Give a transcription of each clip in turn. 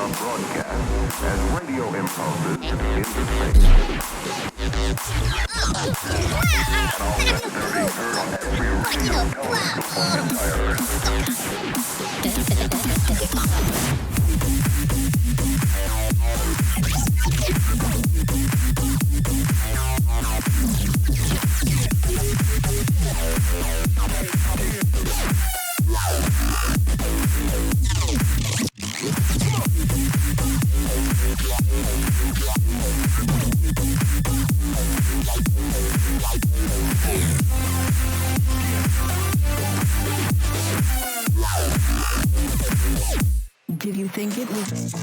are broadcast as radio impulses into space. And all that being heard on every radio telescope on the entire Did you think it was?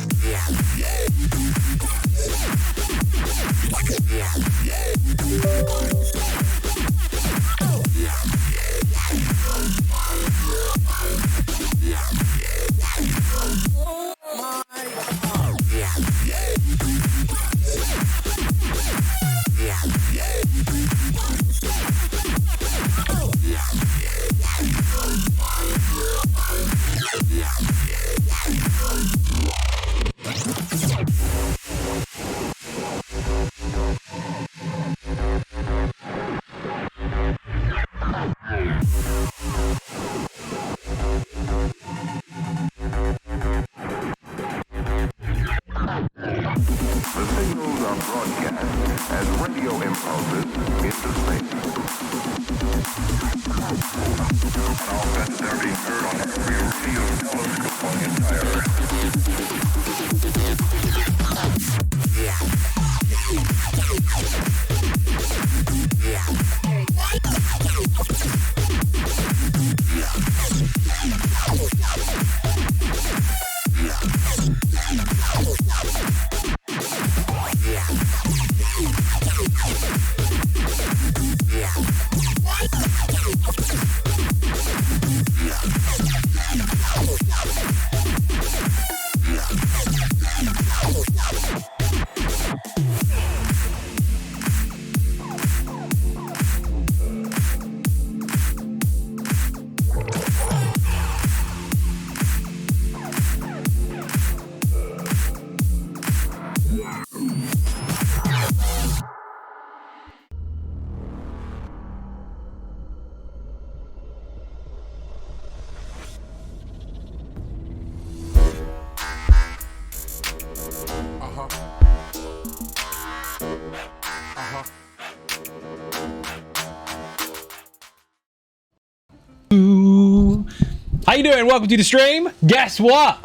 How you doing? Welcome to the stream. Guess what?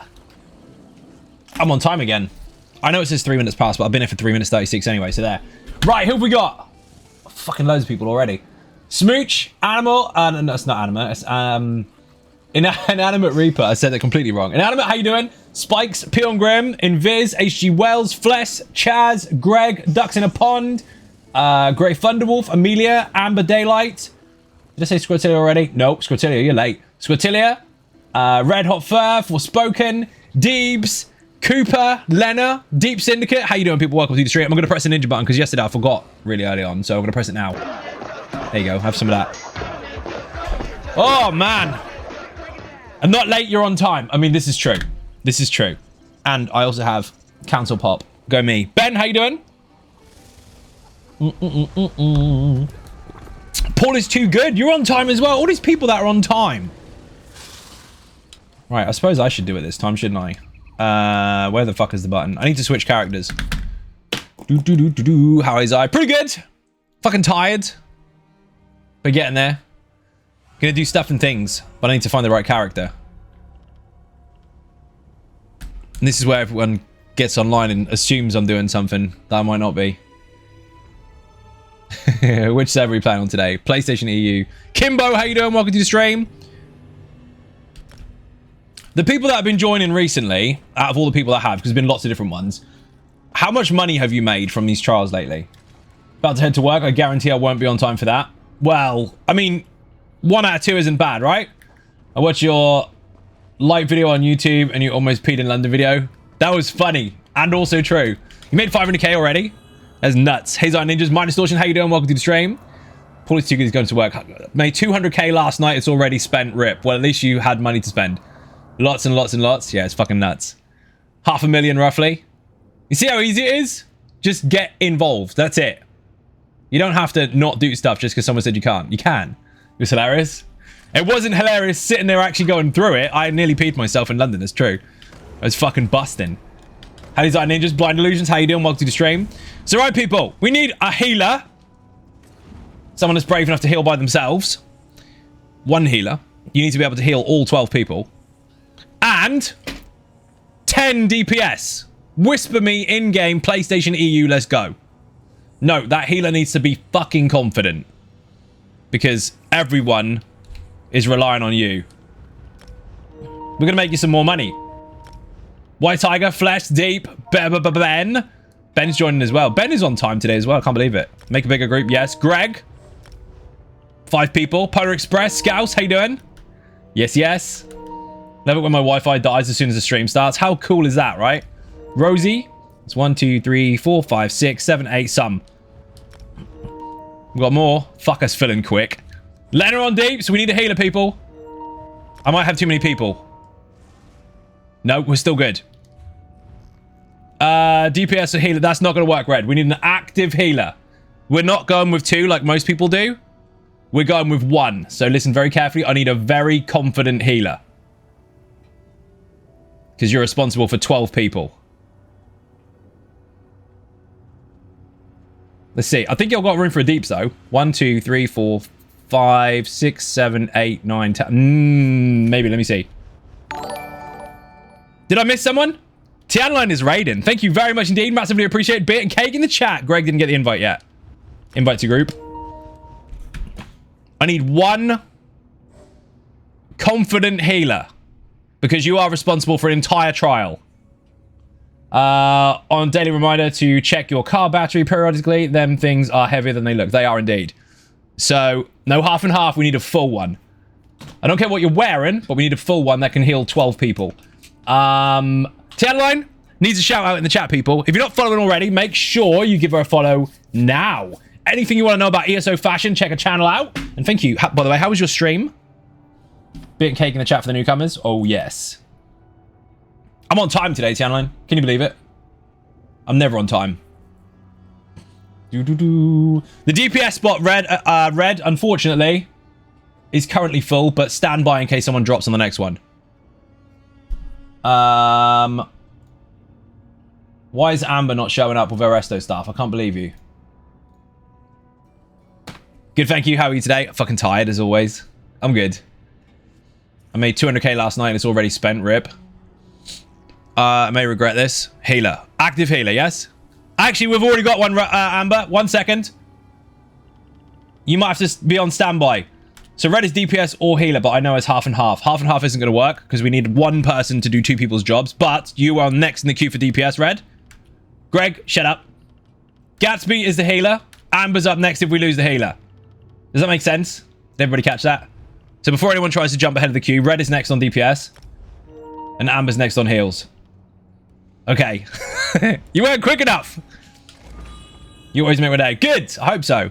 I'm on time again. I know it says 3 minutes past, but I've been here for 3 minutes 36 anyway, so there. Right, who have we got? Fucking loads of people already. Smooch, Animal, no, it's not Anima. It's Inanimate Reaper. I said that completely wrong. Inanimate, how you doing? Spikes, Peon Grim, Invis, HG Wells, Flesh, Chaz, Greg, Ducks in a Pond, Grey Thunderwolf, Amelia, Amber Daylight. Did I say Squirtilia already? Nope, Squirtilia, you're late. Squirtilia, Red Hot Fur, Forspoken, Deebs, Cooper, Lena, Deep Syndicate. How you doing, people? Welcome to the stream. I'm going to press the ninja button because yesterday I forgot really early on, so I'm going to press it now. There you go. Have some of that. Oh, man. I'm not late. You're on time. I mean, this is true. This is true. And I also have Council Pop. Go me. Ben, how you doing? Paul is too good. You're on time as well. All these people that are on time. Right, I suppose I should do it this time, shouldn't I? Where the fuck is the button? I need to switch characters. How is I? Pretty good. Fucking tired. But getting there. Gonna do stuff and things, but I need to find the right character. And this is where everyone gets online and assumes I'm doing something that I might not be. Which server are we playing on today? PlayStation EU. Kimbo, how you doing? Welcome to the stream. The people that have been joining recently, out of all the people that have, because there's been lots of different ones, how much money have you made from these trials lately? About to head to work. I guarantee I won't be on time for that. Well, I mean, 1 out of 2 isn't bad, right? I watched your live video on YouTube and you almost peed in London video. That was funny and also true. You made 500k already? That's nuts. Hey, Zion Ninjas, My Distortion, how you doing? Welcome to the stream. Paul is too good, he's going to work. Made 200k last night, it's already spent, rip. Well, at least you had money to spend. Lots and lots and lots. Yeah, it's fucking nuts. 500,000 roughly. You see how easy it is? Just get involved. That's it. You don't have to not do stuff just because someone said you can't. You can. It was hilarious. It wasn't hilarious sitting there actually going through it. I nearly peed myself in London. It's true. I was fucking busting. How's that, Ninjas? Blind Illusions, how you doing? Welcome to the stream. So, right, people. We need a healer. Someone that's brave enough to heal by themselves. One healer. You need to be able to heal all 12 people. And 10 DPS. Whisper me in-game, PlayStation EU, let's go. No, that healer needs to be fucking confident. Because everyone is relying on you. We're going to make you some more money. White Tiger, Flesh, Deep, Ben. Ben's joining as well. Ben is on time today as well. I can't believe it. Make a bigger group. Yes. Greg. 5 people. Polar Express. Scouse, how you doing? Yes, yes. Love it when my Wi-Fi dies as soon as the stream starts. How cool is that, right? Rosie. It's 1, 2, 3, 4, 5, 6, 7, 8, some. We've got more. Fuck us filling quick. Lena on deep, so we need a healer, people. I might have too many people. No, we're still good. DPS or healer. That's not going to work, Red. We need an active healer. We're not going with 2 like most people do. We're going with 1. So listen very carefully. I need a very confident healer. Because you're responsible for 12 people. Let's see. I think you've got room for a deeps, though. 1, 2, 3, 4, 5, 6, 7, 8, 9, 10. Maybe. Let me see. Did I miss someone? Tianline is raiding. Thank you very much indeed. Massively appreciate it. Bit and cake in the chat. Greg didn't get the invite yet. Invite to group. I need 1 confident healer. Because you are responsible for an entire trial. On daily reminder to check your car battery periodically. Them things are heavier than they look. They are indeed. So, no half and half. We need a full one. I don't care what you're wearing, but we need a full one that can heal 12 people. Tianline needs a shout out in the chat, people. If you're not following already, make sure you give her a follow now. Anything you want to know about ESO fashion, check her channel out. And thank you. By the way, how was your stream? Bit and cake in the chat for the newcomers. Oh, yes. I'm on time today, Tianline. Can you believe it? I'm never on time. The DPS spot, Red, unfortunately, is currently full, but stand by in case someone drops on the next one. Why is Amber not showing up with her resto stuff? I can't believe you. Good, thank you. How are you today? Fucking tired, as always. I'm good. I made 200k last night and it's already spent. RIP. I may regret this. Healer. Active healer, yes? Actually, we've already got one, Amber. 1 second. You might have to be on standby. So red is DPS or healer, but I know it's half and half. Half and half isn't going to work because we need 1 person to do 2 people's jobs. But you are next in the queue for DPS, Red. Greg, shut up. Gatsby is the healer. Amber's up next if we lose the healer. Does that make sense? Did everybody catch that? So before anyone tries to jump ahead of the queue, Red is next on DPS. And Amber's next on heals. Okay. You weren't quick enough. You always make my day. Good. I hope so.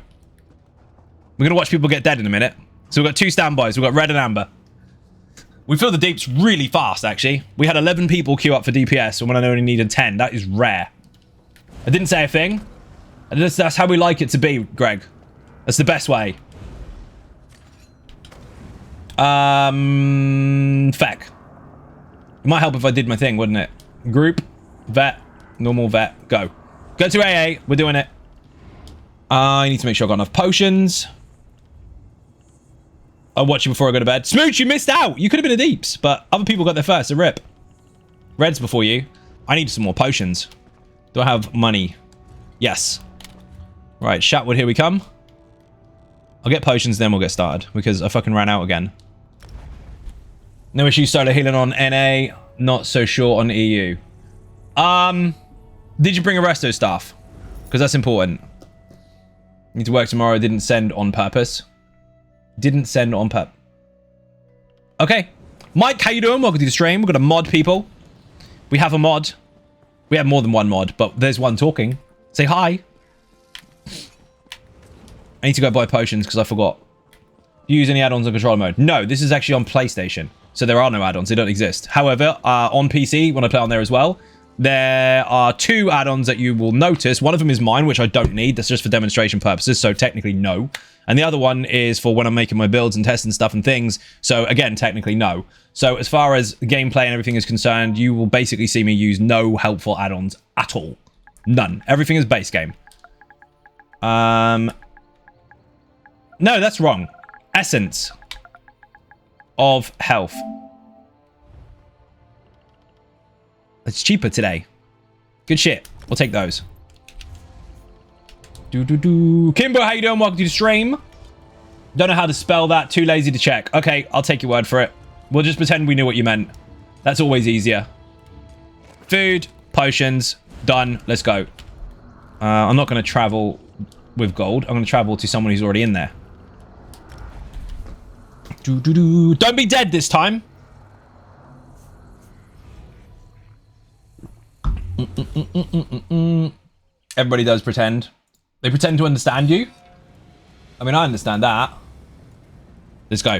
We're going to watch people get dead in a minute. So we've got 2 standbys. We've got Red and Amber. We fill the deeps really fast, actually. We had 11 people queue up for DPS when I only needed 10. That is rare. I didn't say a thing. That's how we like it to be, Greg. That's the best way. Feck. It might help if I did my thing, wouldn't it? Group, vet, normal vet, go. Go to AA. We're doing it. I need to make sure I've got enough potions. I'll watch you before I go to bed. Smooch, you missed out. You could have been a deeps, but other people got there first, so rip. Red's before you. I need some more potions. Do I have money? Yes. Right, Shatwood, here we come. I'll get potions, then we'll get started, because I fucking ran out again. No issue solo healing on NA. Not so sure on EU. Did you bring a resto staff? Because that's important. Need to work tomorrow. Didn't send on purpose. Didn't send on purpose. Okay. Mike, how you doing? Welcome to the stream. We've got a mod, people. We have a mod. We have more than 1 mod, but there's 1 talking. Say hi. I need to go buy potions because I forgot. Do you use any add-ons on controller mode? No, this is actually on PlayStation. So there are no add-ons. They don't exist. However, on PC, when I play on there as well, there are 2 add-ons that you will notice. One of them is mine, which I don't need. That's just for demonstration purposes, so technically no. And the other one is for when I'm making my builds and testing stuff and things. So again, technically no. So as far as gameplay and everything is concerned, you will basically see me use no helpful add-ons at all. None. Everything is base game. No, that's wrong. Essence of health. It's cheaper today. Good shit. We'll take those. Kimbo, how you doing? Welcome to the stream. Don't know how to spell that. Too lazy to check. Okay, I'll take your word for it. We'll just pretend we knew what you meant. That's always easier. Food, potions, done. Let's go. I'm not going to travel with gold. I'm going to travel to someone who's already in there. Don't be dead this time. Everybody does pretend. They pretend to understand you. I mean, I understand that. Let's go.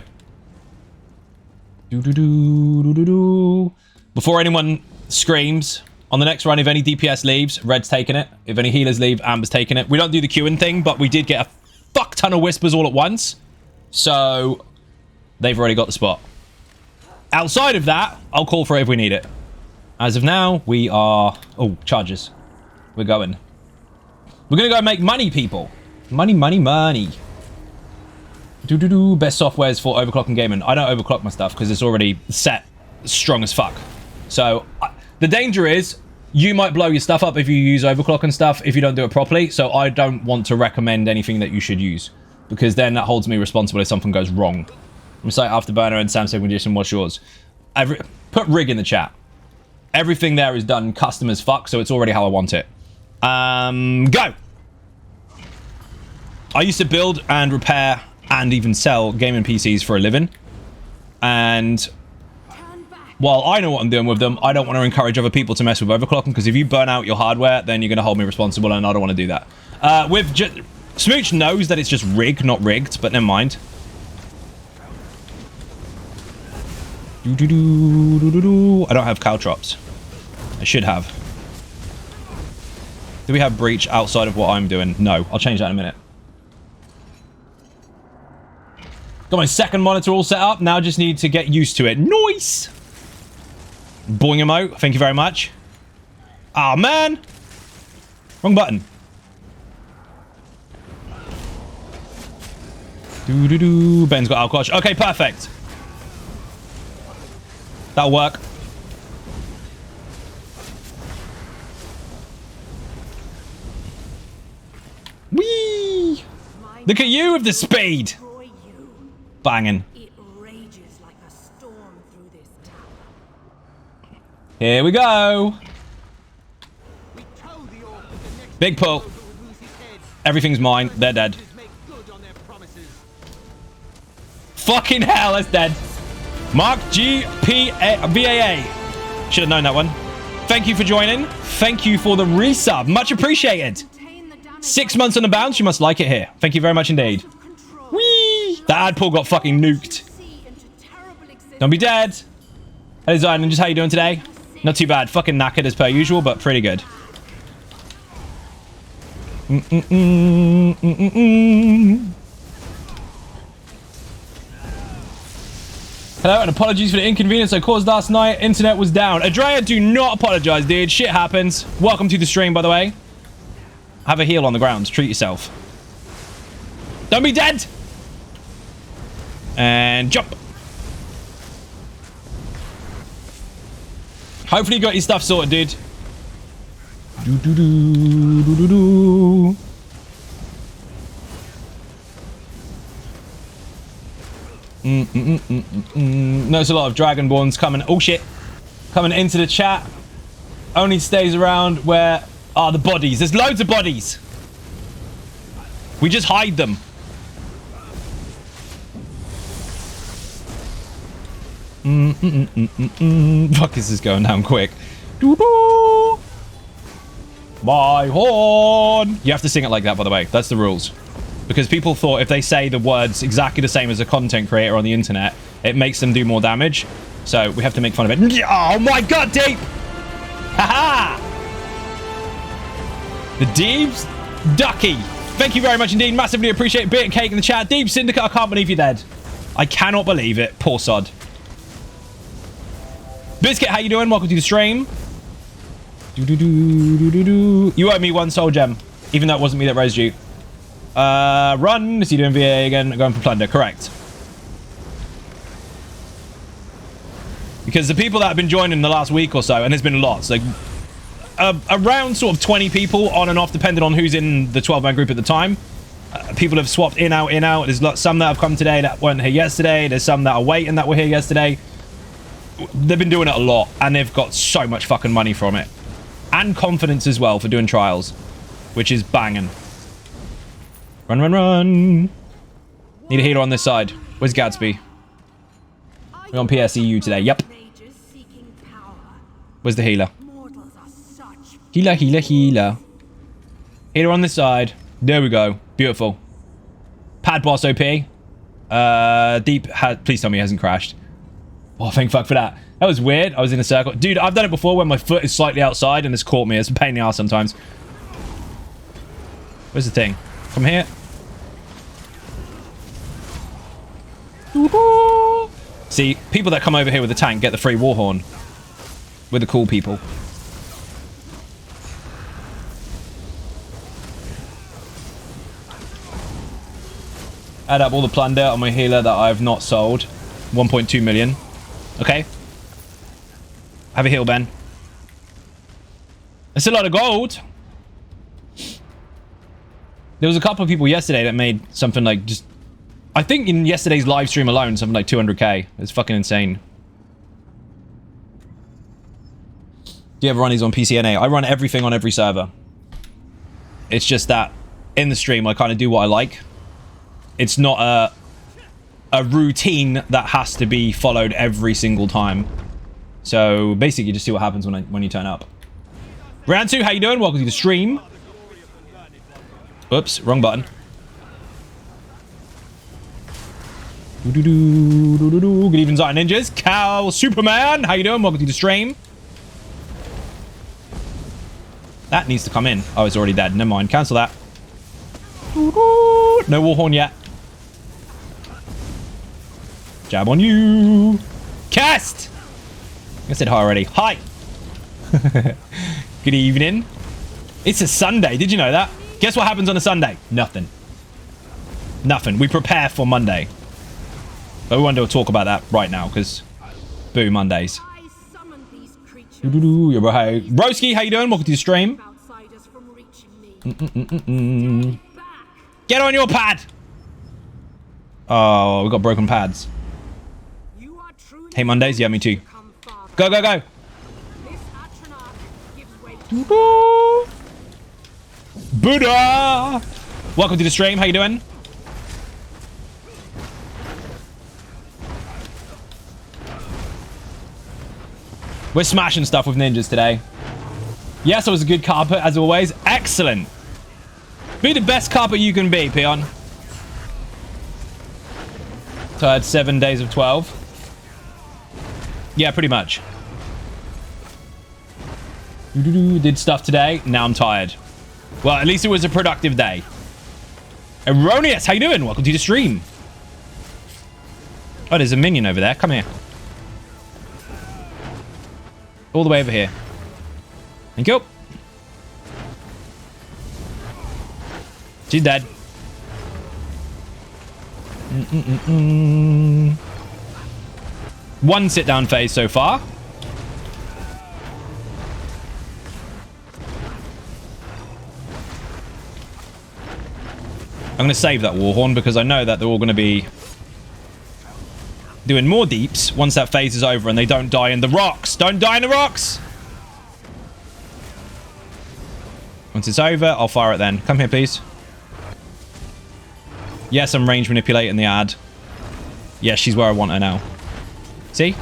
Before anyone screams, on the next run, if any DPS leaves, Red's taking it. If any healers leave, Amber's taking it. We don't do the queuing thing, but we did get a fuck ton of whispers all at once. So, they've already got the spot. Outside of that, I'll call for it if we need it. As of now, we are... Oh, charges. We're going. We're going to go make money, people. Money, money, money. Best softwares for overclocking gaming. I don't overclock my stuff because it's already set strong as fuck. So, the danger is you might blow your stuff up if you use overclock and stuff if you don't do it properly. So, I don't want to recommend anything that you should use because then that holds me responsible if something goes wrong. I'm saying Afterburner and Samsung Edition, what's yours? Put rig in the chat. Everything there is done custom as fuck, so it's already how I want it. Go! I used to build and repair and even sell gaming PCs for a living. And while I know what I'm doing with them, I don't want to encourage other people to mess with overclocking, because if you burn out your hardware, then you're going to hold me responsible, and I don't want to do that. Smooch knows that it's just rig, not rigged, but never mind. I don't have caltrops. I should have. Do we have breach outside of what I'm doing? No. I'll change that in a minute. Got my second monitor all set up. Now just need to get used to it. Nice! Boing emote. Thank you very much. Ah, oh, man! Wrong button. Ben's got alcohol. Okay, perfect. That'll work. Whee! Look at you with the speed. Banging. It rages like a storm through this tower. Here we go. Big pull. Everything's mine. They're dead. Fucking hell, that's dead. Mark GPVAA. Should have known that one. Thank you for joining. Thank you for the resub. Much appreciated. 6 months on the bounce. You must like it here. Thank you very much indeed. Whee! That ad pull got fucking nuked. Don't be dead. Hey, Zion Ninjas, how you doing today? Not too bad. Fucking knackered as per usual, but pretty good. Hello, and apologies for the inconvenience I caused last night. Internet was down. Adrea, do not apologize, dude. Shit happens. Welcome to the stream, by the way. Have a heal on the ground. Treat yourself. Don't be dead! And jump. Hopefully you got your stuff sorted, dude. Notice a lot of Dragonborns coming. Oh shit. Coming into the chat. Only stays around where are the bodies. There's loads of bodies. We just hide them. Fuck, this is going down quick. My horn. You have to sing it like that, by the way. That's the rules. Because people thought if they say the words exactly the same as a content creator on the internet, it makes them do more damage. So we have to make fun of it. Oh my god, Deep! Haha! The Deebs Ducky. Thank you very much indeed. Massively appreciate Beer and Cake in the chat. Deep Syndicate, I can't believe you're dead. I cannot believe it. Poor sod. Biscuit, how you doing? Welcome to the stream. You owe me 1 soul gem, even though it wasn't me that raised you. Run. Is he doing VA again? Going for plunder. Correct. Because the people that have been joining in the last week or so, and there's been lots, like around sort of 20 people on and off, depending on who's in the 12-man group at the time. People have swapped in, out, in, out. There's some that have come today that weren't here yesterday. There's some that are waiting that were here yesterday. They've been doing it a lot, and they've got so much fucking money from it. And confidence as well for doing trials, which is banging. Run, run, run. Need a healer on this side. Where's Gadsby? We're on PSEU today. Yep. Where's the healer? Healer, healer, healer. Healer on this side. There we go. Beautiful. Pad boss OP. Deep. Please tell me he hasn't crashed. Oh, thank fuck for that. That was weird. I was in a circle. Dude, I've done it before when my foot is slightly outside and it's caught me. It's a pain in the ass sometimes. Where's the thing? Come here. See, people that come over here with the tank get the free warhorn. We're the cool people. Add up all the plunder on my healer that I've not sold. 1.2 million. Okay. Have a heal, Ben. That's a lot of gold. There was a couple of people yesterday that made something like just... I think in yesterday's live stream alone, something like 200k. It's fucking insane. Do you ever run these on PCNA? I run everything on every server. It's just that in the stream, I kind of do what I like. It's not a routine that has to be followed every single time. So basically, you just see what happens when you turn up. Round 2, how you doing? Welcome to the stream. Oops, wrong button. Good evening, Zion Ninjas. Cal Superman, how you doing? Welcome to the stream. That needs to come in. Oh, it's already dead. Never mind. Cancel that. No warhorn yet. Jab on you. Cast! I said hi already. Hi! Good evening. It's a Sunday. Did you know that? Guess what happens on a Sunday? Nothing. Nothing. We prepare for Monday. But we want to talk about that right now, because... Boo, Mondays. You're right. Broski, how you doing? Welcome to the stream. Get on your pad! Oh, we got broken pads. Hey, Mondays? Yeah, me too. Go, go, go! Buddha! Welcome to the stream. How you doing? We're smashing stuff with ninjas today. Yes, it was a good carpet, as always. Excellent. Be the best carpet you can be, peon. So I had 7 days of 12. Yeah, pretty much. Did stuff today. Now I'm tired. Well, at least it was a productive day. Erroneous, how you doing? Welcome to the stream. Oh, there's a minion over there. Come here. All the way over here. Thank you. She's dead. One sit-down phase so far. I'm going to save that warhorn because I know that they're all going to be doing more deeps once that phase is over and they don't die in the rocks. Don't die in the rocks! Once it's over, I'll fire it then. Come here, please. Yes, I'm range manipulating the ad. Yes, she's where I want her now. See?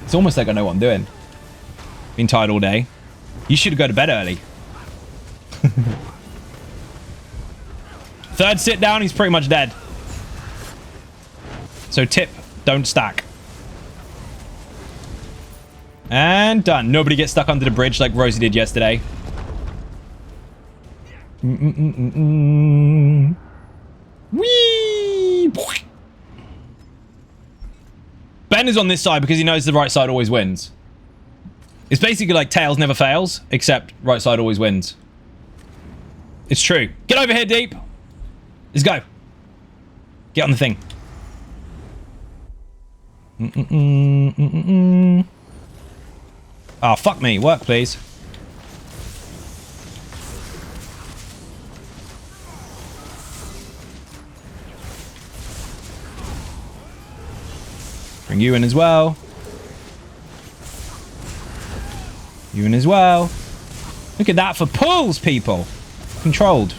It's almost like I know what I'm doing. Been tired all day. You should go to bed early. Third sit down, he's pretty much dead. So tip, don't stack. And done. Nobody gets stuck under the bridge like Rosie did yesterday. Whee! Ben is on this side because he knows the right side always wins. It's basically like Tails never fails, except right side always wins. It's true. Get over here, Deep. Let's go. Get on the thing. Oh, fuck me. Work, please. Bring you in as well. You in as well. Look at that for pulls, people. Controlled.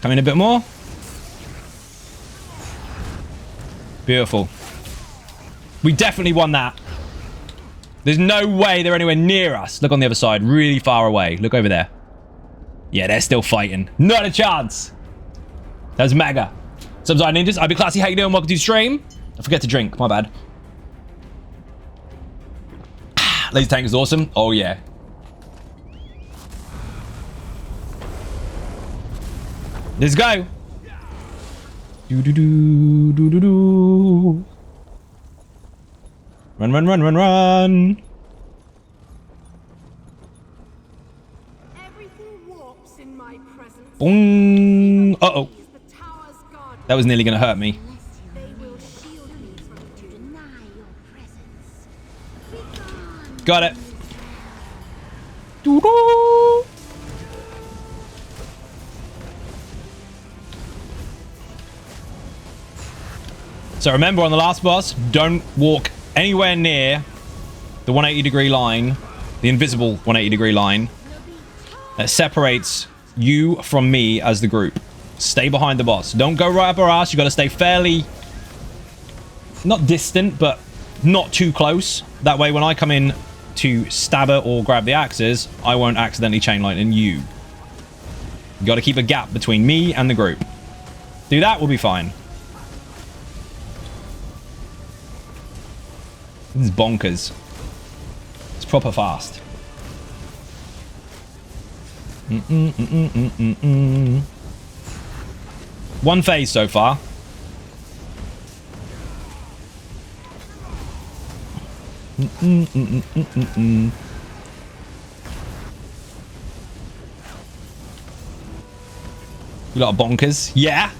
Come in a bit more. Beautiful. We definitely won that. There's no way they're anywhere near us. Look on the other side. Really far away. Look over there. Yeah, they're still fighting. Not a chance. That was mega. Subside Ninjas. I've been Classy. How you doing? Welcome to the stream. Don't forget to drink. My bad. Laser tank is awesome. Oh, yeah. Let's go. Do-do-do. Run, run, run, run, run. Everything warps in my presence. Boom. Uh-oh. The tower's guard. That was nearly going to hurt me. They will shield me from to deny your presence. Be gone. Got it. Doo-doo. So remember on the last boss, don't walk anywhere near the 180-degree line, the invisible 180-degree line that separates you from me as the group. Stay behind the boss. Don't go right up our ass. You got to stay fairly, not distant, but not too close. That way, when I come in to stab her or grab the axes, I won't accidentally chain lightning you. You got to keep a gap between me and the group. Do that, we'll be fine. This is bonkers. It's proper fast. One phase so far. You lot of bonkers. Yeah.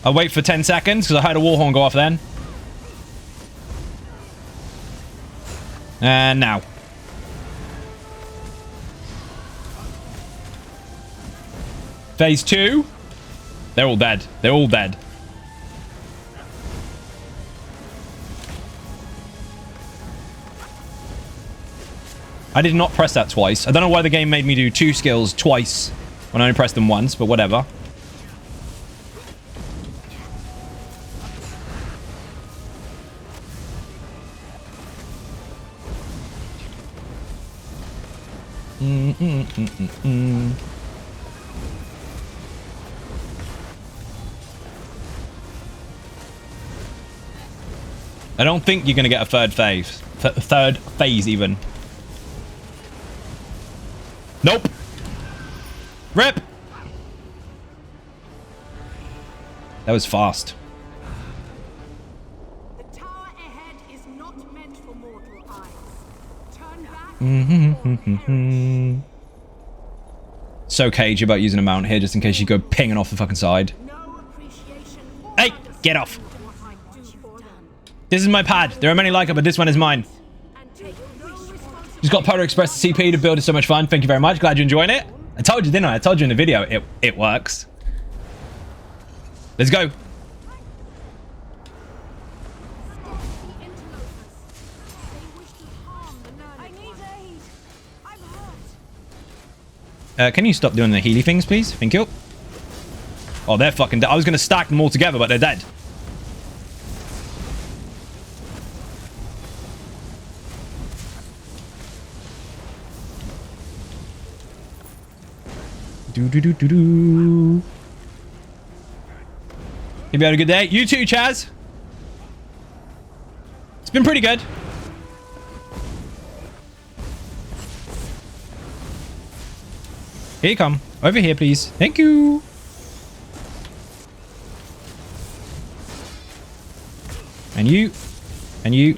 I'll wait for 10 seconds because I heard a war horn go off then. And now. Phase 2. They're all dead. They're all dead. I did not press that twice. I don't know why the game made me do 2 skills twice when I only pressed them once, but whatever. I don't think you're going to get a third phase. Third phase, even. Nope. Rip. That was fast. The tower ahead is not meant for mortal eyes. Turn back or perish. So cagey about using a mount here just in case you go pinging off the fucking side. No appreciation or Hey, get off. what I do for them. This is my pad. There are many like it, but this one is mine. And take no responsibility. Just got Polar Express the CP to build. It's so much fun. Thank you very much. Glad you're enjoying it. I told you, didn't I? I told you in the video. It works. Let's go. Can you stop doing the Healy things, please? Thank you. Oh, they're fucking dead. I was going to stack them all together, but they're dead. Do do do do do. Hope you had a good day. You too, Chaz. It's been pretty good. Here you come. Over here, please. Thank you. And you. And you.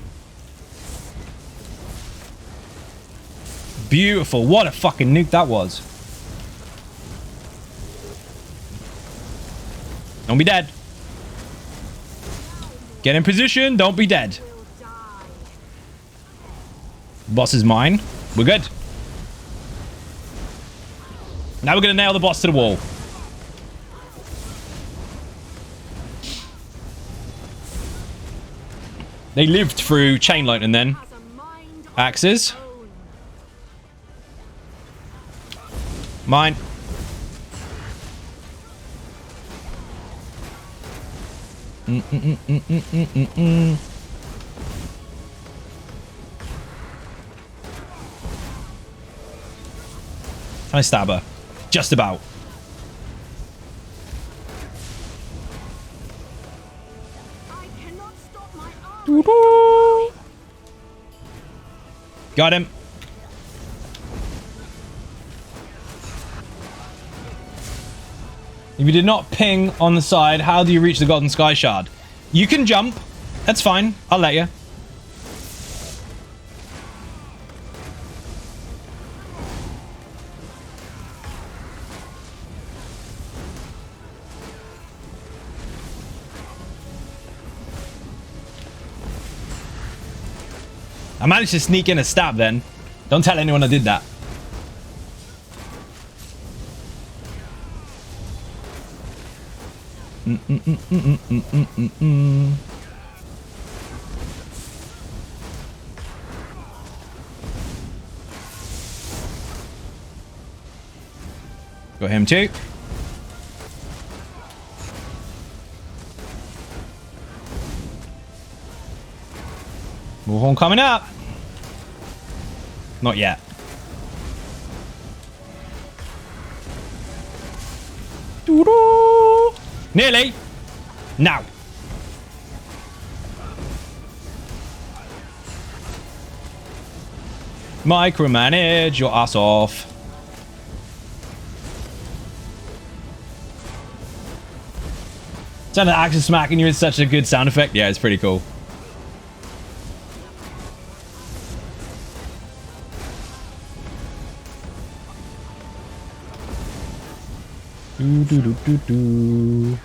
Beautiful. What a fucking nuke that was. Don't be dead. Get in position. Don't be dead. Boss is mine. We're good. Now we're going to nail the boss to the wall. They lived through chain lightning then. Axes. Mine. Can I stab her? Just about. I cannot stop my army. Got him. If you did not ping on the side, how do you reach the Golden Sky Shard? You can jump. That's fine. I'll let you. I managed to sneak in a stab then. Don't tell anyone I did that. Got him too. Warhorn coming up. Not yet. Doo-doo. Nearly. Now. Micromanage your ass off. Sound like axe smacking you is such a good sound effect. Yeah, it's pretty cool. Do, do, do, do, do.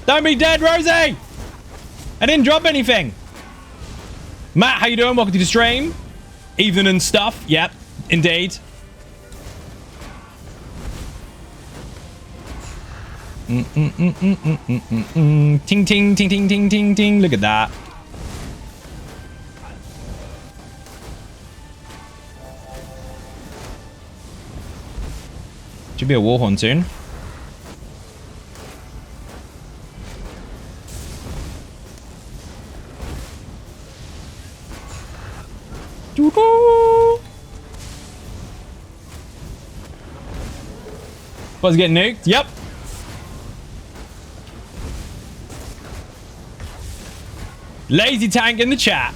Don't be dead, Rosie! I didn't drop anything. Matt, how you doing? Welcome to the stream. Evening and stuff. Yep, indeed. Ting, ting, ting, ting, ting, ting, ting. Look at that. Should be a warhorn soon. Was getting nuked? Yep. Lazy tank in the chat.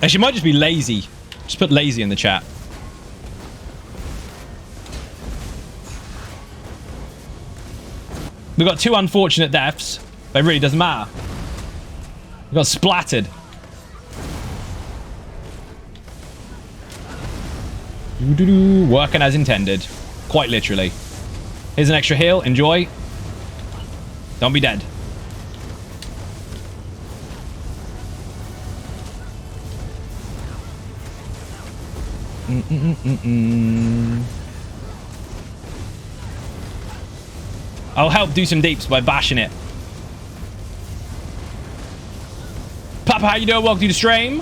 Actually, it might just be lazy. Just put lazy in the chat. We got 2 unfortunate deaths, but it really doesn't matter. We got splattered. Working as intended. Quite literally. Here's an extra heal. Enjoy. Don't be dead. I'll help do some deeps by bashing it. Papa, how you doing? Welcome to the stream.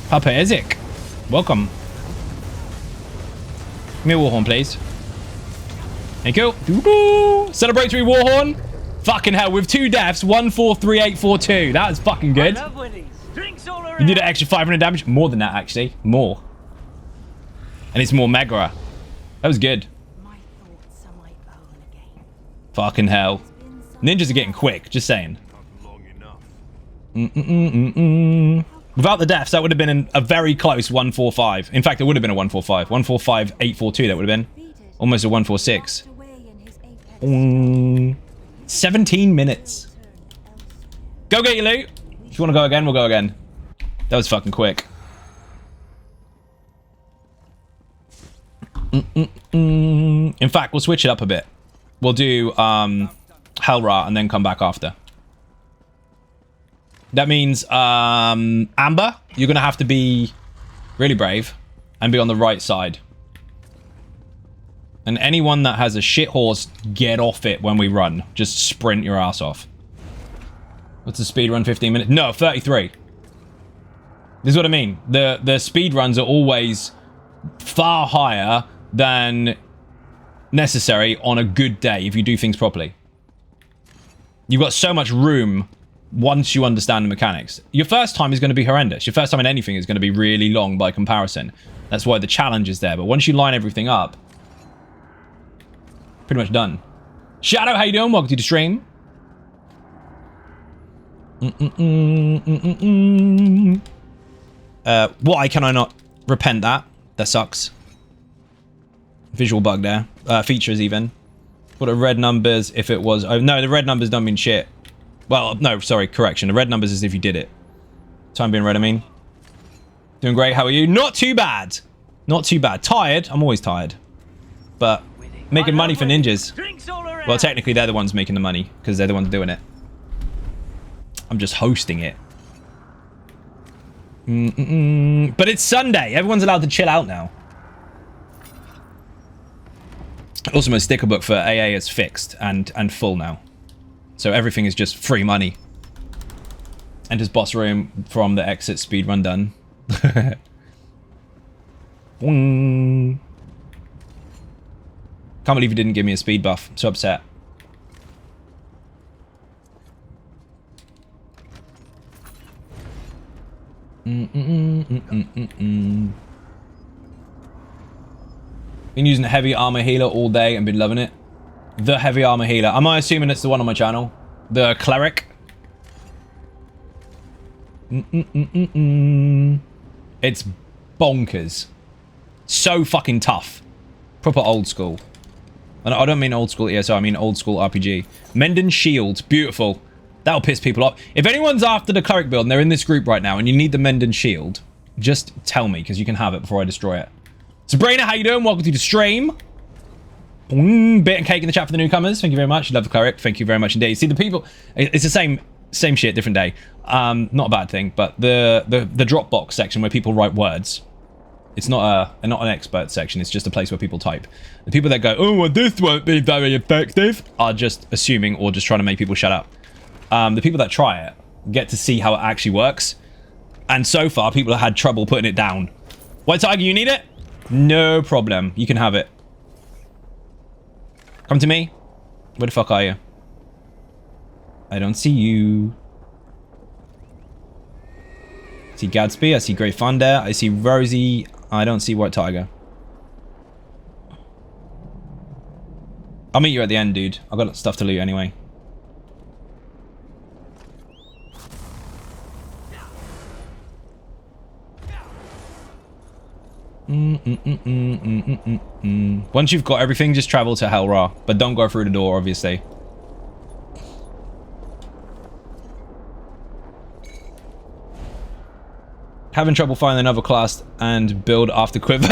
Papa Ezek. Welcome. Give me a warhorn, please. Thank you. Celebratory warhorn. Fucking hell, with 2 deaths, 143842. That was fucking good. You did an extra 500 damage. More than that, actually. More. And it's more Megara. That was good. My thoughts are my own again. Fucking hell. Ninjas are getting quick, just saying. Without the deaths, that would have been a very close 145. In fact, it would have been a 145. 145,842, that would have been. Almost a 146. 17 minutes. Go get your loot. If you want to go again, we'll go again. That was fucking quick. In fact, we'll switch it up a bit. We'll do Hel Ra and then come back after. That means Amber, you're going to have to be really brave and be on the right side. And anyone that has a shit horse, get off it when we run. Just sprint your ass off. What's the speed run? 15 minutes? No, 33. This is what I mean. The speed runs are always far higher than necessary on a good day if you do things properly. You've got so much room once you understand the mechanics. Your first time is going to be horrendous. Your first time in anything is going to be really long by comparison. That's why the challenge is there. But once you line everything up, pretty much done. Shadow, how you doing? Welcome to the stream. Why can I not repent that? That sucks. Visual bug there. Features even. What are red numbers if it was... Oh, no, the red numbers don't mean shit. Well, no, sorry, correction. The red numbers is if you did it. Time being red, I mean. Doing great, how are you? Not too bad. Not too bad. Tired? I'm always tired. But making money for ninjas. Well, technically, they're the ones making the money. Because they're the ones doing it. I'm just hosting it. But it's Sunday. Everyone's allowed to chill out now. Also, my sticker book for AA is fixed and full now. So everything is just free money. Enters boss room from the exit speedrun done. Can't believe you didn't give me a speed buff. I'm so upset. Been using a heavy armor healer all day and been loving it. The heavy armor healer. Am I assuming it's the one on my channel? The cleric? It's bonkers. So fucking tough. Proper old school. And I don't mean old school ESO, I mean old school RPG. Mendon Shield. Beautiful. That'll piss people off. If anyone's after the cleric build and they're in this group right now and you need the Mendon Shield, just tell me because you can have it before I destroy it. Sabrina, how you doing? Welcome to the stream. Bit and cake in the chat for the newcomers. Thank you very much. Love the cleric. Thank you very much indeed. See, the people... It's the same shit, different day. Not a bad thing, but the Dropbox section where people write words, it's not an expert section. It's just a place where people type. The people that go, oh, well, this won't be very effective, are just assuming or just trying to make people shut up. The people that try it get to see how it actually works. And so far, people have had trouble putting it down. White Tiger, you need it? No problem. You can have it. Come to me. Where the fuck are you? I don't see you. I see Gadsby. I see Grey Thunder. I see Rosie. I don't see White Tiger. I'll meet you at the end, dude. I've got stuff to loot anyway. Once you've got everything, just travel to Hel Ra, but don't go through the door, obviously. Having trouble finding another class and build after Quiver.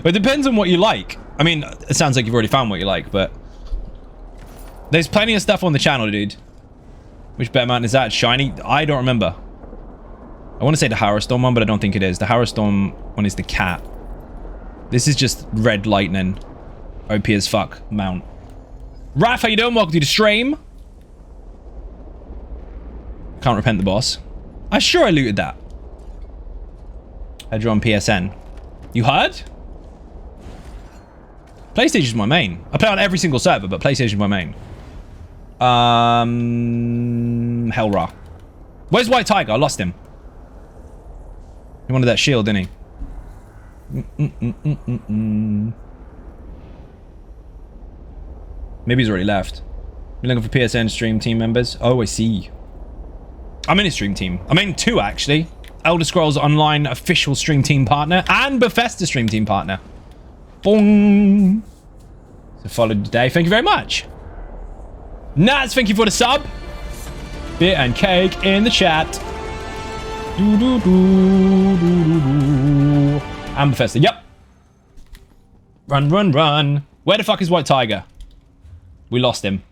It depends on what you like. I mean, it sounds like you've already found what you like, but there's plenty of stuff on the channel, dude. Which bear mountain is that? Shiny? I don't remember. I want to say the Harrowstorm one, but I don't think it is. The Harrowstorm one is the cat. This is just Red Lightning. OP as fuck mount. Raph, how you doing? Welcome to the stream. Can't repent the boss. I'm sure I looted that. I drew on PSN. You heard? PlayStation's my main. I play on every single server, but PlayStation's my main. Hel Ra. Where's White Tiger? I lost him. He wanted that shield, didn't he? Maybe he's already left. You're looking for PSN stream team members? Oh, I see. I'm in a stream team. I'm in 2, actually. Elder Scrolls Online official stream team partner and Bethesda stream team partner. Boom. So followed today. Thank you very much. Naz, thank you for the sub. Beer and cake in the chat. And Bethesda. Yep. Run, run, run. Where the fuck is White Tiger? We lost him.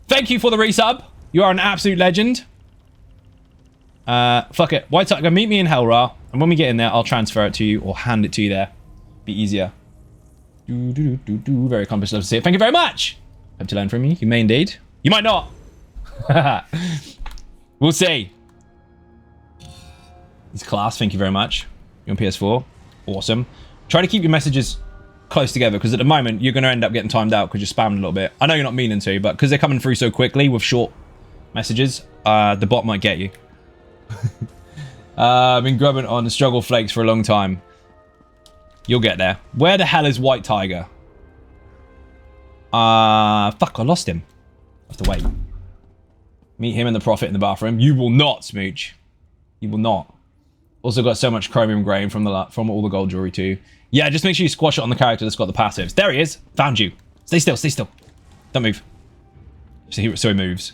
Thank you for the resub. You are an absolute legend. Fuck it. White Tiger, meet me in Hel Ra. And when we get in there, I'll transfer it to you or hand it to you there. Be easier. Very accomplished. Love to see it. Thank you very much. Hope to learn from you. You may indeed. You might not. We'll see. It's class. Thank you very much. You're on PS4. Awesome. Try to keep your messages close together because at the moment you're going to end up getting timed out because you're spamming a little bit. I know you're not meaning to, but because they're coming through so quickly with short messages, the bot might get you. I've been grubbing on the struggle flakes for a long time. You'll get there. Where the hell is White Tiger? Fuck, I lost him. I have to wait. Meet him and the Prophet in the bathroom. You will not, Smooch. You will not. Also got so much chromium grain from all the gold jewelry too. Yeah, just make sure you squash it on the character that's got the passives. There he is. Found you. Stay still, stay still. Don't move. So he moves.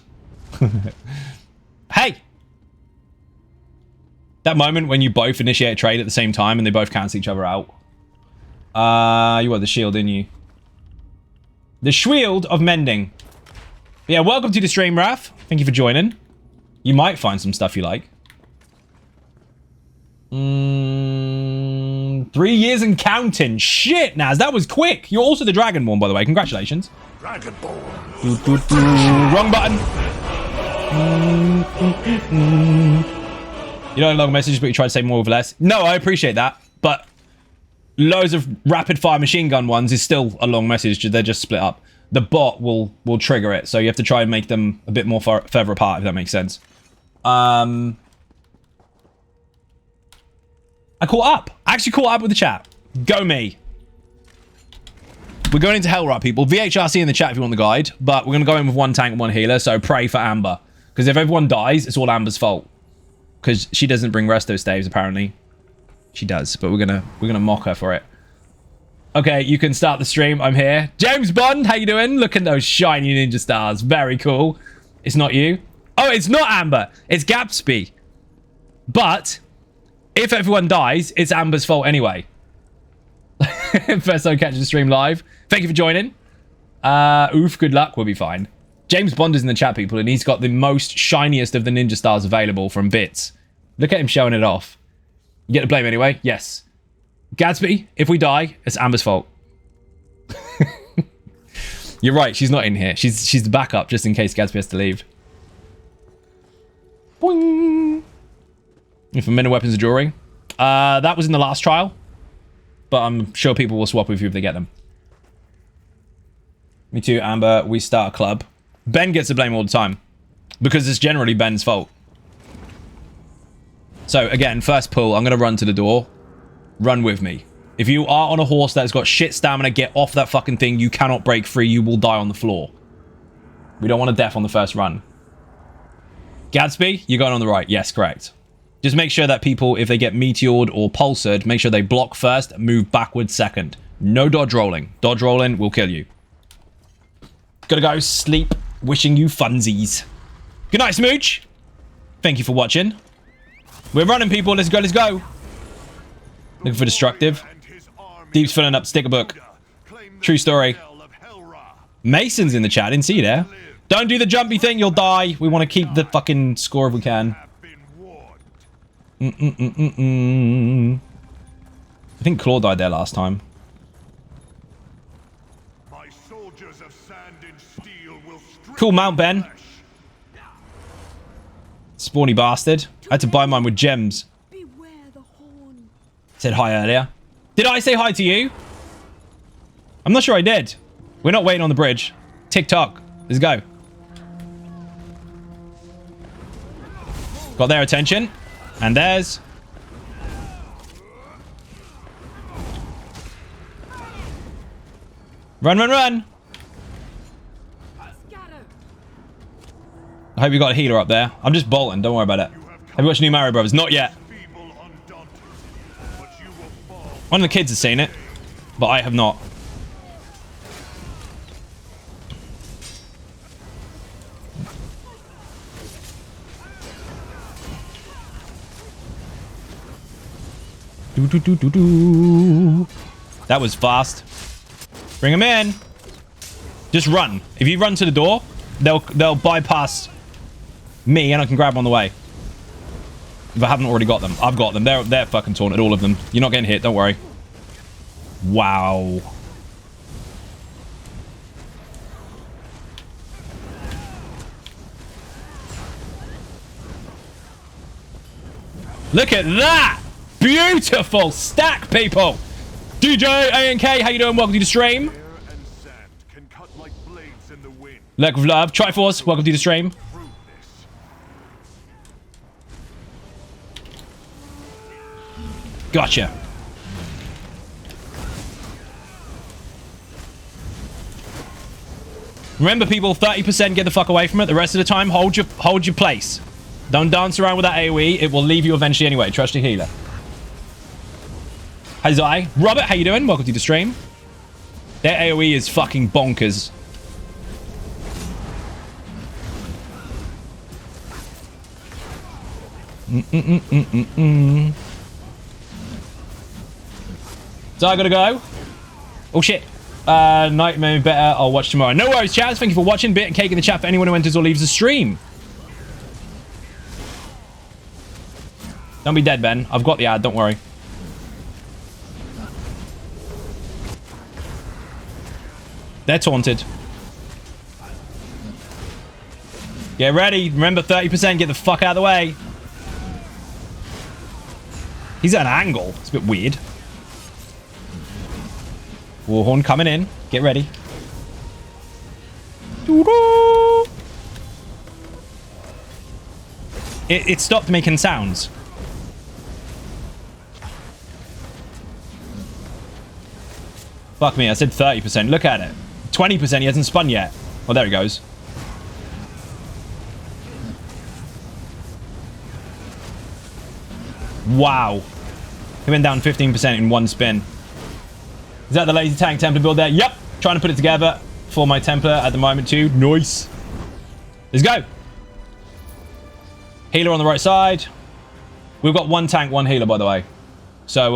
Hey! That moment when you both initiate a trade at the same time and they both cancel each other out. You want the shield, didn't you? The Shield of Mending. Yeah, welcome to the stream, Raph. Thank you for joining. You might find some stuff you like. 3 years and counting. Shit, Naz, that was quick. You're also the Dragonborn, by the way. Congratulations. Dragonborn. Wrong button. You don't long messages, but you try to say more with less. No, I appreciate that, but loads of rapid fire machine gun ones is still a long message. They're just split up. The bot will trigger it, so you have to try and make them a bit more further apart, if that makes sense. I caught up. I actually caught up with the chat. Go me. We're going into Hel Ra, people. VHRC in the chat if you want the guide, but we're going to go in with 1 tank and 1 healer, so pray for Amber. Because if everyone dies, it's all Amber's fault. Because she doesn't bring resto staves, apparently. She does, but we're gonna mock her for it. Okay, you can start the stream. I'm here. James Bond, how you doing? Look at those shiny ninja stars. Very cool. It's not you. Oh, it's not Amber. It's Gatsby. But if everyone dies, it's Amber's fault anyway. First time catching the stream live. Thank you for joining. Oof, good luck. We'll be fine. James Bond is in the chat, people, and he's got the most shiniest of the ninja stars available from Bits. Look at him showing it off. You get the blame anyway? Yes. Gatsby, if we die, it's Amber's fault. You're right, she's not in here. She's the backup, just in case Gatsby has to leave. Boing! For men and weapons and jewelry. That was in the last trial. But I'm sure people will swap with you if they get them. Me too, Amber. We start a club. Ben gets the blame all the time. Because it's generally Ben's fault. So, again, first pull. I'm going to run to the door. Run with me. If you are on a horse that's got shit stamina, get off that fucking thing. You cannot break free. You will die on the floor. We don't want a death on the first run. Gatsby, you're going on the right. Yes, correct. Just make sure that people, if they get meteored or pulsared, make sure they block first, move backwards second. No dodge rolling. Dodge rolling will kill you. Gotta go sleep. Wishing you funsies. Good night, Smooch. Thank you for watching. We're running, people. Let's go, let's go. Looking for destructive. Deep's filling up. Stick a book. True story. Mason's in the chat. Didn't see you there. Don't do the jumpy thing. You'll die. We want to keep the fucking score if we can. I think Claw died there last time. Cool mount, Ben. Spawny bastard. I had to buy mine with gems. Said hi earlier. Did I say hi to you? I'm not sure I did. We're not waiting on the bridge. TikTok. Let's go. Got their attention. And theirs. Run, run, run. I hope you got a healer up there. I'm just bolting. Don't worry about it. Have you watched New Mario Brothers? Not yet. One of the kids has seen it, but I have not. That was fast. Bring him in. Just run. If you run to the door, they'll bypass me and I can grab them on the way. If I haven't already got them. I've got them. They're fucking taunted, all of them. You're not getting hit, don't worry. Wow. Look at that! Beautiful stack, people! DJ ANK, how you doing? Welcome to the stream. Lack of love. Triforce, welcome to the stream. Gotcha. Remember, people, 30% get the fuck away from it. The rest of the time, hold your place. Don't dance around with that AoE. It will leave you eventually anyway. Trust your healer. Hi, Zai. Robert, how you doing? Welcome to the stream. Their AoE is fucking bonkers. So I gotta go. Oh shit. Nightmare better. I'll watch tomorrow. No worries, Chaz. Thank you for watching. Bit and cake in the chat for anyone who enters or leaves the stream. Don't be dead, Ben. I've got the ad. Don't worry. They're taunted. Get ready. Remember, 30%. Get the fuck out of the way. He's at an angle. It's a bit weird. Warhorn coming in. Get ready. It stopped making sounds. Fuck me, I said 30%. Look at it. 20%, he hasn't spun yet. Oh, there he goes. Wow. He went down 15% in one spin. Is that the lazy tank Templar build there? Yep. Trying to put it together for my Templar at the moment too. Nice. Let's go. Healer on the right side. We've got one tank, one healer, by the way. So,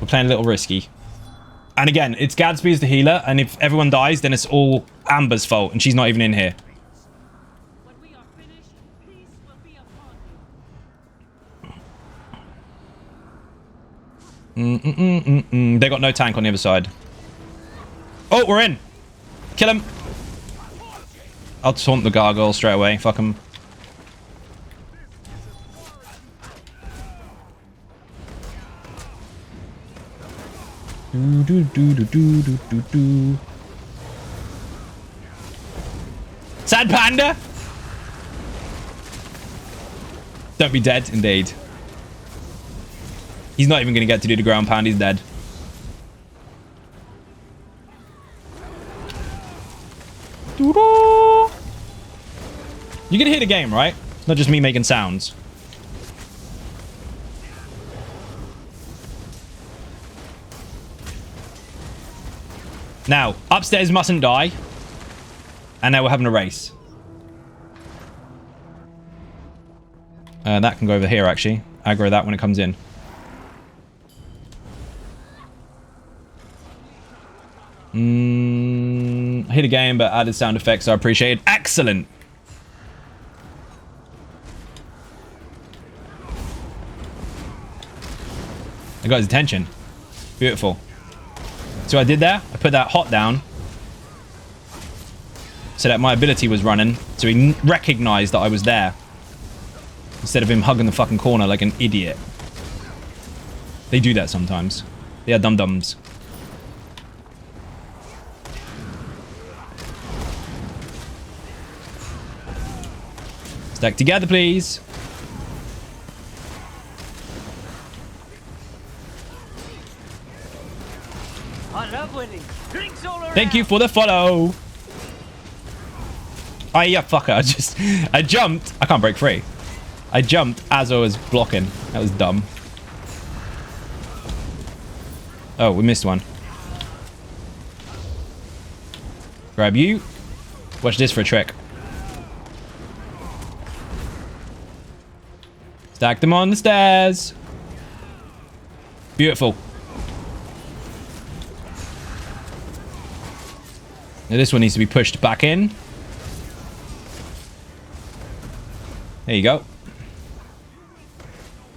we're playing a little risky. And again, it's Gadsby as the healer, and if everyone dies, then it's all Amber's fault, and she's not even in here. When we are finished, peace will be upon you. They got no tank on the other side. Oh, we're in. Kill him. I'll taunt the gargoyle straight away. Fuck him. Sad panda. Don't be dead, indeed. He's not even going to get to do the ground pound. He's dead. You can hear the game, right? It's not just me making sounds. Now, upstairs mustn't die. And now we're having a race. That can go over here, actually. Aggro that when it comes in. Hit a game, but added sound effects I appreciate. Excellent. I got his attention. Beautiful. So I did there. I put that hot down so that my ability was running, so he recognized that I was there instead of him hugging the fucking corner like an idiot. They do that sometimes. They are dum-dums. Stack together, please. Thank you for the follow. Oh, yeah, fucker. I jumped. I can't break free. I jumped as I was blocking. That was dumb. Oh, we missed one. Grab you. Watch this for a trick. Stack them on the stairs. Beautiful. Now this one needs to be pushed back in. There you go.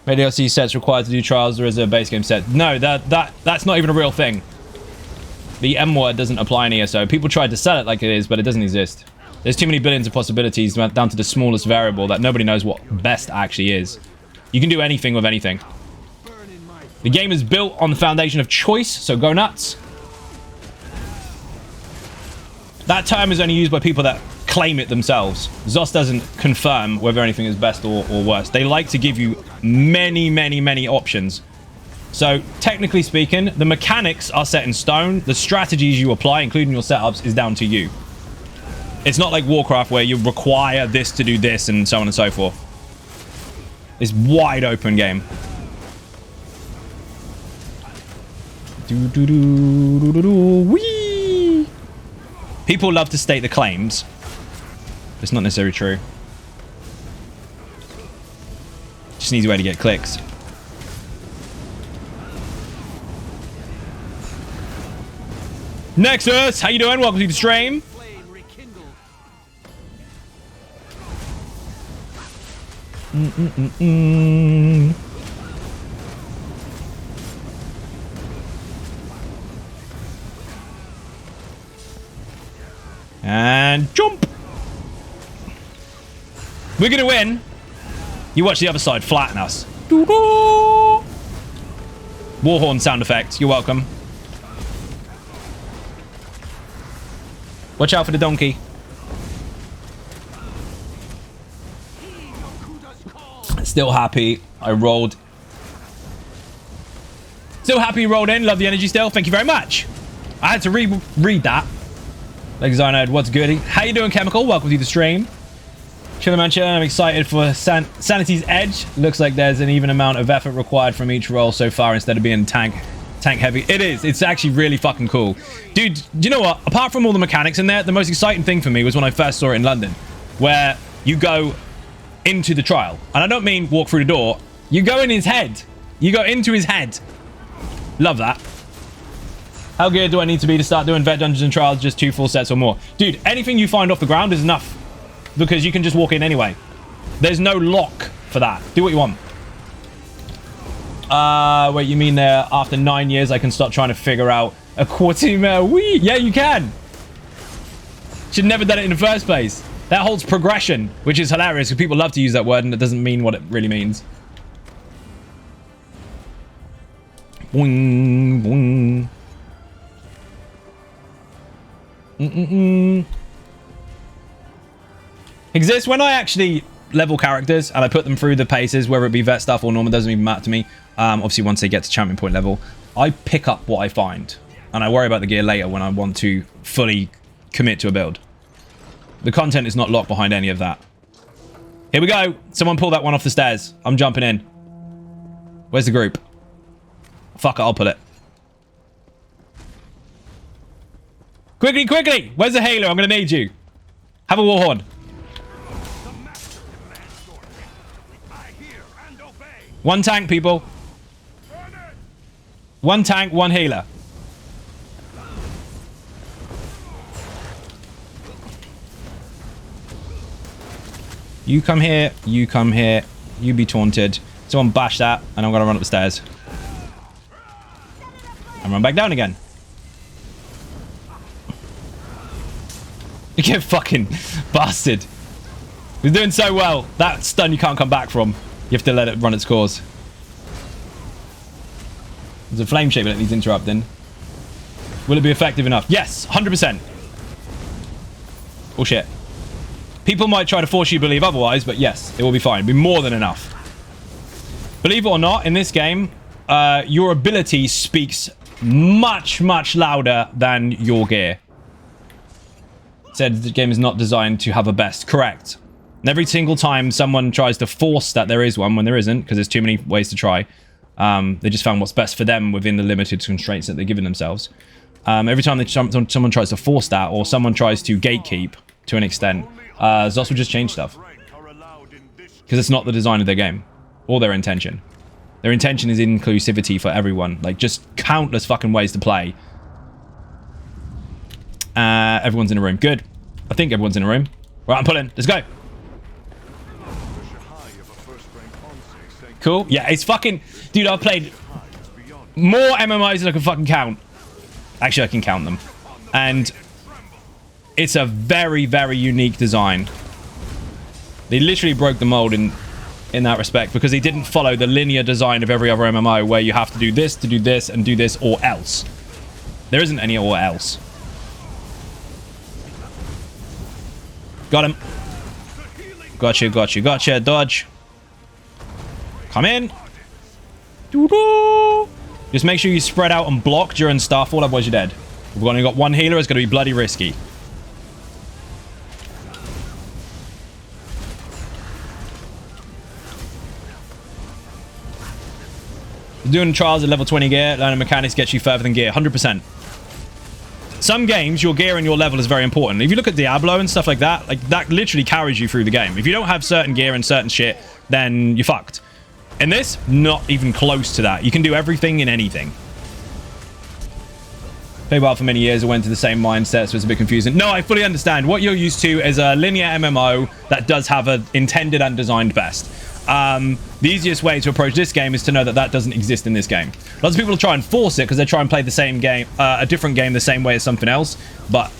DLC sets required to do trials, or is there a base game set? No, that's not even a real thing. The M word doesn't apply in ESO. People tried to sell it like it is, but it doesn't exist. There's too many billions of possibilities down to the smallest variable that nobody knows what best actually is. You can do anything with anything. The game is built on the foundation of choice, so go nuts. That term is only used by people that claim it themselves. ZOS doesn't confirm whether anything is best or worst. They like to give you many, many, many options. So, technically speaking, the mechanics are set in stone. The strategies you apply, including your setups, is down to you. It's not like Warcraft where you require this to do this and so on and so forth. It's wide open game. Whee! People love to state the claims. It's not necessarily true. Just needs a way to get clicks. Nexus, how you doing? Welcome to the stream. And jump. We're gonna win. You watch the other side flatten us. Warhorn sound effect. You're welcome. Watch out for the donkey. Still happy I rolled. Still happy you rolled in. Love the energy still. Thank you very much. I had to read that. Like Xynode, what's good? How you doing, Chemical? Welcome to the stream. Chillamancha, I'm excited for Sanity's Edge. Looks like there's an even amount of effort required from each role so far instead of being tank heavy. It is. It's actually really fucking cool. Dude, do you know what? Apart from all the mechanics in there, the most exciting thing for me was when I first saw it in London, where you go into the trial. And I don't mean walk through the door. You go in his head. You go into his head. Love that. How good do I need to be to start doing vet dungeons and trials? Just 2 full sets or more. Dude, anything you find off the ground is enough. Because you can just walk in anyway. There's no lock for that. Do what you want. Wait, you mean after 9 years I can start trying to figure out a quartile? Wee! Yeah, you can. Should never done it in the first place. That holds progression, which is hilarious because people love to use that word and it doesn't mean what it really means. Boing, boing. Exists when I actually level characters and I put them through the paces, whether it be vet stuff or normal, doesn't even matter to me. Obviously, once they get to champion point level, I pick up what I find and I worry about the gear later when I want to fully commit to a build. The content is not locked behind any of that. Here we go. Someone pull that one off the stairs. I'm jumping in. Where's the group? Fuck it, I'll pull it. Quickly, quickly! Where's the Halo? I'm going to need you. Have a warhorn. One tank, people. One tank, one healer. You come here, you come here, you be taunted. Someone bash that, and I'm going to run up the stairs. And run back down again. You get fucking bastard. He's doing so well. That stun you can't come back from. You have to let it run its course. There's a flame shaper that needs interrupting. Will it be effective enough? Yes, 100%. Oh shit. People might try to force you to believe otherwise, but yes, it will be fine. It'll be more than enough. Believe it or not, in this game, your ability speaks much, much louder than your gear. Said the game is not designed to have a best. Correct. And every single time someone tries to force that there is one when there isn't, because there's too many ways to try, they just found what's best for them within the limited constraints that they're giving themselves. Every time someone tries to force that, or someone tries to gatekeep to an extent, Zos will just change stuff. Because it's not the design of their game, or their intention. Their intention is inclusivity for everyone. Like, just countless fucking ways to play. Everyone's in a room. Good. I think everyone's in a room. Right, I'm pulling. Let's go. Cool. Yeah, it's fucking... Dude, I've played more MMOs than I can fucking count. Actually, I can count them. And it's a very, very unique design. They literally broke the mold in that respect, because they didn't follow the linear design of every other MMO where you have to do this, and do this, or else. There isn't any or else. Got him. Gotcha, gotcha, gotcha. Dodge. Come in. Doo-doo. Just make sure you spread out and block during Starfall, otherwise you're dead. We've only got one healer, it's going to be bloody risky. Doing trials at level 20 gear, learning mechanics gets you further than gear, 100%. Some games, your gear and your level is very important. If you look at Diablo and stuff like that literally carries you through the game. If you don't have certain gear and certain shit, then you're fucked. In this, not even close to that. You can do everything in anything. Played WoW for many years, I went to the same mindset, so it's a bit confusing. No, I fully understand. What you're used to is a linear MMO that does have an intended and designed best. The easiest way to approach this game is to know that that doesn't exist in this game. Lots of people will try and force it because they try and play the same game, a different game the same way as something else, but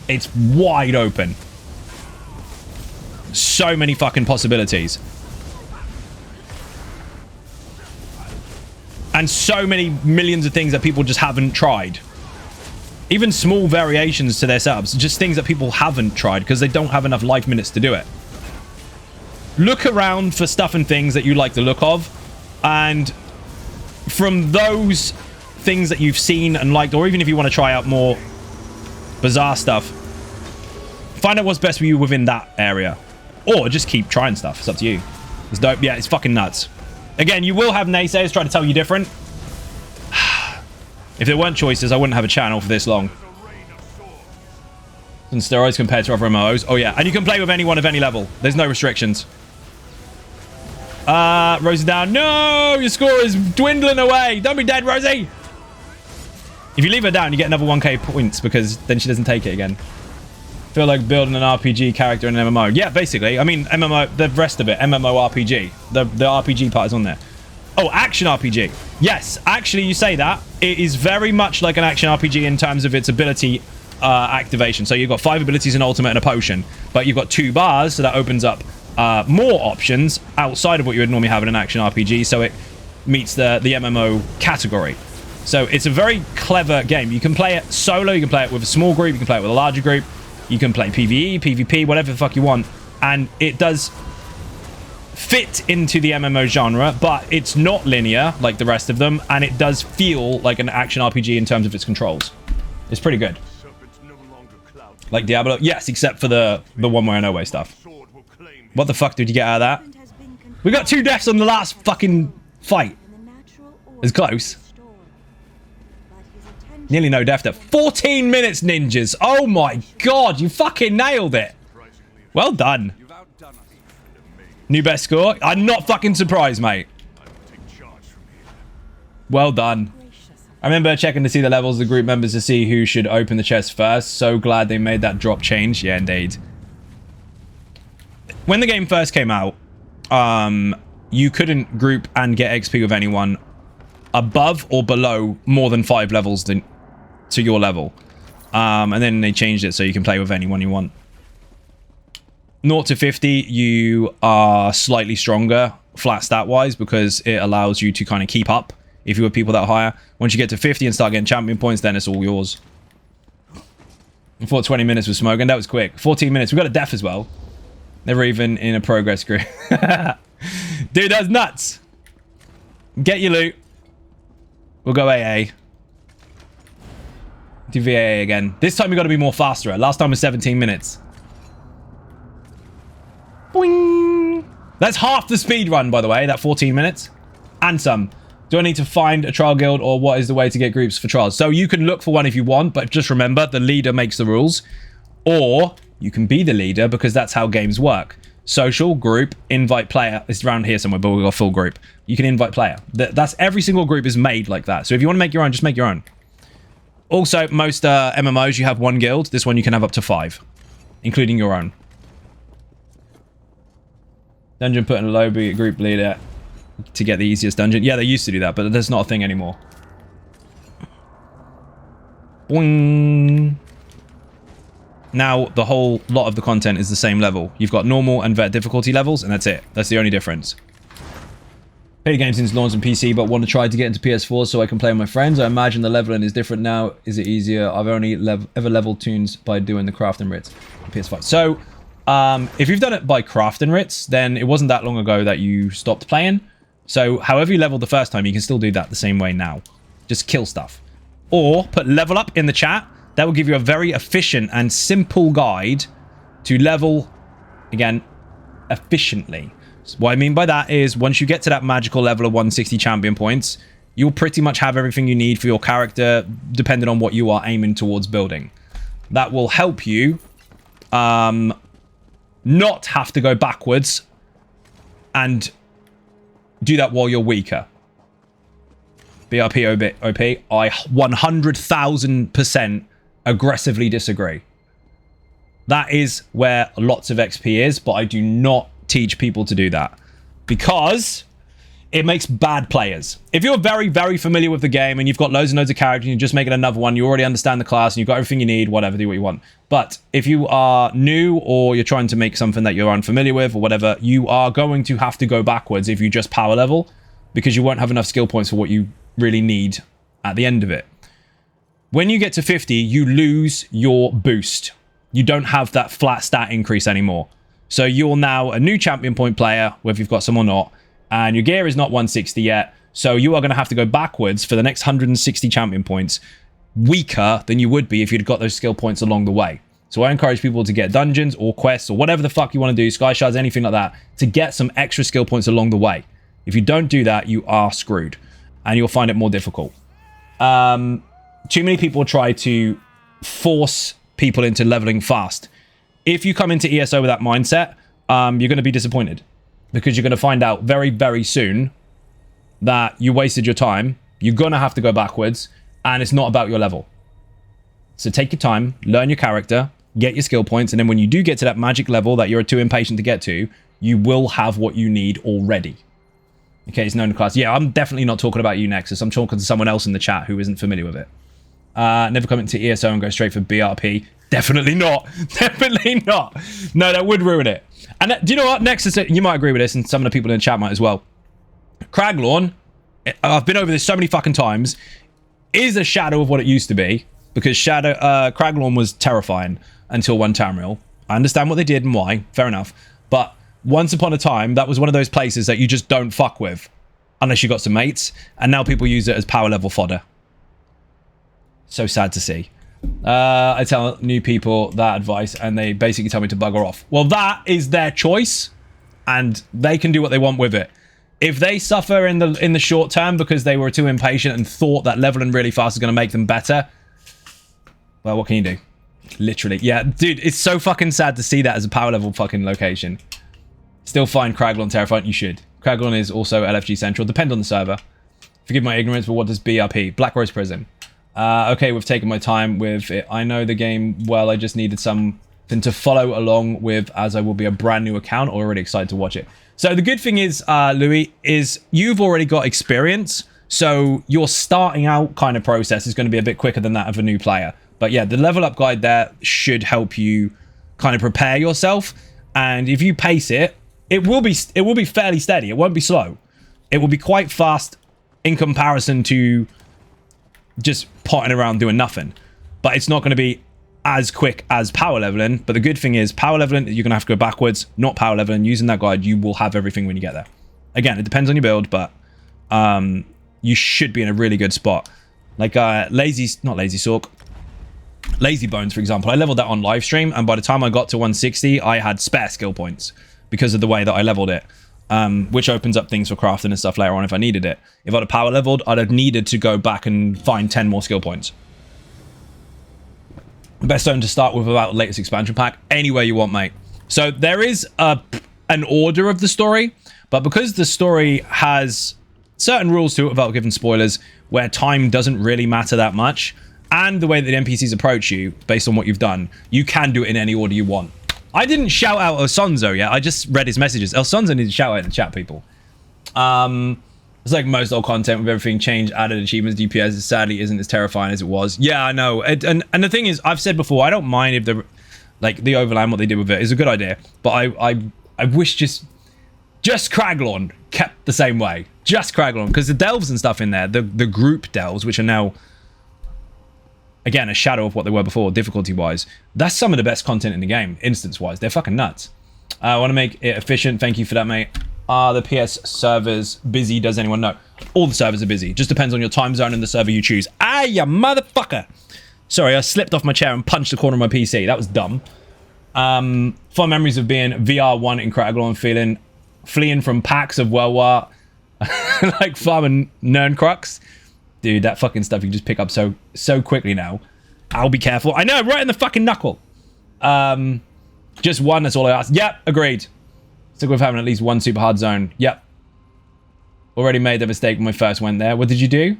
it's wide open. So many fucking possibilities. And so many millions of things that people just haven't tried. Even small variations to their setups, just things that people haven't tried because they don't have enough life minutes to do it. Look around for stuff and things that you like the look of, and from those things that you've seen and liked, or even if you want to try out more bizarre stuff, find out what's best for you within that area, or just keep trying stuff. It's up to you. It's dope. Yeah, it's fucking nuts. Again, you will have naysayers try to tell you different. If there weren't choices, I wouldn't have a channel for this long. And steroids compared to other MMOs. Oh yeah, and you can play with anyone of any level. There's no restrictions. Rosie down. No, your score is dwindling away. Don't be dead, Rosie. If you leave her down, you get another 1k points because then she doesn't take it again. Feel like building an RPG character in an MMO. Yeah, basically. I mean, MMO, the rest of it, MMORPG. The RPG part is on there. Oh, action RPG. Yes, actually, you say that. It is very much like an action RPG in terms of its ability activation. So you've got 5 abilities, an ultimate, and a potion. But you've got 2 bars, so that opens up more options outside of what you would normally have in an action RPG. So it meets the MMO category. So it's a very clever game. You can play it solo, you can play it with a small group, you can play it with a larger group. You can play PvE, PvP, whatever the fuck you want. And it does fit into the MMO genre, but it's not linear like the rest of them, and it does feel like an action RPG in terms of its controls. It's pretty good. Like Diablo? Yes, except for the one way or no way stuff. What the fuck did you get out of that? We got 2 deaths on the last fucking fight. It's close. Nearly no death there. 14 minutes, ninjas. Oh my god, you fucking nailed it. Well done. New best score. I'm not fucking surprised, mate. Well done. I remember checking to see the levels of the group members to see who should open the chest first. So glad they made that drop change. Yeah, indeed. When the game first came out, you couldn't group and get XP with anyone above or below more than 5 levels to your level. And then they changed it so you can play with anyone you want. 0 to 50, you are slightly stronger flat stat wise because it allows you to kind of keep up if you were people that are higher. Once you get to 50 and start getting champion points, then it's all yours. I thought 20 minutes was smoking. That was quick. 14 minutes. We got a death as well. Never even in a progress group. Dude, that's nuts. Get your loot. We'll go AA. Do VAA again. This time we got to be more faster. Last time was 17 minutes. Boing. That's half the speed run, by the way, that 14 minutes. And some. Do I need to find a trial guild, or what is the way to get groups for trials? So you can look for one if you want, but just remember, the leader makes the rules. Or you can be the leader, because that's how games work. Social, group, invite player. It's around here somewhere, but we've got a full group. You can invite player. That's every single group is made like that. So if you want to make your own, just make your own. Also, most MMOs, you have one guild. This one you can have up to 5, including your own. Dungeon put in a low group leader to get the easiest dungeon. Yeah, they used to do that, but that's not a thing anymore. Boing. Now, the whole lot of the content is the same level. You've got normal and vet difficulty levels, and that's it. That's the only difference. Played games since launch on PC, but want to try to get into PS4 so I can play with my friends. I imagine the leveling is different now. Is it easier? I've only ever leveled tunes by doing the craft and writs on PS5. So, if you've done it by craft and writs, then it wasn't that long ago that you stopped playing. So, however you leveled the first time, you can still do that the same way now. Just kill stuff. Or put level up in the chat. That will give you a very efficient and simple guide to level, again, efficiently. So what I mean by that is, once you get to that magical level of 160 champion points, you'll pretty much have everything you need for your character, depending on what you are aiming towards building. That will help you not have to go backwards and do that while you're weaker. BRP OP, I 100,000% aggressively disagree. That is where lots of XP is, but I do not teach people to do that because it makes bad players. If you're very, very familiar with the game and you've got loads and loads of characters and you're just making another one, you already understand the class and you've got everything you need, whatever, do what you want. But if you are new or you're trying to make something that you're unfamiliar with or whatever, you are going to have to go backwards if you just power level, because you won't have enough skill points for what you really need at the end of it. When you get to 50, you lose your boost. You don't have that flat stat increase anymore. So you're now a new champion point player, whether you've got some or not, and your gear is not 160 yet. So you are going to have to go backwards for the next 160 champion points, weaker than you would be if you'd got those skill points along the way. So I encourage people to get dungeons or quests or whatever the fuck you want to do, sky shards, anything like that, to get some extra skill points along the way. If you don't do that, you are screwed and you'll find it more difficult. Too many people try to force people into leveling fast. If you come into ESO with that mindset, you're going to be disappointed, because you're going to find out very, very soon that you wasted your time. You're going to have to go backwards, and it's not about your level. So take your time, learn your character, get your skill points, and then when you do get to that magic level that you're too impatient to get to, you will have what you need already. Okay, it's known to class. Yeah, I'm definitely not talking about you, Nexus. I'm talking to someone else in the chat who isn't familiar with it. Never come into ESO and go straight for BRP. Definitely not. Definitely not. No, that would ruin it. And do you know what? Nexus, you might agree with this, and some of the people in the chat might as well. Craglorn, I've been over this so many fucking times, is a shadow of what it used to be, because Craglorn was terrifying until one Tamriel. I understand what they did and why. Fair enough. But once upon a time, that was one of those places that you just don't fuck with unless you got some mates, and now people use it as power level fodder. So sad to see. I tell new people that advice and they basically tell me to bugger off. Well, that is their choice and they can do what they want with it. If they suffer in the short term because they were too impatient and thought that leveling really fast is going to make them better, well, what can you do? Literally. Yeah, dude, it's so fucking sad to see that as a power level fucking location. Still find Craglorn terrifying. You should. Craglorn is also LFG Central. Depend on the server. Forgive my ignorance, but what does BRP? Black Rose Prison. Okay, we've taken my time with it. I know the game well. I just needed something to follow along with, as I will be a brand new account. Already excited to watch it. So the good thing is, Louis, is you've already got experience. So your starting out kind of process is going to be a bit quicker than that of a new player. But yeah, the level up guide there should help you kind of prepare yourself. And if you pace it, it will be fairly steady. It won't be slow. It will be quite fast in comparison to just potting around doing nothing. But it's not going to be as quick as power leveling. But the good thing is power leveling, you're going to have to go backwards, not power leveling. Using that guide, you will have everything when you get there. Again, it depends on your build, but you should be in a really good spot. Like not Lazy Sork. Lazy Bones, for example, I leveled that on live stream, and by the time I got to 160, I had spare skill points because of the way that I leveled it, which opens up things for crafting and stuff later on if I needed it. If I'd have power leveled, I'd have needed to go back and find 10 more skill points. Best zone to start with about the latest expansion pack. Anywhere you want, mate. So there is an order of the story, but because the story has certain rules to it, without giving spoilers, where time doesn't really matter that much, and the way that the NPCs approach you based on what you've done, you can do it in any order you want. I didn't shout out Elsonzo yet. I just read his messages. Elsonzo needs to shout out in the chat, people. It's like most old content with everything changed, added achievements, DPS. It sadly isn't as terrifying as it was. Yeah, I know. And the thing is, I've said before, I don't mind if the overland, what they did with it is a good idea, but I wish just Craglorn kept the same way. Just Craglorn, because the delves and stuff in there, the group delves, which are now, again, a shadow of what they were before, difficulty-wise. That's some of the best content in the game, instance-wise. They're fucking nuts. I want to make it efficient. Thank you for that, mate. Are the PS servers busy? Does anyone know? All the servers are busy. Just depends on your time zone and the server you choose. Ah, you motherfucker. Sorry, I slipped off my chair and punched the corner of my PC. That was dumb. Fond memories of being VR1 in Craglorn, fleeing from packs of Welwa, like farming Nerncrux. Dude, that fucking stuff you can just pick up so quickly now. I'll be careful. I know, right in the fucking knuckle. Just one, that's all I asked. Yep, agreed. Stick with having at least one super hard zone. Yep. Already made the mistake when I first went there. What did you do?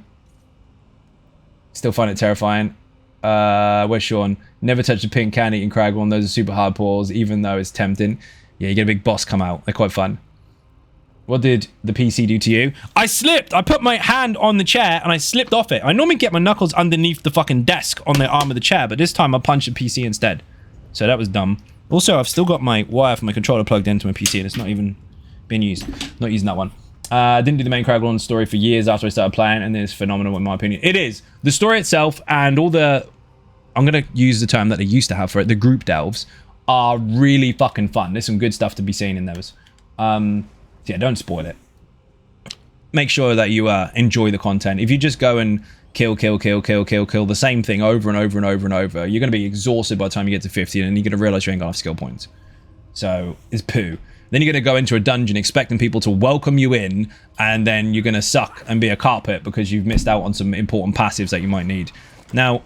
Still find it terrifying. Where's Sean? Never touch a pink candy in Craglorn. Those are super hard pulls, even though it's tempting. Yeah, you get a big boss come out. They're quite fun. What did the PC do to you? I slipped. I put my hand on the chair and I slipped off it. I normally get my knuckles underneath the fucking desk on the arm of the chair, but this time I punched the PC instead. So that was dumb. Also, I've still got my wire for my controller plugged into my PC and it's not even being used. Not using that one. Didn't do the main Craglorn story for years after I started playing, and it's phenomenal in my opinion. It is. The story itself and all the... I'm going to use the term that they used to have for it. The group delves are really fucking fun. There's some good stuff to be seen in those. Yeah, don't spoil it. Make sure that you enjoy the content. If you just go and kill the same thing over and over and over and over, you're going to be exhausted by the time you get to 50, and you're going to realize you ain't got enough skill points. So it's poo. Then you're going to go into a dungeon expecting people to welcome you in, and then you're going to suck and be a carpet because you've missed out on some important passives that you might need. Now,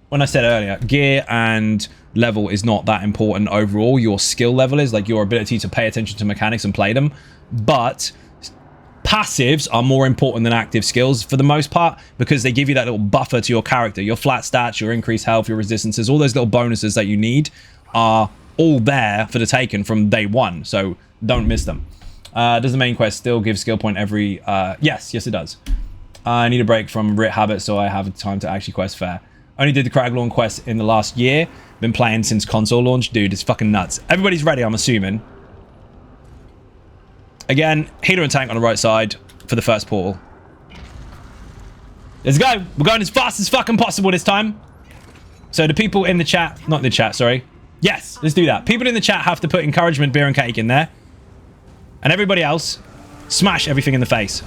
when I said earlier, gear and level is not that important overall. Your skill level is, like your ability to pay attention to mechanics and play them. But passives are more important than active skills for the most part, because they give you that little buffer to your character. Your flat stats, your increased health, your resistances, all those little bonuses that you need are all there for the taking from day one. So don't miss them. Does the main quest still give skill point every... Yes, it does. I need a break from Rit habit so I have time to actually quest fair. Only did the Craglorn quest in the last year. Been playing since console launch. Dude, it's fucking nuts. Everybody's ready, I'm assuming. Again, healer and tank on the right side for the first portal. Let's go. We're going as fast as fucking possible this time. So the people in the chat... Not in the chat, sorry. Yes, let's do that. People in the chat have to put encouragement, beer and cake in there. And everybody else, smash everything in the face.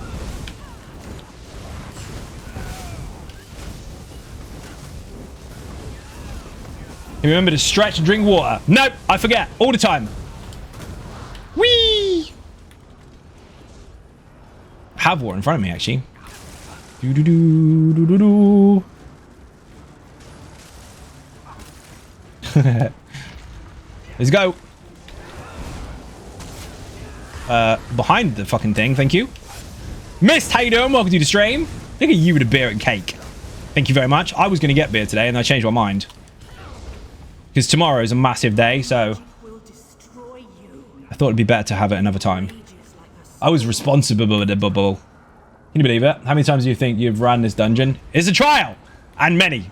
You remember to stretch and drink water. Nope, I forget all the time. Whee! I have water in front of me, actually. Do-do-do-do-do-do. Let's go. Behind the fucking thing, thank you. Mist, how you doing? Welcome to the stream. Look at you with a beer and cake. Thank you very much. I was going to get beer today, and I changed my mind. Because tomorrow is a massive day, so I thought it'd be better to have it another time. I was responsible with the bubble. Can you believe it? How many times do you think you've ran this dungeon? It's a trial! And many.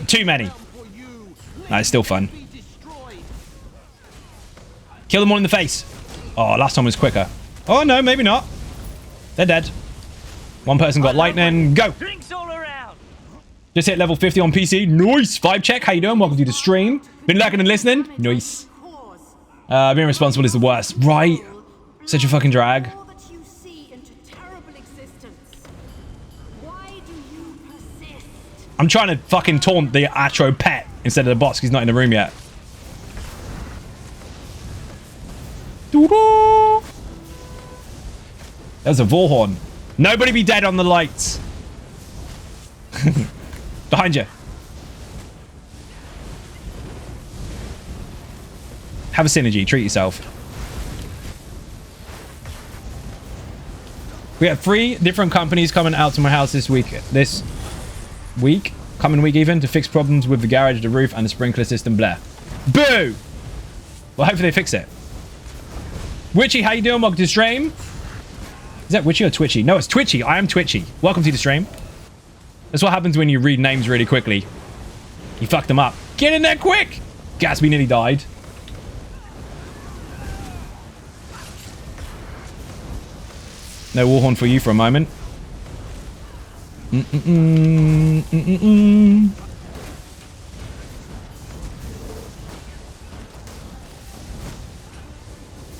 Too many. No, it's still fun. Kill them all in the face. Oh, last time was quicker. Oh, no, maybe not. They're dead. One person got lightning. Go! Just hit level 50 on PC. Nice! 5 check. How you doing? Welcome to the stream. Been lurking and listening. Nice. Being responsible is the worst. Right. Such a fucking drag. I'm trying to fucking taunt the Atro pet instead of the boss. He's not in the room yet. There's a Vorhorn. Nobody be dead on the lights. Behind you. Have a synergy. Treat yourself. We have 3 different companies coming out to my house this week. Coming week even, to fix problems with the garage, the roof, and the sprinkler system. Blah. Boo! Well, hopefully they fix it. Witchy, how you doing? Welcome to the stream. Is that Witchy or Twitchy? No, it's Twitchy. I am Twitchy. Welcome to the stream. That's what happens when you read names really quickly. You fucked them up. Get in there quick! Gatsby nearly died. No Warhorn for you for a moment.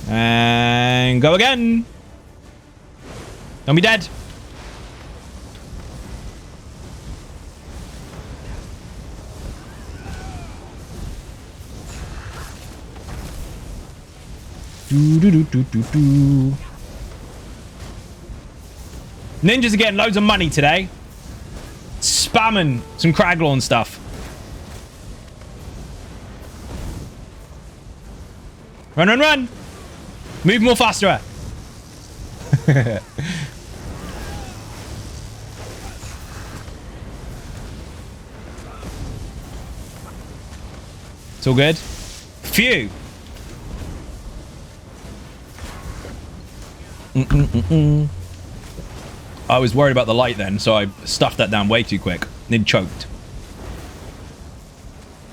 And go again. Don't be dead. Ninjas are getting loads of money today. Spamming some Craglorn stuff. Run, run, run. Move more faster. It's all good. Phew. I was worried about the light then, so I stuffed that down way too quick. Then choked.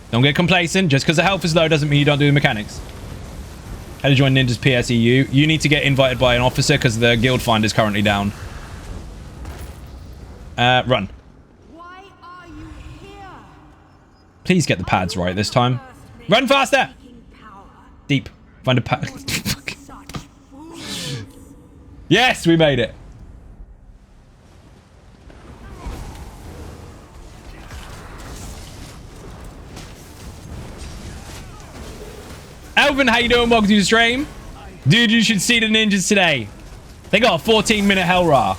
Don't get complacent. Just because the health is low doesn't mean you don't do the mechanics. How to join Ninja's PSEU? You need to get invited by an officer because the guild finder is currently down. Run. Why are you here? Please get the pads right this time. Run faster! Deep. Find a pad. Yes, we made it. Elvin, how you doing? Welcome to the stream. Dude, you should see the ninjas today. They got a 14-minute Hel Ra.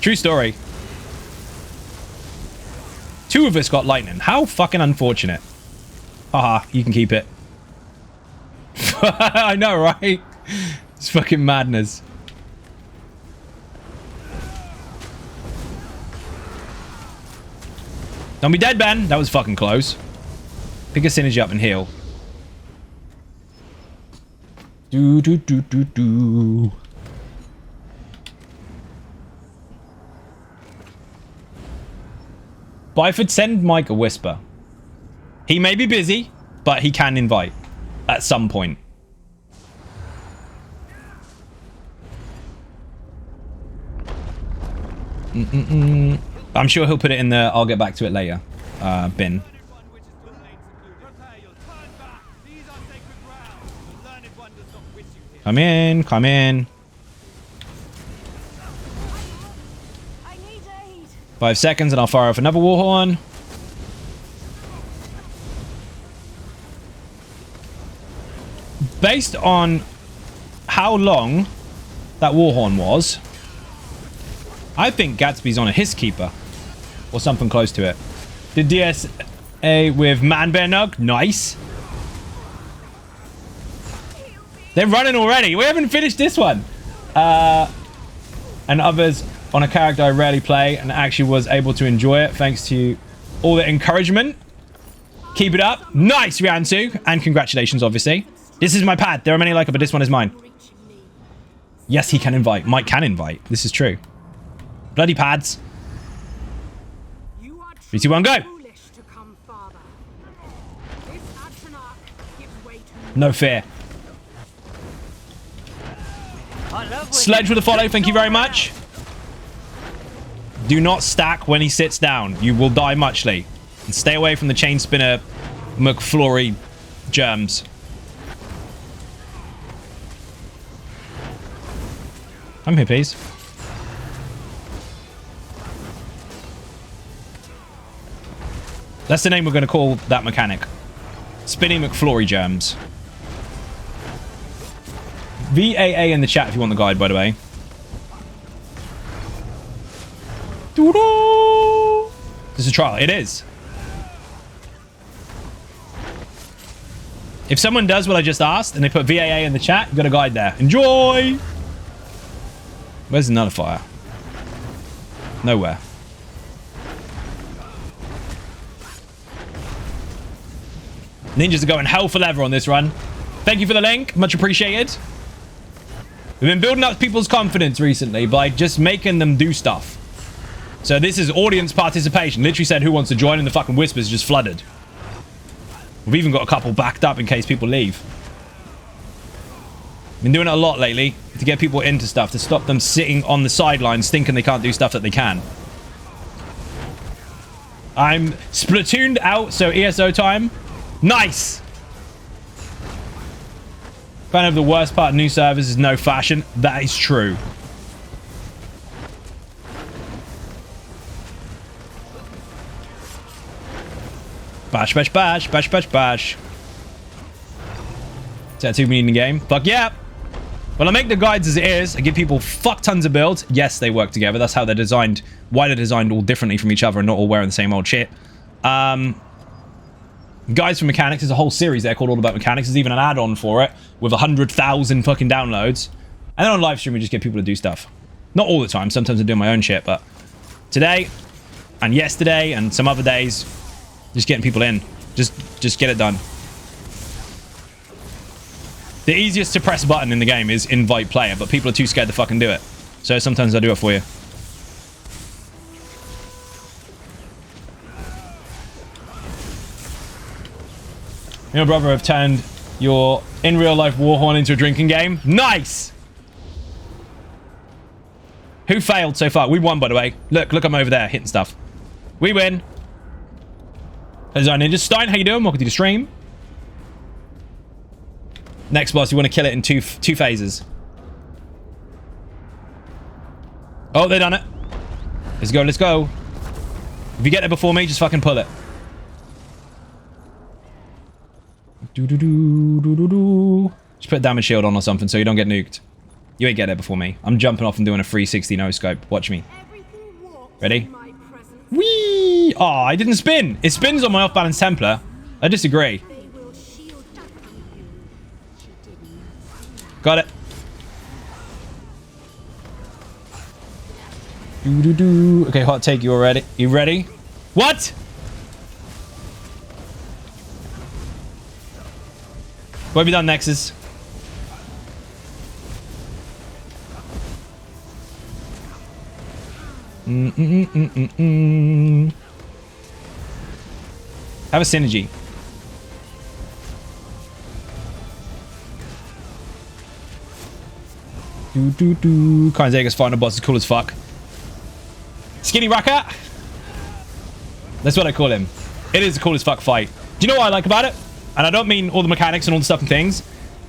True story. 2 of us got lightning. How fucking unfortunate. Haha, you can keep it. I know, right? It's fucking madness. Don't be dead, Ben. That was fucking close. Pick a synergy up and heal. Do. Byford, send Mike a whisper. He may be busy, but he can invite at some point. I'm sure he'll put it in the I'll get back to it later bin. Come in, come in. 5 seconds and I'll fire off another Warhorn. Based on how long that Warhorn was, I think Gatsby's on a Hiss Keeper. Or something close to it. The DSA with Man Bear Nug. Nice. They're running already. We haven't finished this one. And others on a character I rarely play and actually was able to enjoy it thanks to all the encouragement. Keep it up. Nice, Riansu. And congratulations, obviously. This is my pad. There are many like it, but this one is mine. Yes, he can invite. Mike can invite. This is true. Bloody pads. 3, 2, 1, go. No fear. Sledge with a follow. Thank you very much. Do not stack when he sits down. You will die muchly. And stay away from the chain spinner McFlurry germs. I'm here, please. That's the name we're going to call that mechanic. Spinny McFlurry Germs. VAA in the chat if you want the guide, by the way. This is a trial. It is. If someone does what I just asked and they put VAA in the chat, you've got a guide there. Enjoy! Where's the nullifier? Nowhere. Ninjas are going hell for leather on this run. Thank you for the link. Much appreciated. We've been building up people's confidence recently by just making them do stuff. So this is audience participation. Literally said who wants to join and the fucking whispers just flooded. We've even got a couple backed up in case people leave. Been doing it a lot lately to get people into stuff, to stop them sitting on the sidelines thinking they can't do stuff that they can. I'm Splatooned out, so ESO time. Nice! Kind of the worst part of new servers is no fashion. That is true. Bash, bash, bash, bash, bash, bash. Is that 2 million in the game? Fuck yeah! Well, I make the guides as it is. I give people fuck tons of builds. Yes, they work together. That's how they're designed. Why they're designed all differently from each other and not all wearing the same old shit. Guides for Mechanics. There's a whole series there called All About Mechanics. There's even an add-on for it with 100,000 fucking downloads. And then on live stream, we just get people to do stuff. Not all the time. Sometimes I'm doing my own shit, but today and yesterday and some other days, just getting people in. Just get it done. The easiest to press button in the game is invite player, but people are too scared to fucking do it. So sometimes I do it for you. Your brother have turned your in real life Warhorn into a drinking game. Nice! Who failed so far? We won, by the way. Look, I'm over there hitting stuff. We win. There's our Ninja. Stein, how you doing? Welcome to the stream. Next boss, you want to kill it in two phases. Oh, they done it. Let's go, let's go. If you get there before me, just fucking pull it. Just put a damage shield on or something so you don't get nuked. You ain't get there before me. I'm jumping off and doing a 360 no scope. Watch me. Ready? Whee! Oh, I didn't spin. It spins on my off-balance Templar. I disagree. Got it. Okay, hot take. You ready? You ready? What? What have you done, Nexus? Have a synergy. Kainzega's final boss is cool as fuck. Skinny Racker. That's what I call him. It is the coolest fuck fight. Do you know what I like about it? And I don't mean all the mechanics and all the stuff and things.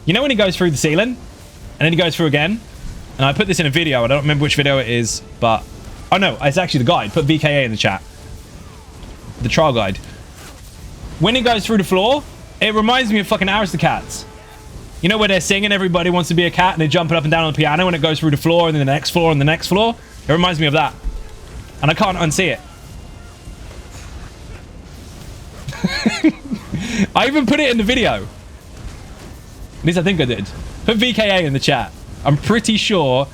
You know when he goes through the ceiling and then he goes through again? And I put this in a video. I don't remember which video it is, but oh no, it's actually the guide. Put VKA in the chat. The trial guide. When he goes through the floor, it reminds me of fucking Aristocats. You know where they're singing, everybody wants to be a cat, and they're jumping up and down on the piano, and it goes through the floor, and then the next floor, and the next floor? It reminds me of that. And I can't unsee it. I even put it in the video. At least I think I did. Put VKA in the chat. I'm pretty sure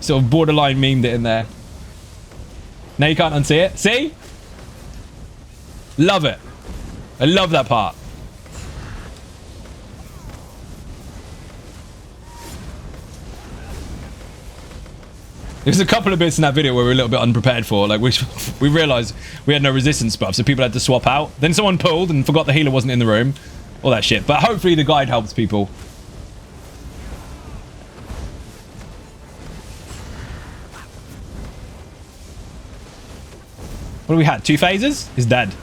sort of borderline memed it in there. Now you can't unsee it. See? Love it. I love that part. There's a couple of bits in that video where we were a little bit unprepared for. Like, we realized we had no resistance buff, so people had to swap out. Then someone pulled and forgot the healer wasn't in the room. All that shit. But hopefully the guide helps people. What do we had? 2 phases? He's dead.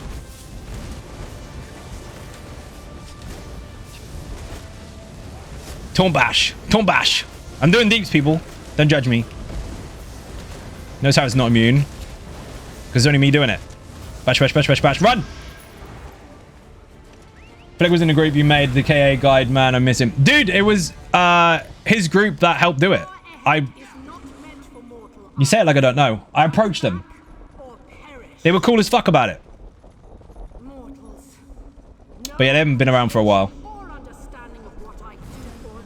Tombash. Tombash. I'm doing deeps, people. Don't judge me. Notice how it's not immune. Because it's only me doing it. Bash, bash, bash, bash, bash. Run! Flick was in a group you made, the KA guide, man. I miss him. Dude, it was his group that helped do it. You say it like I don't know. I approached them. They were cool as fuck about it. But yeah, they haven't been around for a while.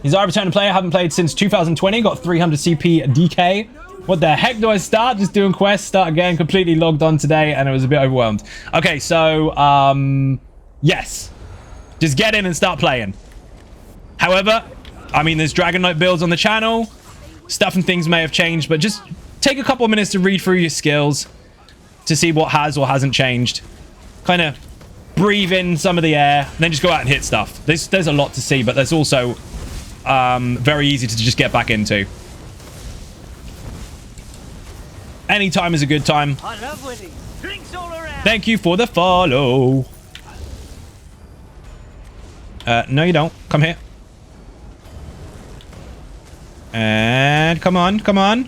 He's our returning player. Haven't played since 2020. Got 300 CP DK. What the heck do I start? Just doing quests. Start again. Completely logged on today and it was a bit overwhelmed. Okay, so, yes. Just get in and start playing. However, I mean, there's Dragon Knight builds on the channel. Stuff and things may have changed, but just take a couple of minutes to read through your skills to see what has or hasn't changed. Kind of breathe in some of the air, and then just go out and hit stuff. There's a lot to see, but there's also very easy to just get back into. Any time is a good time. I love winning. Drinks all around. Thank you for the follow. No, you don't. Come here. And come on, come on.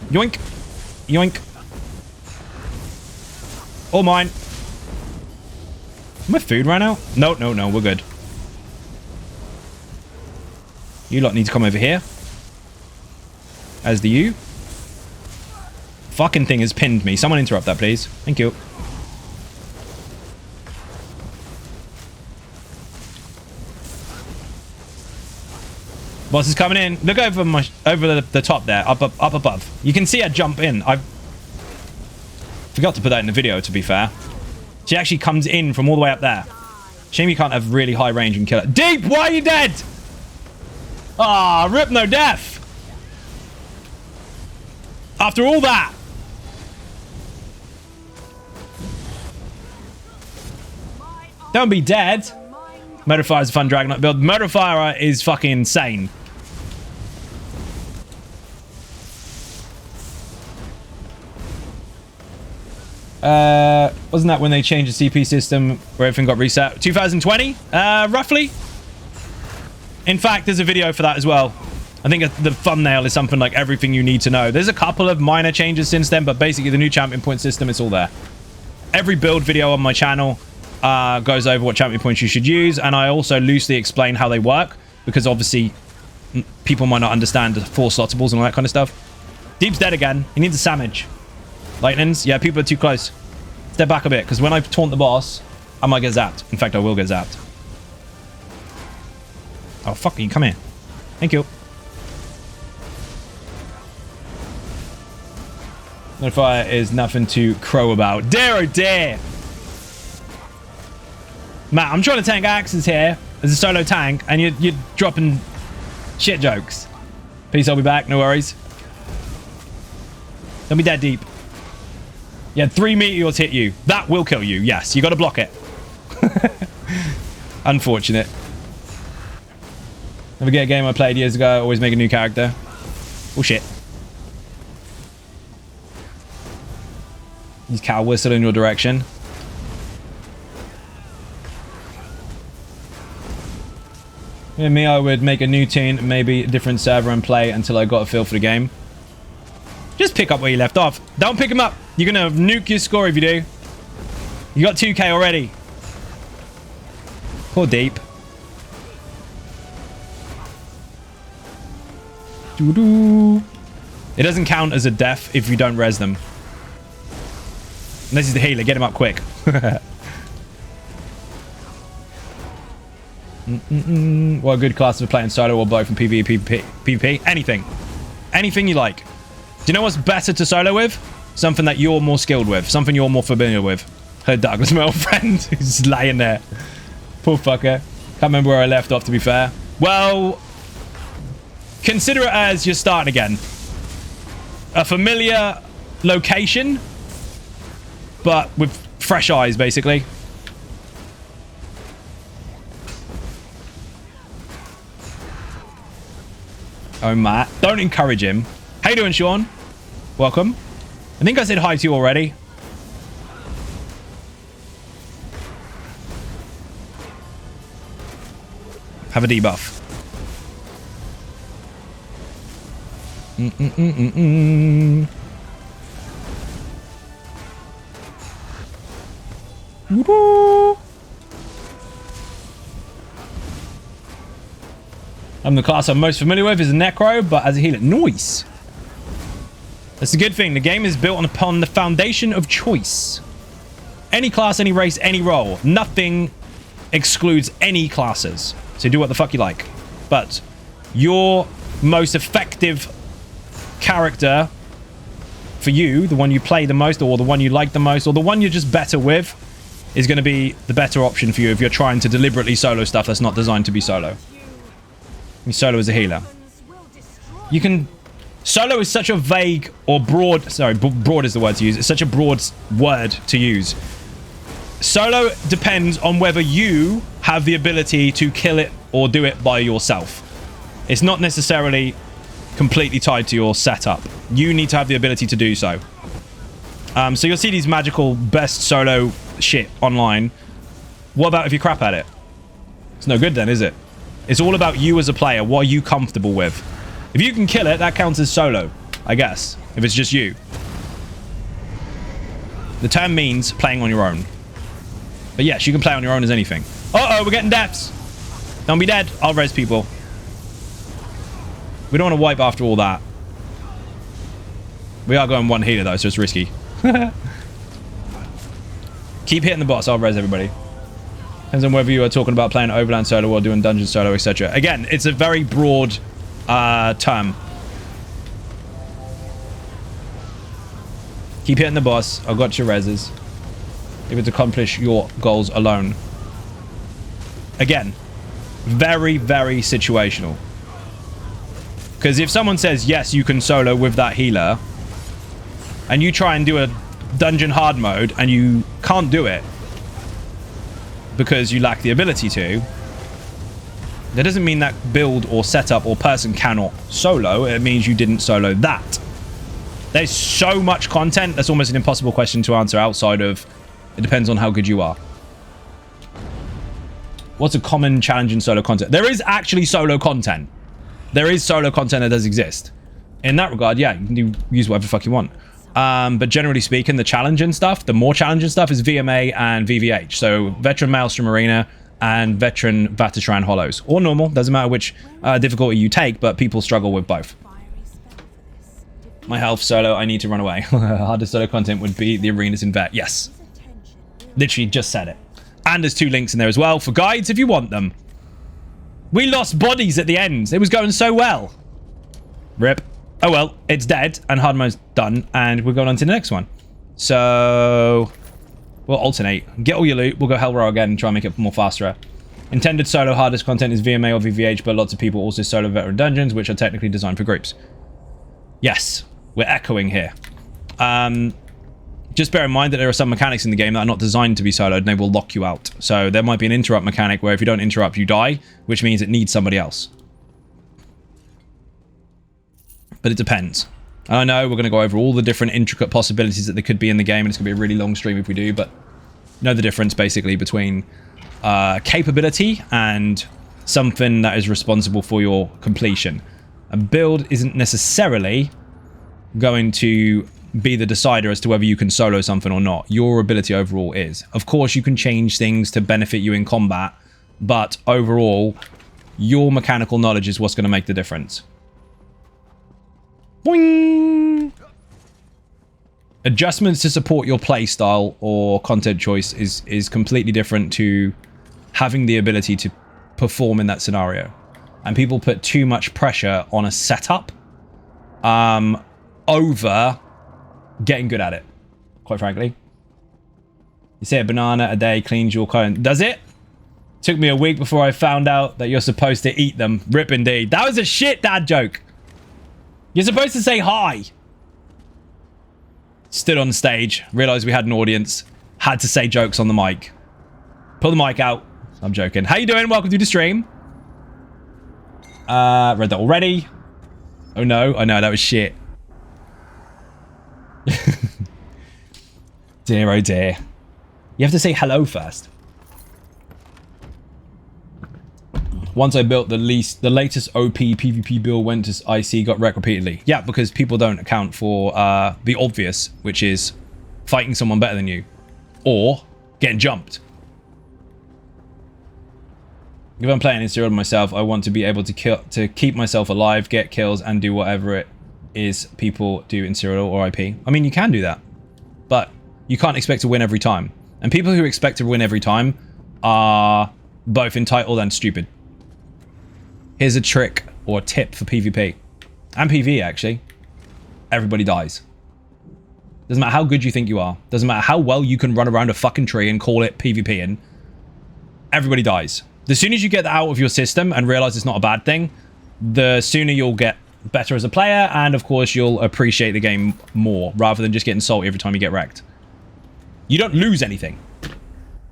Yoink. Yoink. All mine. My food ran out? No, no, no, we're good. You lot need to come over here. As do you. Fucking thing has pinned me. Someone interrupt that, please. Thank you. Boss is coming in. Look over the top there, up above. You can see her jump in. I forgot to put that in the video, to be fair. She actually comes in from all the way up there. Shame you can't have really high range and kill her. Deep, why are you dead? Ah, rip no death. After all that. Don't be dead. Murderfire is a fun Dragon Knight build. Murderfire is fucking insane. Wasn't that when they changed the CP system where everything got reset? 2020, roughly. In fact, there's a video for that as well. I think the thumbnail is something like everything you need to know. There's a couple of minor changes since then, but basically the new champion point system, it's all there. Every build video on my channel goes over what champion points you should use, and I also loosely explain how they work, because obviously people might not understand the 4 slottables and all that kind of stuff. Deep's dead again. He needs a sandwich. Lightnings? Yeah, people are too close. Step back a bit, because when I taunt the boss, I might get zapped. In fact, I will get zapped. Oh, fuck you. Come here. Thank you. Notifier is nothing to crow about. Dare oh dare! Matt, I'm trying to tank axes here as a solo tank, and you're dropping shit jokes. Peace, I'll be back. No worries. Don't be that deep. Yeah, 3 meteors hit you. That will kill you. Yes, you got to block it. Unfortunate. Never get a game I played years ago. Always make a new character. Oh, shit. Use cow whistle in your direction. Yeah, me, I would make a new team, maybe a different server, and play until I got a feel for the game. Just pick up where you left off. Don't pick him up. You're going to nuke your score if you do. You got 2k already. Poor Deep. Doo-doo. It doesn't count as a death if you don't res them. And this is the healer. Get him up quick. What a good class of playing solo or both in PvE, PvP. Anything. Anything you like. Do you know what's better to solo with? Something that you're more skilled with. Something you're more familiar with. Her Douglas, my old friend, who's laying there. Poor fucker. Can't remember where I left off, to be fair. Well, consider it as you're starting again. A familiar location, but with fresh eyes, basically. Oh, Matt. Don't encourage him. How you doing, Sean? Welcome. I think I said hi to you already. Have a debuff. The class I'm most familiar with is a Necro, but as a healer. Nice. That's a good thing. The game is built upon the foundation of choice. Any class, any race, any role. Nothing excludes any classes. So do what the fuck you like. But your most effective character for you, the one you play the most, or the one you like the most, or the one you're just better with, is going to be the better option for you if you're trying to deliberately solo stuff that's not designed to be solo. You solo as a healer. You can... Solo is such a vague or broad... Sorry, broad is the word to use. It's such a broad word to use. Solo depends on whether you have the ability to kill it or do it by yourself. It's not necessarily completely tied to your setup. You need to have the ability to do so. So you'll see these magical best solo shit online. What about if you crap at it? It's no good then, is it? It's all about you as a player. What are you comfortable with? If you can kill it, that counts as solo, I guess. If it's just you. The term means playing on your own. But yes, you can play on your own as anything. Uh-oh, we're getting deaths. Don't be dead. I'll res people. We don't want to wipe after all that. We are going one healer though, so it's risky. Keep hitting the boss. I'll res everybody. Depends on whether you are talking about playing Overland solo or doing dungeon solo, etc. Again, it's a very broad term. Keep hitting the boss. I've got your reses. Able to accomplish your goals alone. Again, very, very situational. Because if someone says, yes, you can solo with that healer, and you try and do a dungeon hard mode, and you can't do it, because you lack the ability to, that doesn't mean that build or setup or person cannot solo. It means you didn't solo that. There's so much content, that's almost an impossible question to answer outside of, it depends on how good you are. What's a common challenge in solo content? There is actually solo content. There is solo content that does exist. In that regard, yeah, you can use whatever the fuck you want. But generally speaking, the challenging stuff, the more challenging stuff is VMA and VVH. So Veteran Maelstrom Arena and Veteran Vatashran Hollows. Or normal, doesn't matter which difficulty you take, but people struggle with both. My health solo, I need to run away. Hardest solo content would be the arenas in Vet. Yes. Literally just said it. And there's 2 links in there as well for guides if you want them. We lost bodies at the end. It was going so well. Rip. Oh well, it's dead and hard mode's done and we're going on to the next one. So we'll alternate. Get all your loot. We'll go Hel Ra again and try and make it more faster. Intended solo hardest content is VMA or VVH, but lots of people also solo veteran dungeons, which are technically designed for groups. Yes, we're echoing here. Just bear in mind that there are some mechanics in the game that are not designed to be soloed and they will lock you out. So there might be an interrupt mechanic where if you don't interrupt, you die, which means it needs somebody else. But it depends. I know we're going to go over all the different intricate possibilities that there could be in the game, and it's going to be a really long stream if we do, but know the difference basically between capability and something that is responsible for your completion. A build isn't necessarily going to be the decider as to whether you can solo something or not. Your ability overall is. Of course, you can change things to benefit you in combat, but overall, your mechanical knowledge is what's going to make the difference. Boing! Adjustments to support your playstyle or content choice is completely different to having the ability to perform in that scenario. And people put too much pressure on a setup over getting good at it, quite frankly. You say a banana a day cleans your current. Does it? Took me a week before I found out that you're supposed to eat them. Rip indeed. That was a shit dad joke. You're supposed to say hi. Stood on stage, realized we had an audience, had to say jokes on the mic. Pull the mic out. I'm joking. How you doing? Welcome to the stream. Read that already. Oh no. Oh no, that was shit. Dear oh dear. You have to say hello first. Once I built the latest OP PvP build went to IC, got wrecked repeatedly. Yeah, because people don't account for the obvious, which is fighting someone better than you. Or getting jumped. If I'm playing in serial myself, I want to be able to keep myself alive, get kills, and do whatever it is people do in serial or IP. I mean, you can do that, but you can't expect to win every time. And people who expect to win every time are both entitled and stupid. Here's a trick or a tip for PvP. And PvE, actually. Everybody dies. Doesn't matter how good you think you are. Doesn't matter how well you can run around a fucking tree and call it PvPing. Everybody dies. The sooner you get that out of your system and realize it's not a bad thing, the sooner you'll get better as a player, and of course you'll appreciate the game more, rather than just getting salty every time you get wrecked. You don't lose anything.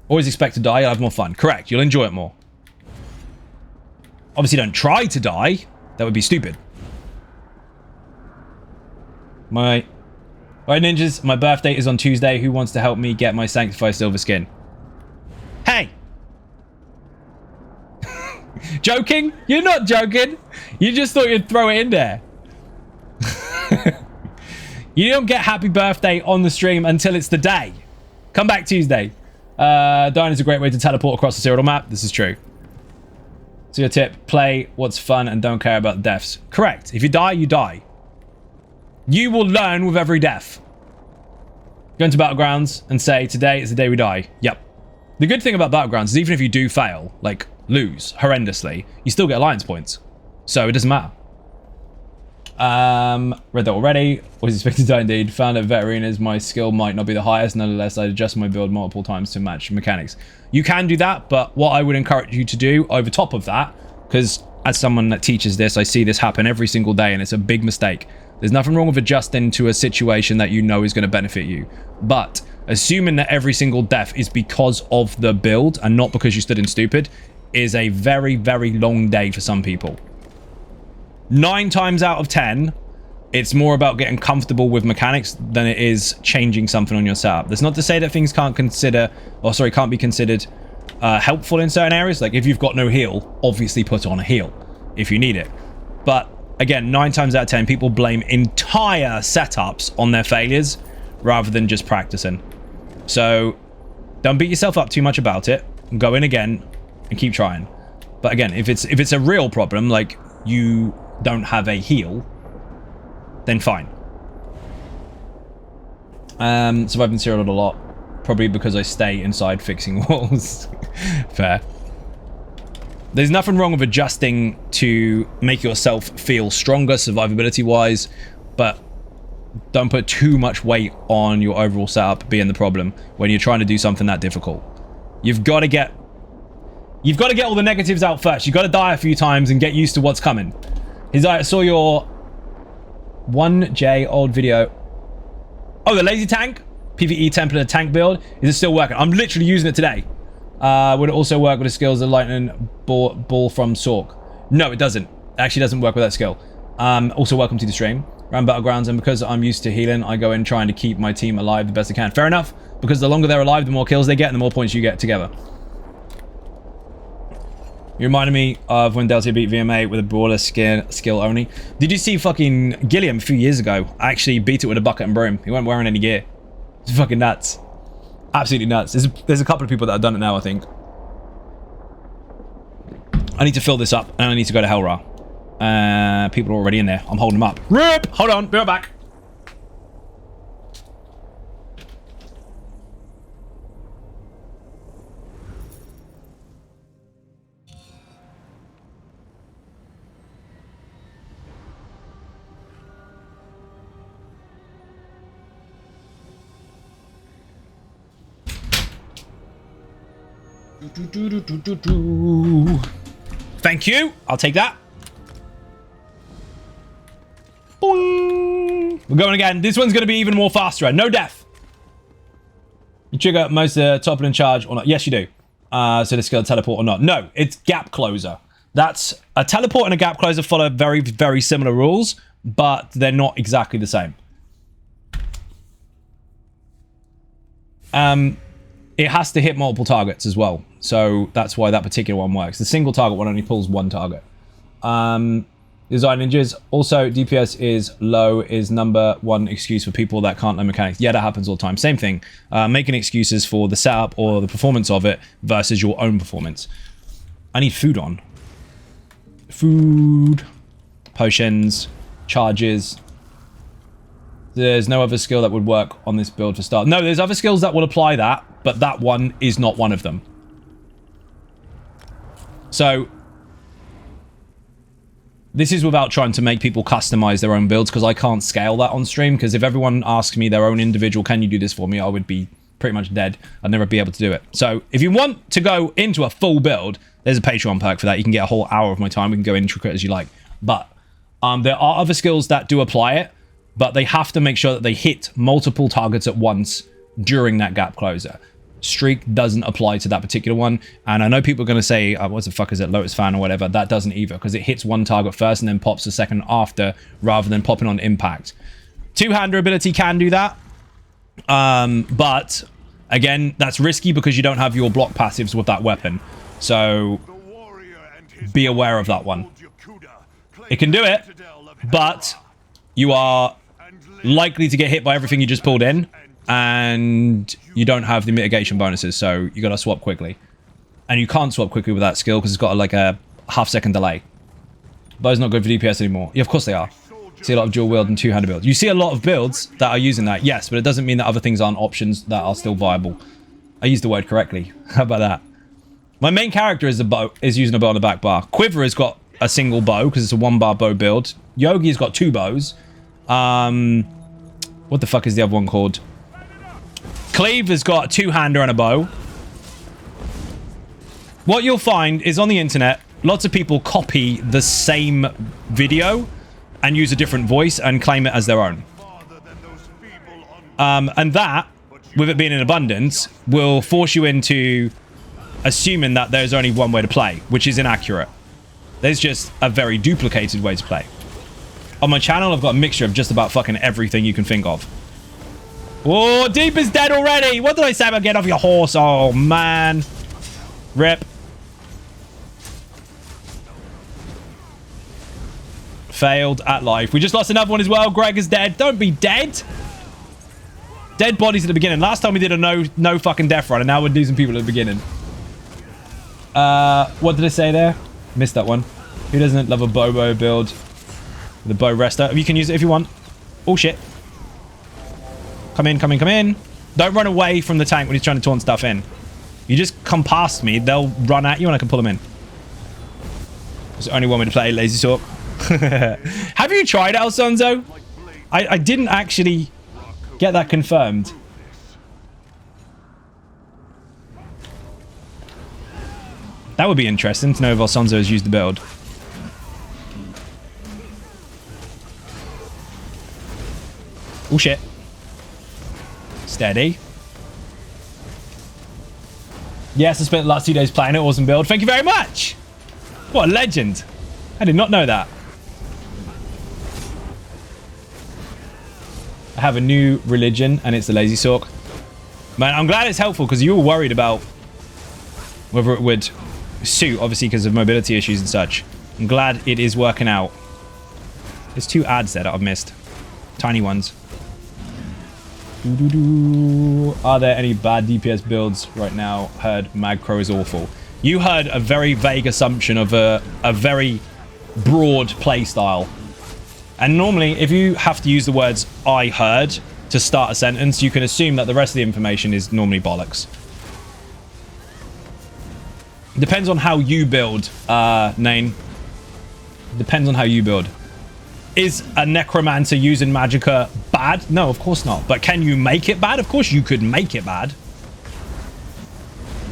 Always expect to die, you'll have more fun. Correct, you'll enjoy it more. Obviously don't try to die. That would be stupid. Alright ninjas, my birthday is on Tuesday. Who wants to help me get my Sanctified Silver skin? Hey! Joking? You're not joking. You just thought you'd throw it in there. You don't get happy birthday on the stream until it's the day. Come back Tuesday. Dying is a great way to teleport across the serial map. This is true. So your tip, play what's fun and don't care about deaths. Correct. If you die, you die. You will learn with every death. Go into Battlegrounds and say, today is the day we die. Yep. The good thing about Battlegrounds is even if you do fail, like lose horrendously, you still get alliance points. So it doesn't matter. Read that already. Was expected to die indeed. Found that veteran is my skill might not be the highest. Nonetheless, I adjust my build multiple times to match mechanics. You can do that, but what I would encourage you to do over top of that, because as someone that teaches this, I see this happen every single day, and it's a big mistake. There's nothing wrong with adjusting to a situation that you know is going to benefit you. But assuming that every single death is because of the build and not because you stood in stupid is a very, very long day for some people. 9 times out of 10, it's more about getting comfortable with mechanics than it is changing something on your setup. That's not to say that things can't be considered helpful in certain areas. Like if you've got no heal, obviously put on a heal if you need it. But again, 9 times out of 10, people blame entire setups on their failures rather than just practicing. So don't beat yourself up too much about it. Go in again and keep trying. But again, if it's a real problem, like you don't have a heal, then fine. Surviving serial a lot, probably because I stay inside fixing walls. Fair. There's nothing wrong with adjusting to make yourself feel stronger survivability wise, but don't put too much weight on your overall setup being the problem when you're trying to do something that difficult. You've got to get all the negatives out first. You've got to die a few times and get used to what's coming. I saw your 1J old video. Oh, the lazy tank? PvE template tank build? Is it still working? I'm literally using it today. Would it also work with the skills of lightning ball from Sork? No, it doesn't. It actually doesn't work with that skill. Also, welcome to the stream. Around Battlegrounds, and because I'm used to healing, I go in trying to keep my team alive the best I can. Fair enough, because the longer they're alive, the more kills they get and the more points you get together. You reminded me of when Delta beat VMA with a brawler skill only. Did you see fucking Gilliam a few years ago? I actually beat it with a bucket and broom. He wasn't wearing any gear. It's fucking nuts. Absolutely nuts. There's a couple of people that have done it now, I think. I need to fill this up, and I need to go to Hel Ra. People are already in there. I'm holding them up. RIP! Hold on, be right back. Thank you. I'll take that. Boing. We're going again. This one's going to be even more faster. No death. You trigger most toppling charge or not? Yes, you do. So the skill teleport or not? No, it's gap closer. That's a teleport and a gap closer follow very, very similar rules, but they're not exactly the same. It has to hit multiple targets as well. So that's why that particular one works. The single target one only pulls one target. Design ninjas. Also, DPS is low is number one excuse for people that can't learn mechanics. Yeah, that happens all the time. Same thing. Making excuses for the setup or the performance of it versus your own performance. I need food on. Food. Potions. Charges. There's no other skill that would work on this build for start. No, there's other skills that will apply that, but that one is not one of them. So... this is without trying to make people customize their own builds, because I can't scale that on stream, because if everyone asked me their own individual, can you do this for me, I would be pretty much dead. I'd never be able to do it. So if you want to go into a full build, there's a Patreon perk for that. You can get a whole hour of my time. We can go intricate as you like. But there are other skills that do apply it, but they have to make sure that they hit multiple targets at once during that gap closer. Streak doesn't apply to that particular one, and I know people are going to say, what the fuck is it, Lotus Fan or whatever. That doesn't either, because it hits one target first and then pops a second after, rather than popping on impact. Two-hander ability can do that, but again, that's risky because you don't have your block passives with that weapon, so be aware of that one. It can do it, but you are likely to get hit by everything you just pulled in, and you don't have the mitigation bonuses, so you gotta swap quickly. And you can't swap quickly with that skill because it's got like a half-second delay. Bow's not good for DPS anymore. Yeah, of course they are. See a lot of dual wield and two-handed builds. You see a lot of builds that are using that, yes, but it doesn't mean that other things aren't options that are still viable. I used the word correctly. How about that? My main character is using a bow on the back bar. Quiver has got a single bow because it's a one-bar bow build. Yogi's got two bows. What the fuck is the other one called? Cleve has got a two-hander and a bow. What you'll find is on the internet, lots of people copy the same video and use a different voice and claim it as their own. And that, with it being in abundance, will force you into assuming that there's only one way to play, which is inaccurate. There's just a very duplicated way to play. On my channel, I've got a mixture of just about fucking everything you can think of. Oh, Deep is dead already. What did I say about get off your horse? Oh, man. Rip. Failed at life. We just lost another one as well. Greg is dead. Don't be dead. Dead bodies at the beginning. Last time we did a no fucking death run, and now we're losing people at the beginning. What did I say there? Missed that one. Who doesn't love a bow build? The bow rester. You can use it if you want. Oh, shit. Come in, come in, come in. Don't run away from the tank when he's trying to taunt stuff in. You just come past me, they'll run at you and I can pull them in. It's the only one way to play Lazy Sword. Have you tried Alfonso? I didn't actually get that confirmed. That would be interesting to know if Alfonso has used the build. Oh shit. Steady. Yes, I spent the last 2 days playing it. Awesome build. Thank you very much. What a legend. I did not know that. I have a new religion, and it's the Lazy Sork. Man, I'm glad it's helpful, because you were worried about whether it would suit, obviously, because of mobility issues and such. I'm glad it is working out. There's 2 ads there that I've missed. Tiny ones. Are there any bad DPS builds right now? Heard Magcro is awful. You heard a very vague assumption of a very broad play style. And normally, if you have to use the words I heard to start a sentence, you can assume that the rest of the information is normally bollocks. Depends on how you build, Nain. Depends on how you build. Is a necromancer using magicka bad? No, of course not. But can you make it bad? Of course you could make it bad.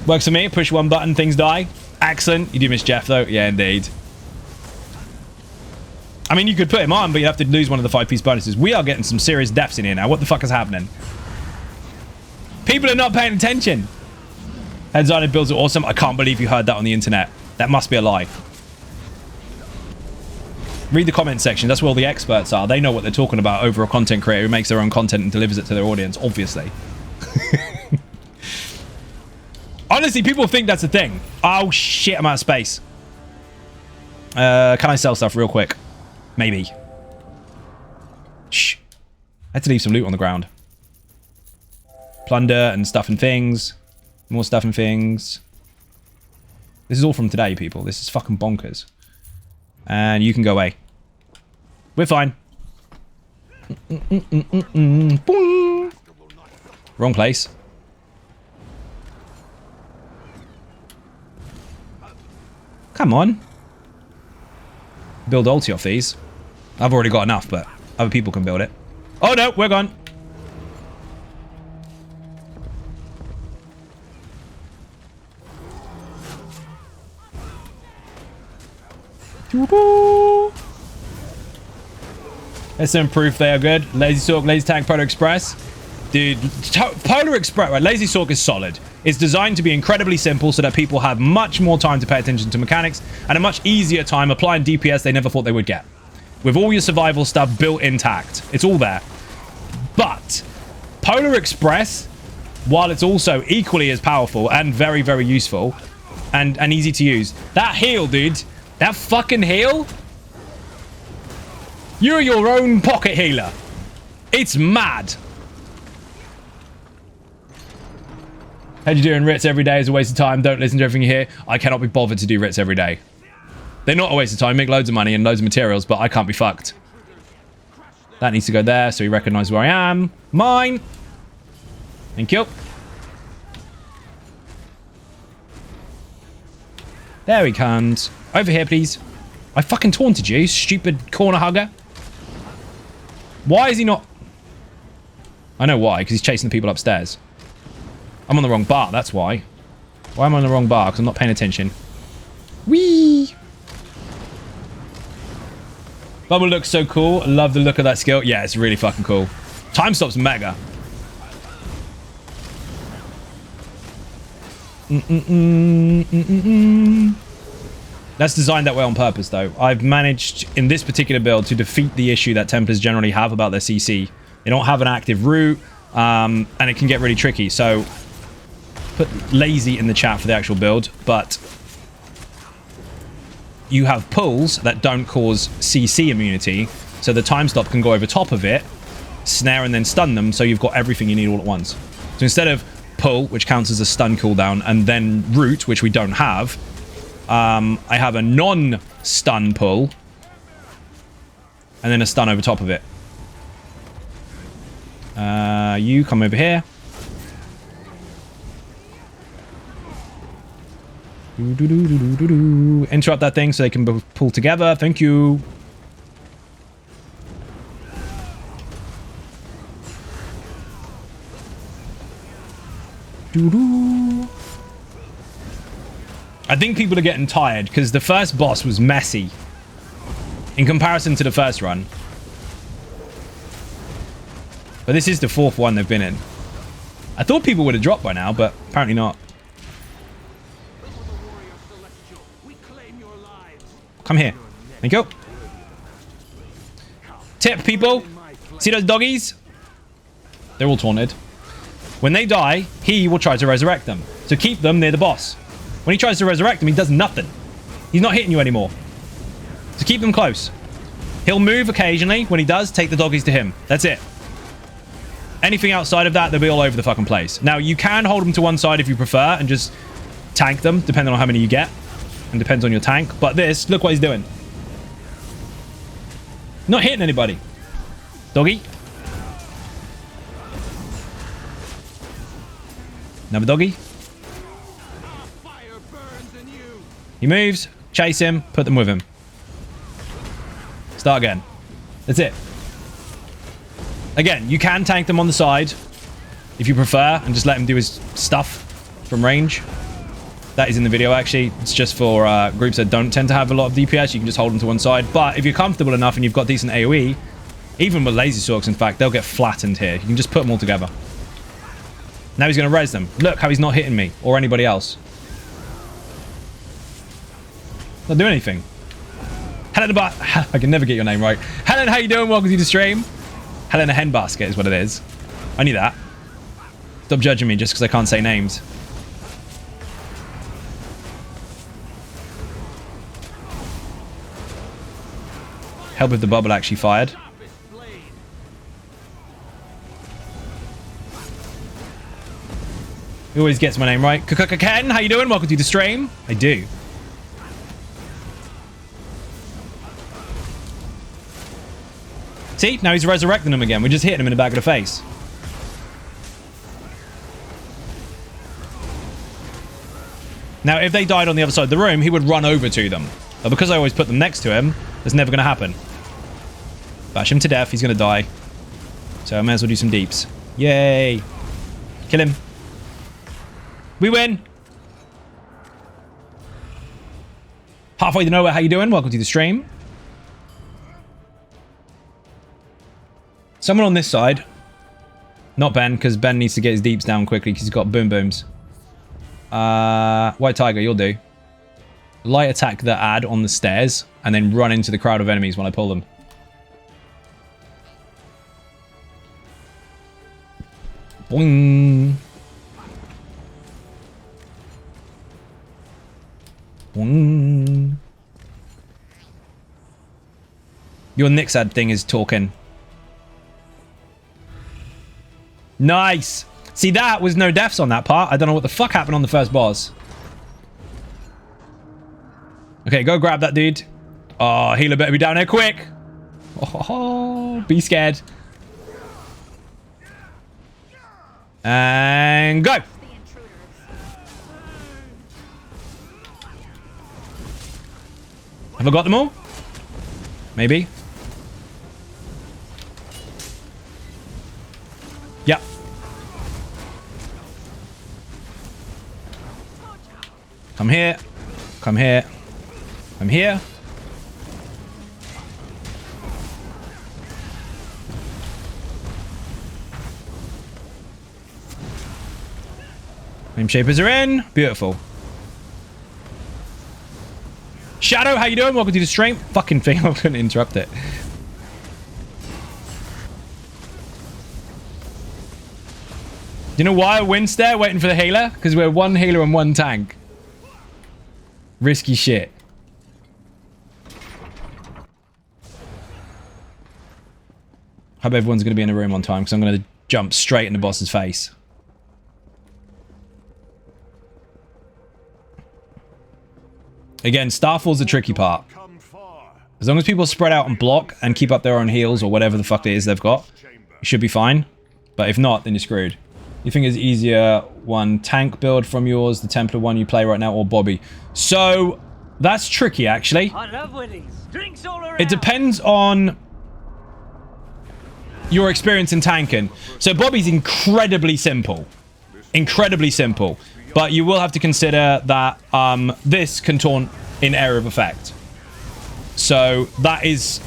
Works for me. Push one button, things die. Excellent. You do miss Jeff, though. Yeah, indeed. I mean, you could put him on, but you have to lose one of the 5-piece bonuses. We are getting some serious deaths in here now. What the fuck is happening? People are not paying attention. Xynode builds are awesome. I can't believe you heard that on the internet. That must be a lie. Read the comment section. That's where all the experts are. They know what they're talking about over a content creator who makes their own content and delivers it to their audience, obviously. Honestly, people think that's a thing. Oh, shit, I'm out of space. Can I sell stuff real quick? Maybe. Shh. I had to leave some loot on the ground. Plunder and stuff and things. More stuff and things. This is all from today, people. This is fucking bonkers. And you can go away. We're fine. Boing. Wrong place. Come on. Build ulti off these. I've already got enough, but other people can build it. Oh no, we're gone. There's some proof they are good. Lazy Sork, Lazy Tank, Polar Express. Dude, Polar Express, right? Lazy Sork is solid. It's designed to be incredibly simple so that people have much more time to pay attention to mechanics and a much easier time applying DPS they never thought they would get. With all your survival stuff built intact. It's all there. But Polar Express, while it's also equally as powerful and very, very useful and easy to use, that heal, dude, that fucking heal, you're your own pocket healer. It's mad. How you doing? Writs every day is a waste of time. Don't listen to everything you hear. I cannot be bothered to do writs every day. They're not a waste of time. Make loads of money and loads of materials, but I can't be fucked. That needs to go there so he recognizes where I am. Mine. Thank you. There he comes. Over here, please. I fucking taunted you, stupid corner hugger. Why is he not... I know why, because he's chasing the people upstairs. I'm on the wrong bar, that's why. Why am I on the wrong bar? Because I'm not paying attention. Whee! Bubble looks so cool. I love the look of that skill. Yeah, it's really fucking cool. Time stop's mega. That's designed that way on purpose, though. I've managed, in this particular build, to defeat the issue that Templars generally have about their CC. They don't have an active route, and it can get really tricky. So, put lazy in the chat for the actual build, but you have pulls that don't cause CC immunity, so the time stop can go over top of it, snare and then stun them, so you've got everything you need all at once. So instead of pull, which counts as a stun cooldown, and then root, which we don't have, I have a non-stun pull, and then a stun over top of it. You come over here. Interrupt that thing so they can pull together. Thank you. I think people are getting tired because the first boss was messy in comparison to the first run. But this is the fourth one they've been in. I thought people would have dropped by now, but apparently not. Come here. Thank you. Tip, people. See those doggies? They're all taunted. When they die, he will try to resurrect them. So keep them near the boss. When he tries to resurrect them, he does nothing. He's not hitting you anymore. So keep them close. He'll move occasionally. When he does, take the doggies to him. That's it. Anything outside of that, they'll be all over the fucking place. Now, you can hold them to one side if you prefer and just tank them, depending on how many you get. And depends on your tank. But this, look what he's doing. Not hitting anybody. Doggy. Another doggy. He moves. Chase him. Put them with him. Start again. That's it. Again, you can tank them on the side if you prefer and just let him do his stuff from range. That is in the video, actually. It's just for groups that don't tend to have a lot of DPS. You can just hold them to one side. But if you're comfortable enough and you've got decent AoE, even with lazy sorks, in fact, they'll get flattened here. You can just put them all together. Now he's going to res them. Look how he's not hitting me or anybody else. Not doing anything. Helen, I can never get your name right. Helen, how you doing? Welcome to the stream. Helen, a hen basket is what it is. I knew that. Stop judging me just because I can't say names. Help if the bubble actually fired. He always gets my name right. Ken, how you doing? Welcome to the stream. I do. See? Now he's resurrecting him again. We're just hitting him in the back of the face. Now, if they died on the other side of the room, he would run over to them. But because I always put them next to him, it's never going to happen. Bash him to death. He's going to die. So I may as well do some deeps. Yay. Kill him. We win. Halfway to nowhere. How you doing? Welcome to the stream. Someone on this side. Not Ben, because Ben needs to get his deeps down quickly because he's got boom booms. White Tiger, you'll do. Light attack the ad on the stairs and then run into the crowd of enemies when I pull them. Boing. Boing. Your Nyx ad thing is talking. Nice. See, that was no deaths on that part. I don't know what the fuck happened on the first boss. Okay, go grab that dude. Oh, healer better be down there quick. Oh, be scared. And go. Have I got them all? Maybe. Yep. Come here. Come here. I'm here. Flame Shapers are in. Beautiful. Shadow, how you doing? Welcome to the stream. Fucking thing, I'm going to interrupt it. Do you know why I winced there waiting for the healer? Because we're one healer and one tank. Risky shit. Hope everyone's going to be in the room on time because I'm going to jump straight in the boss's face. Again, Starfall's the tricky part. As long as people spread out and block and keep up their own heals or whatever the fuck it is they've got, you should be fine. But if not, then you're screwed. You think it's easier one tank build from yours, the Templar one you play right now, or Bobby? So, that's tricky, actually. I love winning. Drinks all around. It depends on your experience in tanking. So, Bobby's incredibly simple. Incredibly simple. But you will have to consider that this can taunt in area of effect. So, that is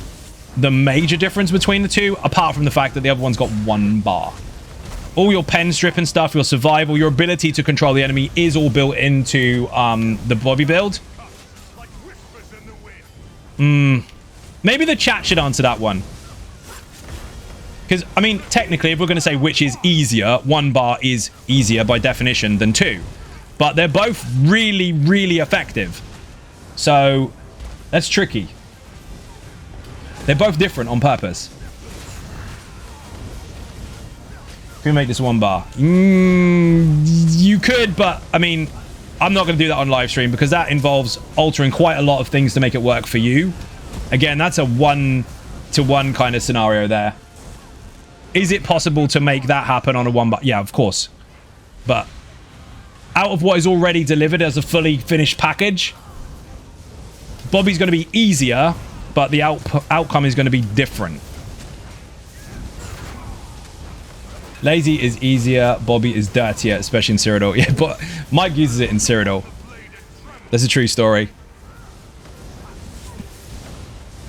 the major difference between the two, apart from the fact that the other one's got 1 bar. All your pen strip and stuff, your survival, your ability to control the enemy is all built into the Bobby build. Maybe the chat should answer that one. Because, I mean, technically, if we're going to say which is easier, 1 bar is easier by definition than 2. But they're both really, really effective. So, that's tricky. They're both different on purpose. Can we make this 1 bar? You could, but, I mean, I'm not going to do that on live stream because that involves altering quite a lot of things to make it work for you. Again, that's a 1-to-1 kind of scenario there. Is it possible to make that happen on a 1 bar? Yeah, of course. But out of what is already delivered as a fully finished package, Bobby's going to be easier, but the outcome is going to be different. Lazy is easier, Bobby is dirtier, especially in Cyrodiil. Yeah, but Mike uses it in Cyrodiil. That's a true story.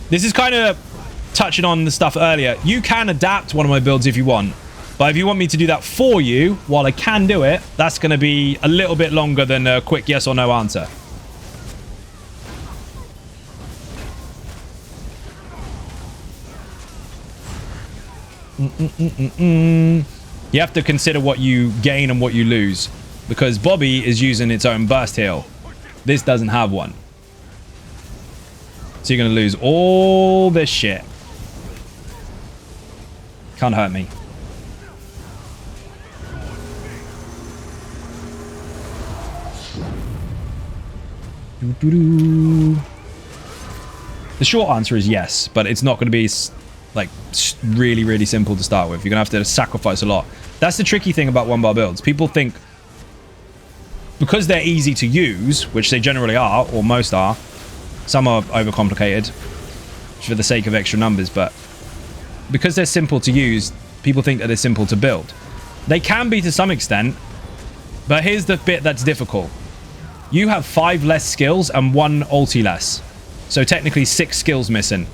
This is kind of touching on the stuff earlier. You can adapt one of my builds if you want. But if you want me to do that for you, while I can do it, that's going to be a little bit longer than a quick yes or no answer. You have to consider what you gain and what you lose. Because Bobby is using its own burst heal. This doesn't have one. So you're going to lose all this shit. Can't hurt me. The short answer is yes, but it's not going to be like really, really simple to start with. You're going to have to sacrifice a lot. That's the tricky thing about one bar builds. People think because they're easy to use, which they generally are, or most are, some are overcomplicated for the sake of extra numbers, but because they're simple to use, people think that they're simple to build. They can be to some extent, but here's the bit that's difficult. You have 5 less skills and 1 ulti less. So technically 6 skills missing.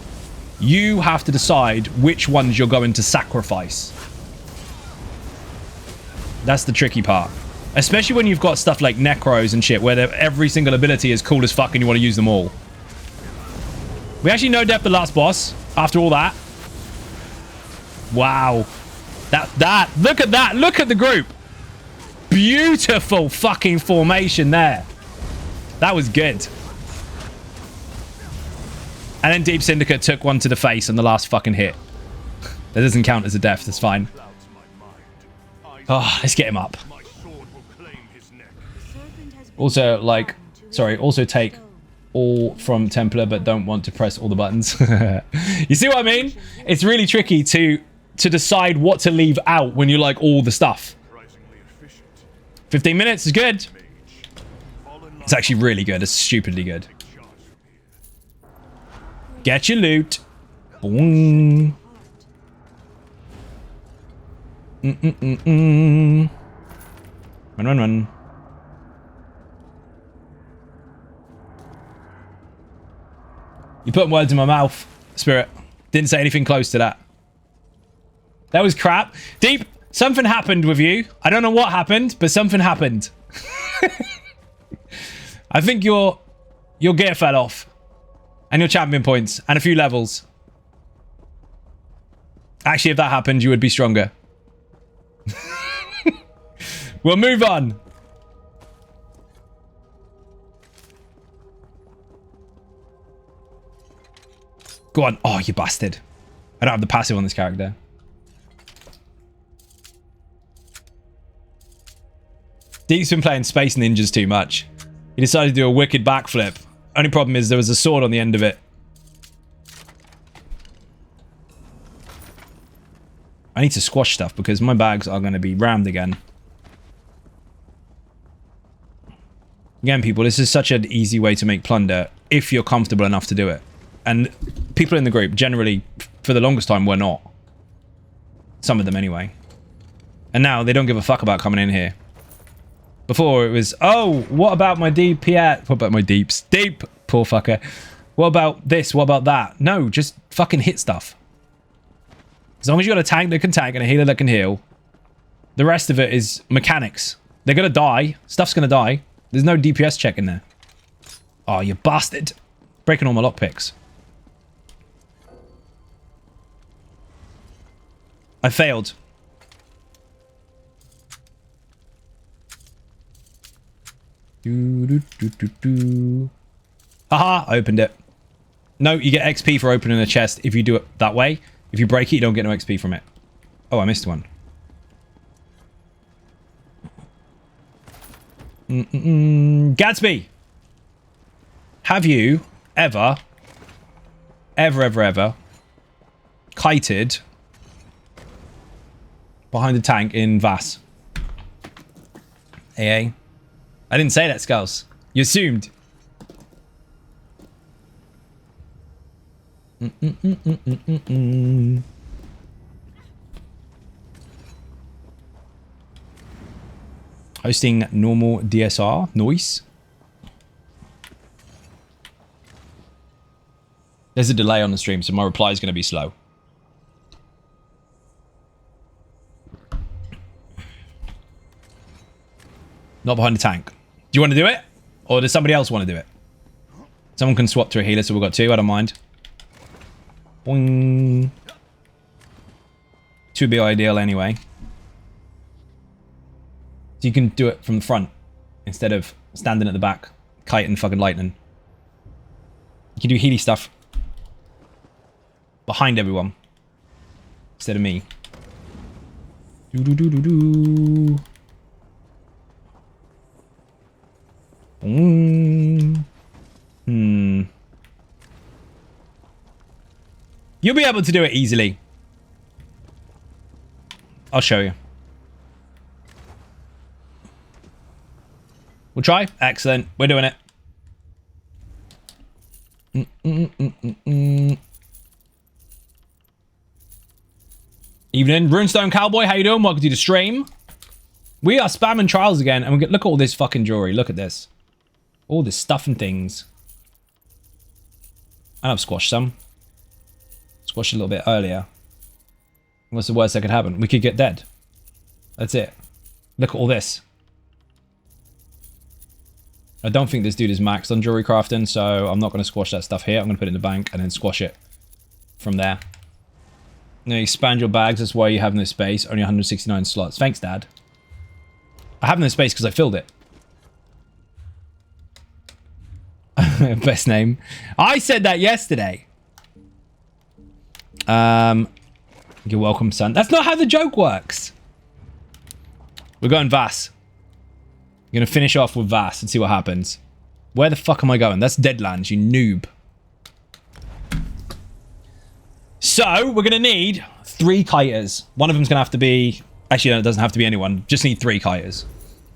You have to decide which ones you're going to sacrifice. That's the tricky part. Especially when you've got stuff like Necros and shit, where every single ability is cool as fuck and you want to use them all. We actually no-dep the last boss after all that. Wow. Look at that. Look at the group. Beautiful fucking formation there. That was good. And then Deep Syndicate took one to the face on the last fucking hit. That doesn't count as a death. That's fine. Oh, let's get him up. Also, like, sorry, also take all from Templar, but don't want to press all the buttons. You see what I mean? It's really tricky to decide what to leave out when you like all the stuff. 15 minutes is good. It's actually really good. It's stupidly good. Get your loot. Boing. Run. You put words in my mouth, Spirit. Didn't say anything close to that. That was crap. Deep, something happened with you. I don't know what happened, but something happened. I think your gear fell off. And your champion points. And a few levels. Actually, if that happened, you would be stronger. We'll move on. Go on. Oh, you bastard. I don't have the passive on this character. Deep's been playing Space Ninjas too much. He decided to do a wicked backflip. Only problem is there was a sword on the end of it. I need to squash stuff because my bags are going to be rammed again. Again, people, this is such an easy way to make plunder if you're comfortable enough to do it. And people in the group generally, for the longest time, were not. Some of them anyway. And now they don't give a fuck about coming in here. Before it was, oh, what about my DPS? What about my deeps? Deep, poor fucker. What about this? What about that? No, just fucking hit stuff. As long as you got a tank that can tank and a healer that can heal, the rest of it is mechanics. They're gonna die. Stuff's gonna die. There's no DPS check in there. Oh, you bastard. Breaking all my lockpicks. I failed. Haha, I opened it. No, you get XP for opening a chest if you do it that way. If you break it, you don't get no XP from it. Oh, I missed one. Gatsby! Have you ever kited behind the tank in Vass? AA? I didn't say that, Skulls. You assumed. Hosting normal DSR. Noise. There's a delay on the stream, so my reply is going to be slow. Not behind the tank. Do you want to do it? Or does somebody else want to do it? Someone can swap to a healer, so we've got 2. I don't mind. Boing. 2 would be ideal anyway. So you can do it from the front instead of standing at the back, kite and fucking lightning. You can do healy stuff. behind everyone instead of me. Do do do do do. You'll be able to do it easily. I'll show you. We'll try. Excellent. We're doing it. Evening. Runestone Cowboy, how you doing? Welcome to the stream. We are spamming trials again, and we get, look at all this fucking jewelry. Look at this. All this stuff and things. And I've squashed some. Squashed a little bit earlier. What's the worst that could happen? We could get dead. That's it. Look at all this. I don't think this dude is maxed on jewelry crafting, so I'm not going to squash that stuff here. I'm going to put it in the bank and then squash it from there. Now expand your bags. That's why you have no space. Only 169 slots. Thanks, Dad. I have no space because I filled it. Best name. I said that yesterday. You're welcome, son. That's not how the joke works. We're going Vass. We're going to finish off with Vass and see what happens. Where the fuck am I going? That's Deadlands, you noob. So, we're going to need 3 kiters. One of them's going to have to be... Actually, no, it doesn't have to be anyone. Just need 3 kiters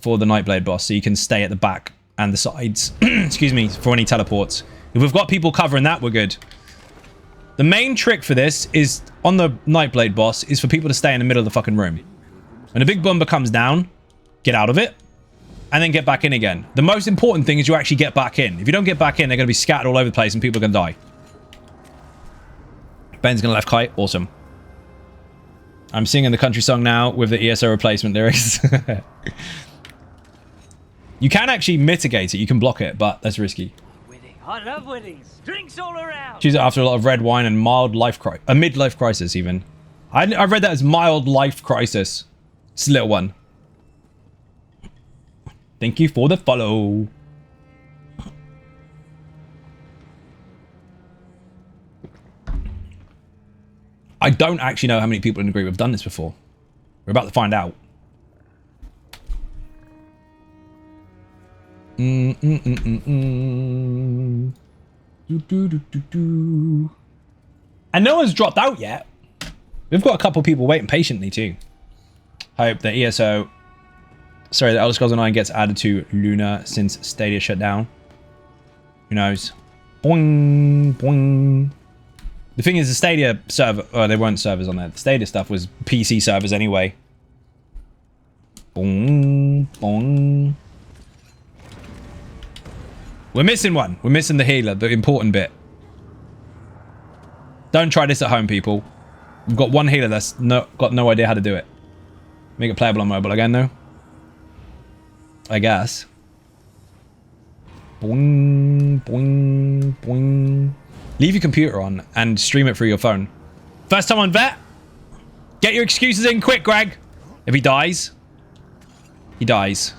for the Nightblade boss, so you can stay at the back and the sides. Excuse me, for any teleports. If we've got people covering that, we're good. The main trick for this is, on the Nightblade boss, is for people to stay in the middle of the fucking room. When a big bomber comes down, get out of it, and then get back in again. The most important thing is you actually get back in. If you don't get back in, they're going to be scattered all over the place and people are going to die. Ben's going to left kite. Awesome. I'm singing the country song now with the ESO replacement lyrics. You can actually mitigate it. You can block it, but that's risky. Winning. I love winnings. Drinks all around. Choose it after a lot of red wine and mild life crisis. A midlife crisis, even. I read that as mild life crisis. It's a little one. Thank you for the follow. I don't actually know how many people in the group have done this before. We're about to find out. And no one's dropped out yet. We've got a couple people waiting patiently too. Hope the ESO... Sorry, the Elder Scrolls Online gets added to Luna since Stadia shut down. Who knows? Boing, boing. The thing is, the Stadia server... Oh, there weren't servers on there. The Stadia stuff was PC servers anyway. Boing, boing. We're missing one. We're missing the healer, the important bit. Don't try this at home, people. We've got one healer that's got no idea how to do it. Make it playable on mobile again, though. I guess. Boing, boing, boing. Leave your computer on and stream it through your phone. First time on Vet. Get your excuses in quick, Greg. If he dies, he dies.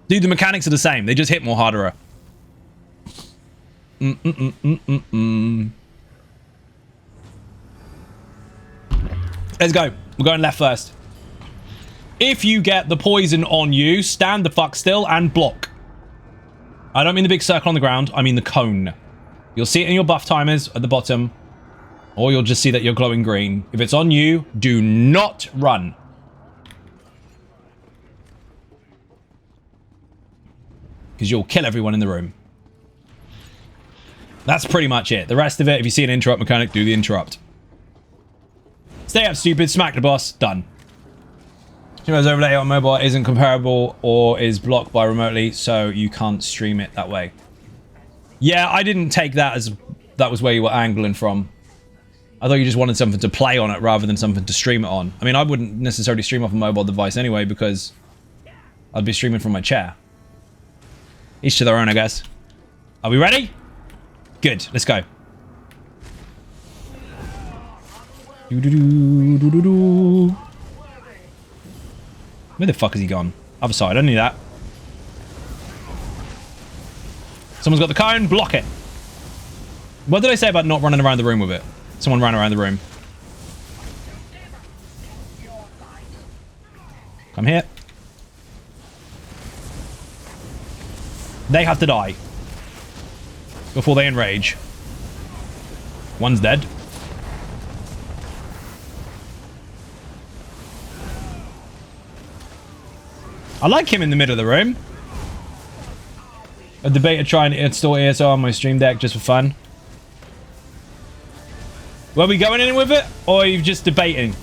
Dude, the mechanics are the same. They just hit more harder. Let's go. We're going left first. If you get the poison on you, stand the fuck still and block. I don't mean the big circle on the ground. I mean the cone. You'll see it in your buff timers at the bottom. Or you'll just see that you're glowing green. If it's on you, do not run. Because you'll kill everyone in the room. That's pretty much it. The rest of it, if you see an interrupt mechanic, do the interrupt. Stay up, stupid. Smack the boss. Done. Streamer's overlay on mobile isn't comparable or is blocked by remotely, so you can't stream it that way. Yeah, I didn't take that as that was where you were angling from. I thought you just wanted something to play on it rather than something to stream it on. I mean, I wouldn't necessarily stream off a mobile device anyway because I'd be streaming from my chair. Each to their own, I guess. Are we ready? Good. Let's go. Where the fuck is he gone? Other side. I knew that. Someone's got the cone. Block it. What did I say about not running around the room with it? Someone ran around the room. Come here. They have to die before they enrage. One's dead. I like him in the middle of the room. A debater trying to install ESO on my stream deck just for fun. Were we going in with it, or are you just debating?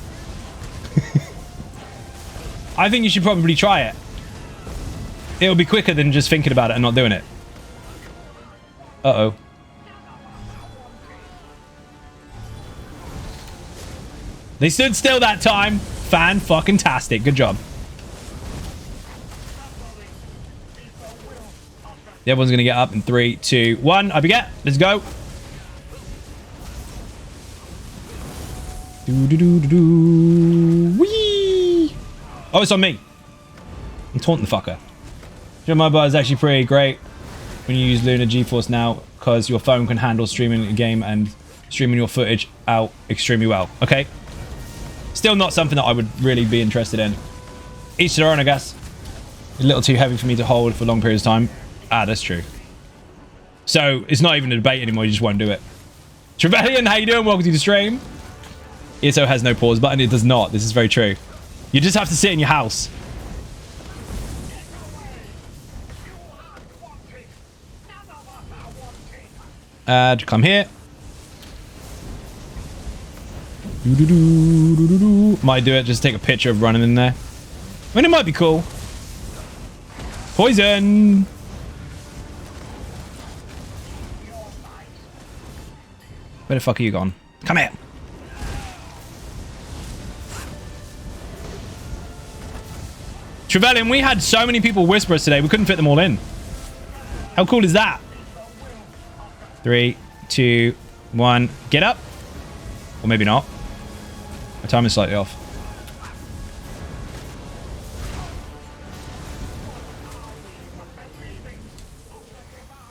I think you should probably try it. It'll be quicker than just thinking about it and not doing it. Uh-oh. They stood still that time. Fan-fucking-tastic. Good job. Everyone's going to get up in 3, 2, 1. I beget. Let's go. Whee! Oh, it's on me. I'm taunting the fucker. Your mobile is actually pretty great when you use Lunar GeForce now, because your phone can handle streaming a game and streaming your footage out extremely well. Okay. Still not something that I would really be interested in. Each to their own, I guess. A little too heavy for me to hold for long periods of time. Ah, that's true. So, it's not even a debate anymore. You just won't do it. Trevelyan, how you doing? Welcome to the stream. ESO has no pause button. It does not. This is very true. You just have to sit in your house. Add, come here. Might do it. Just take a picture of running in there. I mean, it might be cool. Poison. Where the fuck are you gone? Come here. Trevelyan, we had so many people whisper us today, we couldn't fit them all in. How cool is that? 3, 2, 1. Get up. Or maybe not. My time is slightly off.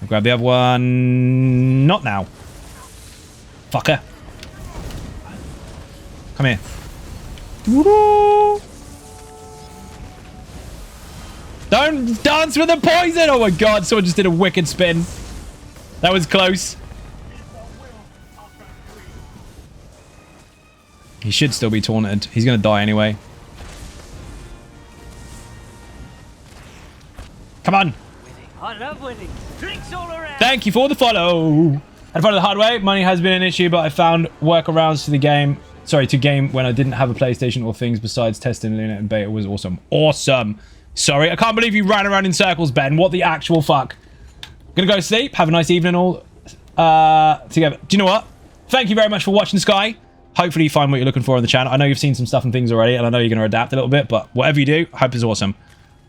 I'll grab the other one. Not now. Fucker. Come here. Don't dance with the poison! Oh my god, someone just did a wicked spin. That was close. He should still be taunted. He's gonna die anyway. Come on. I love winning. Drinks all around. Thank you for the follow. Had fun the hard way. Money has been an issue, but I found workarounds to the game. Sorry, to game when I didn't have a PlayStation or things besides testing Luna and beta was awesome. Awesome. Sorry, I can't believe you ran around in circles, Ben. What the actual fuck? Gonna go to sleep. Have a nice evening all together. Do you know what? Thank you very much for watching, Sky. Hopefully you find what you're looking for on the channel. I know you've seen some stuff and things already, and I know you're going to adapt a little bit, but whatever you do, I hope it's awesome.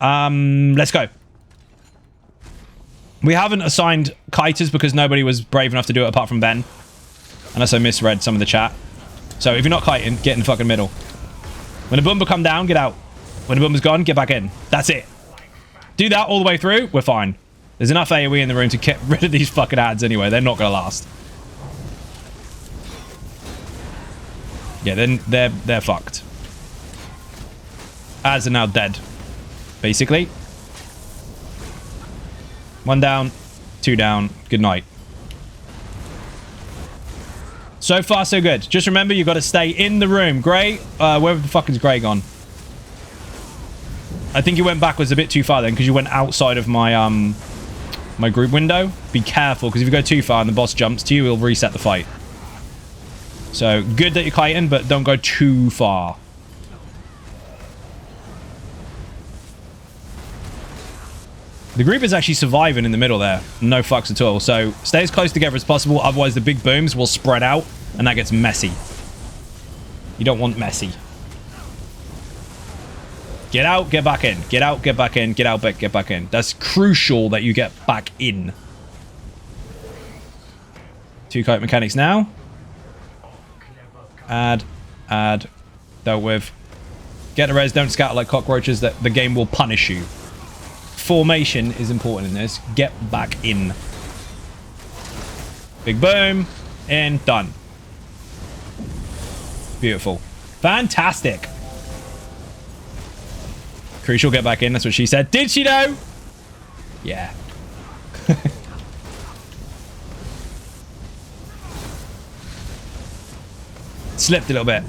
Let's go. We haven't assigned kiters because nobody was brave enough to do it apart from Ben. Unless I misread some of the chat. So if you're not kiting, get in the fucking middle. When the bumper come down, get out. When the bumper's gone, get back in. That's it. Do that all the way through, we're fine. There's enough AoE in the room to get rid of these fucking ads anyway. They're not going to last. Yeah, then they're fucked. Ads are now dead. Basically. 1 down, 2 down. Good night. So far, so good. Just remember, you've got to stay in the room. Grey, where the fuck is Grey gone? I think you went backwards a bit too far then, because you went outside of my my group window. Be careful, because if you go too far and the boss jumps to you, he'll reset the fight. So, good that you're kiting, but don't go too far. The group is actually surviving in the middle there. No fucks at all. So, stay as close together as possible. Otherwise, the big booms will spread out, and that gets messy. You don't want messy. Get out, get back in. Get out, get back in. Get out, get back in. That's crucial that you get back in. 2 kite mechanics now. Add, dealt with. Get the res, don't scatter like cockroaches. That the game will punish you. Formation is important in this. Get back in. Big boom. In. Done. Beautiful. Fantastic. Crucial, get back in. That's what she said. Did she know? Yeah. Slipped a little bit.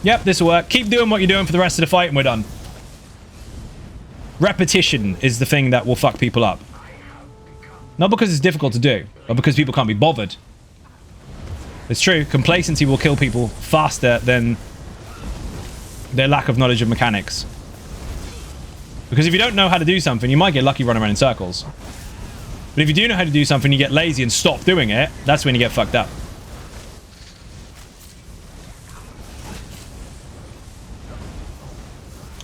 Yep, this will work. Keep doing what you're doing for the rest of the fight and we're done. Repetition is the thing that will fuck people up. Not because it's difficult to do, but because people can't be bothered. It's true, complacency will kill people faster than their lack of knowledge of mechanics. Because if you don't know how to do something, you might get lucky running around in circles. But if you do know how to do something, you get lazy and stop doing it, that's when you get fucked up.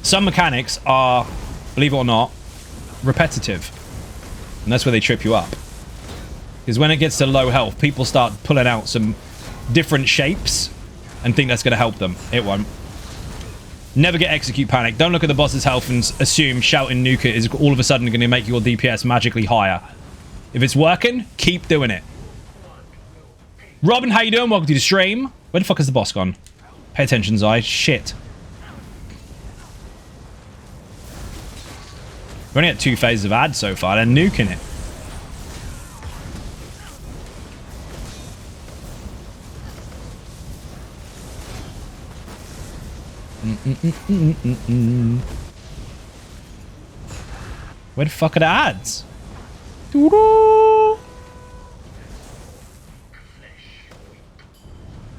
Some mechanics are, believe it or not, repetitive. And that's where they trip you up. Because when it gets to low health, people start pulling out some different shapes and think that's going to help them. It won't. Never get execute panic. Don't look at the boss's health and assume shouting nuke it is all of a sudden going to make your DPS magically higher. If it's working, keep doing it. Robin, how you doing? Welcome to the stream. Where the fuck is the boss gone? Pay attention, Zai. Shit. We've only had 2 phases of ads so far. They're nuking it. Where the fuck are the ads? Oh,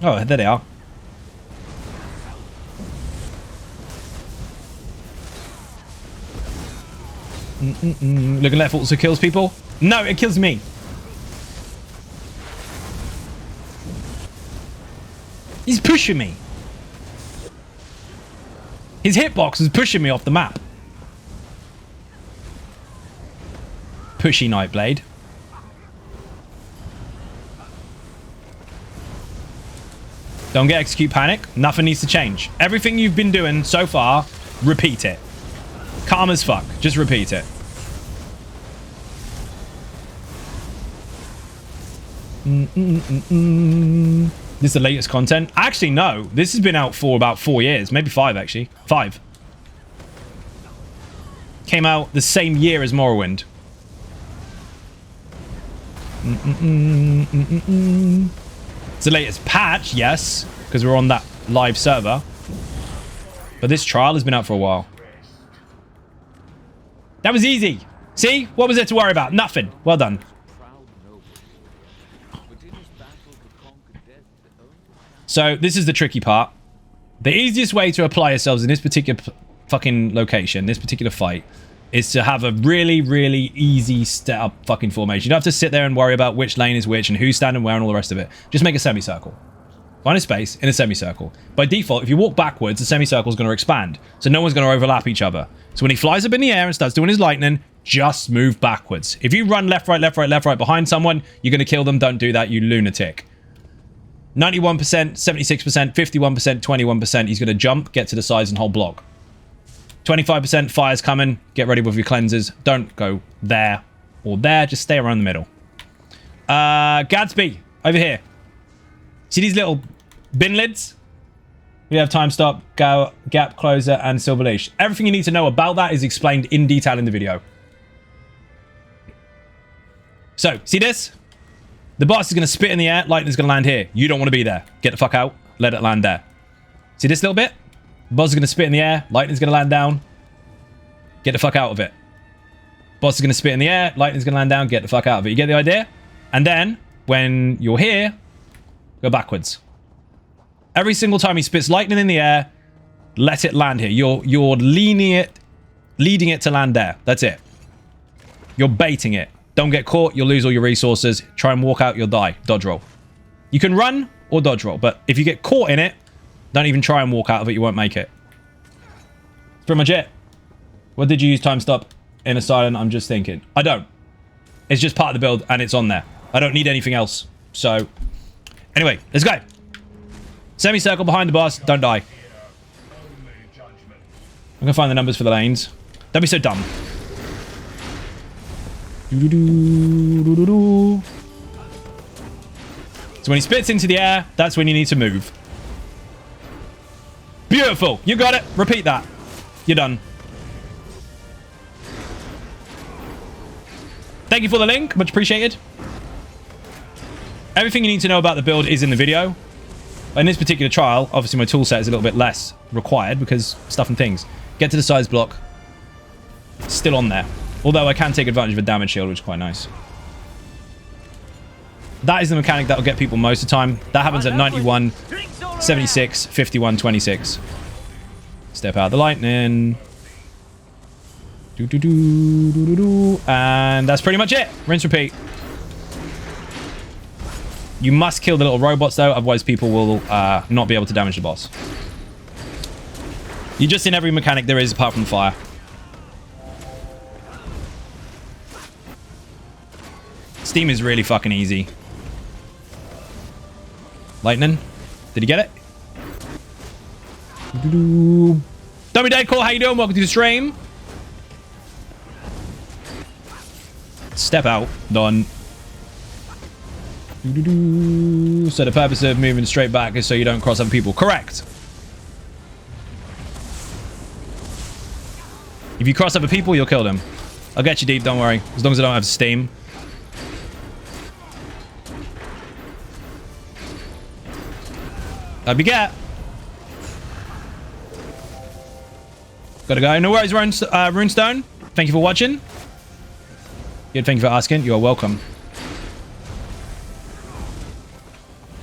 there they are. Looking left also kills people? No, it kills me. He's pushing me. His hitbox is pushing me off the map. Pushy Nightblade. Don't get execute panic. Nothing needs to change. Everything you've been doing so far, repeat it. Calm as fuck. Just repeat it. This is the latest content? Actually, no. This has been out for about 4 years. Maybe 5, actually. 5. Came out the same year as Morrowind. It's the latest patch, yes. Because we're on that live server. But this trial has been out for a while. That was easy. See? What was there to worry about? Nothing. Well done. So, this is the tricky part. The easiest way to apply yourselves in this particular fucking location, this particular fight, is to have a really, really easy step-up fucking formation. You don't have to sit there and worry about which lane is which and who's standing where and all the rest of it. Just make a semicircle. Find a space in a semicircle. By default, if you walk backwards, the semicircle is going to expand. So no one's going to overlap each other. So when he flies up in the air and starts doing his lightning, just move backwards. If you run left, right, left, right, left, right behind someone, you're going to kill them. Don't do that, you lunatic. 91%, 76%, 51%, 21%. He's going to jump, get to the sides and hold block. 25% fire's coming. Get ready with your cleansers. Don't go there or there. Just stay around the middle. Gadsby, over here. See these little bin lids? We have time stop, gap closer, and silver leash. Everything you need to know about that is explained in detail in the video. So, see this? The boss is going to spit in the air. Lightning's going to land here. You don't want to be there. Get the fuck out. Let it land there. See this little bit? Boss is going to spit in the air. Lightning's going to land down. Get the fuck out of it. Boss is going to spit in the air. Lightning's going to land down. Get the fuck out of it. You get the idea? And then, when you're here, go backwards. Every single time he spits lightning in the air, let it land here. You're leading it to land there. That's it. You're baiting it. Don't get caught. You'll lose all your resources. Try and walk out. You'll die. Dodge roll. You can run or dodge roll. But if you get caught in it, don't even try and walk out of it. You won't make it. That's pretty much it. What did you use time stop in Asylum? I'm just thinking. I don't. It's just part of the build and it's on there. I don't need anything else. So, anyway, let's go. Semicircle behind the boss. Don't die. I'm going to find the numbers for the lanes. Don't be so dumb. Doo-doo-doo-doo-doo-doo. So when he spits into the air, that's when you need to move. Beautiful. You got it. Repeat that. You're done. Thank you for the link. Much appreciated. Everything you need to know about the build is in the video. In this particular trial, obviously my tool set is a little bit less required because stuff and things. Get to the size block. Still on there. Although I can take advantage of a damage shield, which is quite nice. That is the mechanic that will get people most of the time. That happens at 91, 76, 51, 26. Step out the lightning. And that's pretty much it. Rinse, repeat. You must kill the little robots, though. Otherwise, people will not be able to damage the boss. You're just in every mechanic there is, apart from fire. Steam is really fucking easy. Lightning. Did you get it? Dummy Dead Call, how you doing? Welcome to the stream. Step out. Done. So the purpose of moving straight back is so you don't cross other people. Correct. If you cross other people, you'll kill them. I'll get you deep, don't worry. As long as I don't have steam. Up you get. Gotta go. No worries, Runestone. Thank you for watching. Good, thank you for asking. You are welcome.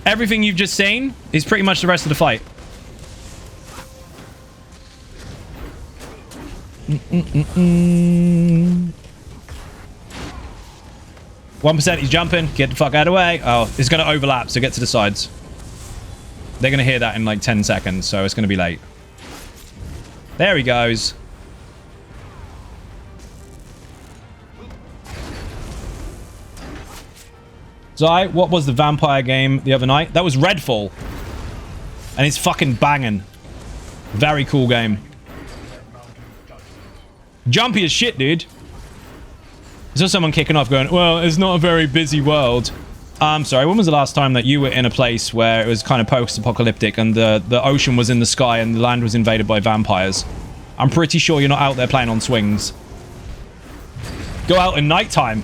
Everything you've just seen is pretty much the rest of the fight. 1%, he's jumping. Get the fuck out of the way. Oh, it's going to overlap, so get to the sides. They're going to hear that in like 10 seconds, so it's going to be late. There he goes. Zai, what was the vampire game the other night? That was Redfall. And it's fucking banging. Very cool game. Jumpy as shit, dude. I saw someone kicking off going, well, it's not a very busy world. I'm sorry, when was the last time that you were in a place where it was kind of post-apocalyptic and the ocean was in the sky and the land was invaded by vampires? I'm pretty sure you're not out there playing on swings. Go out in nighttime.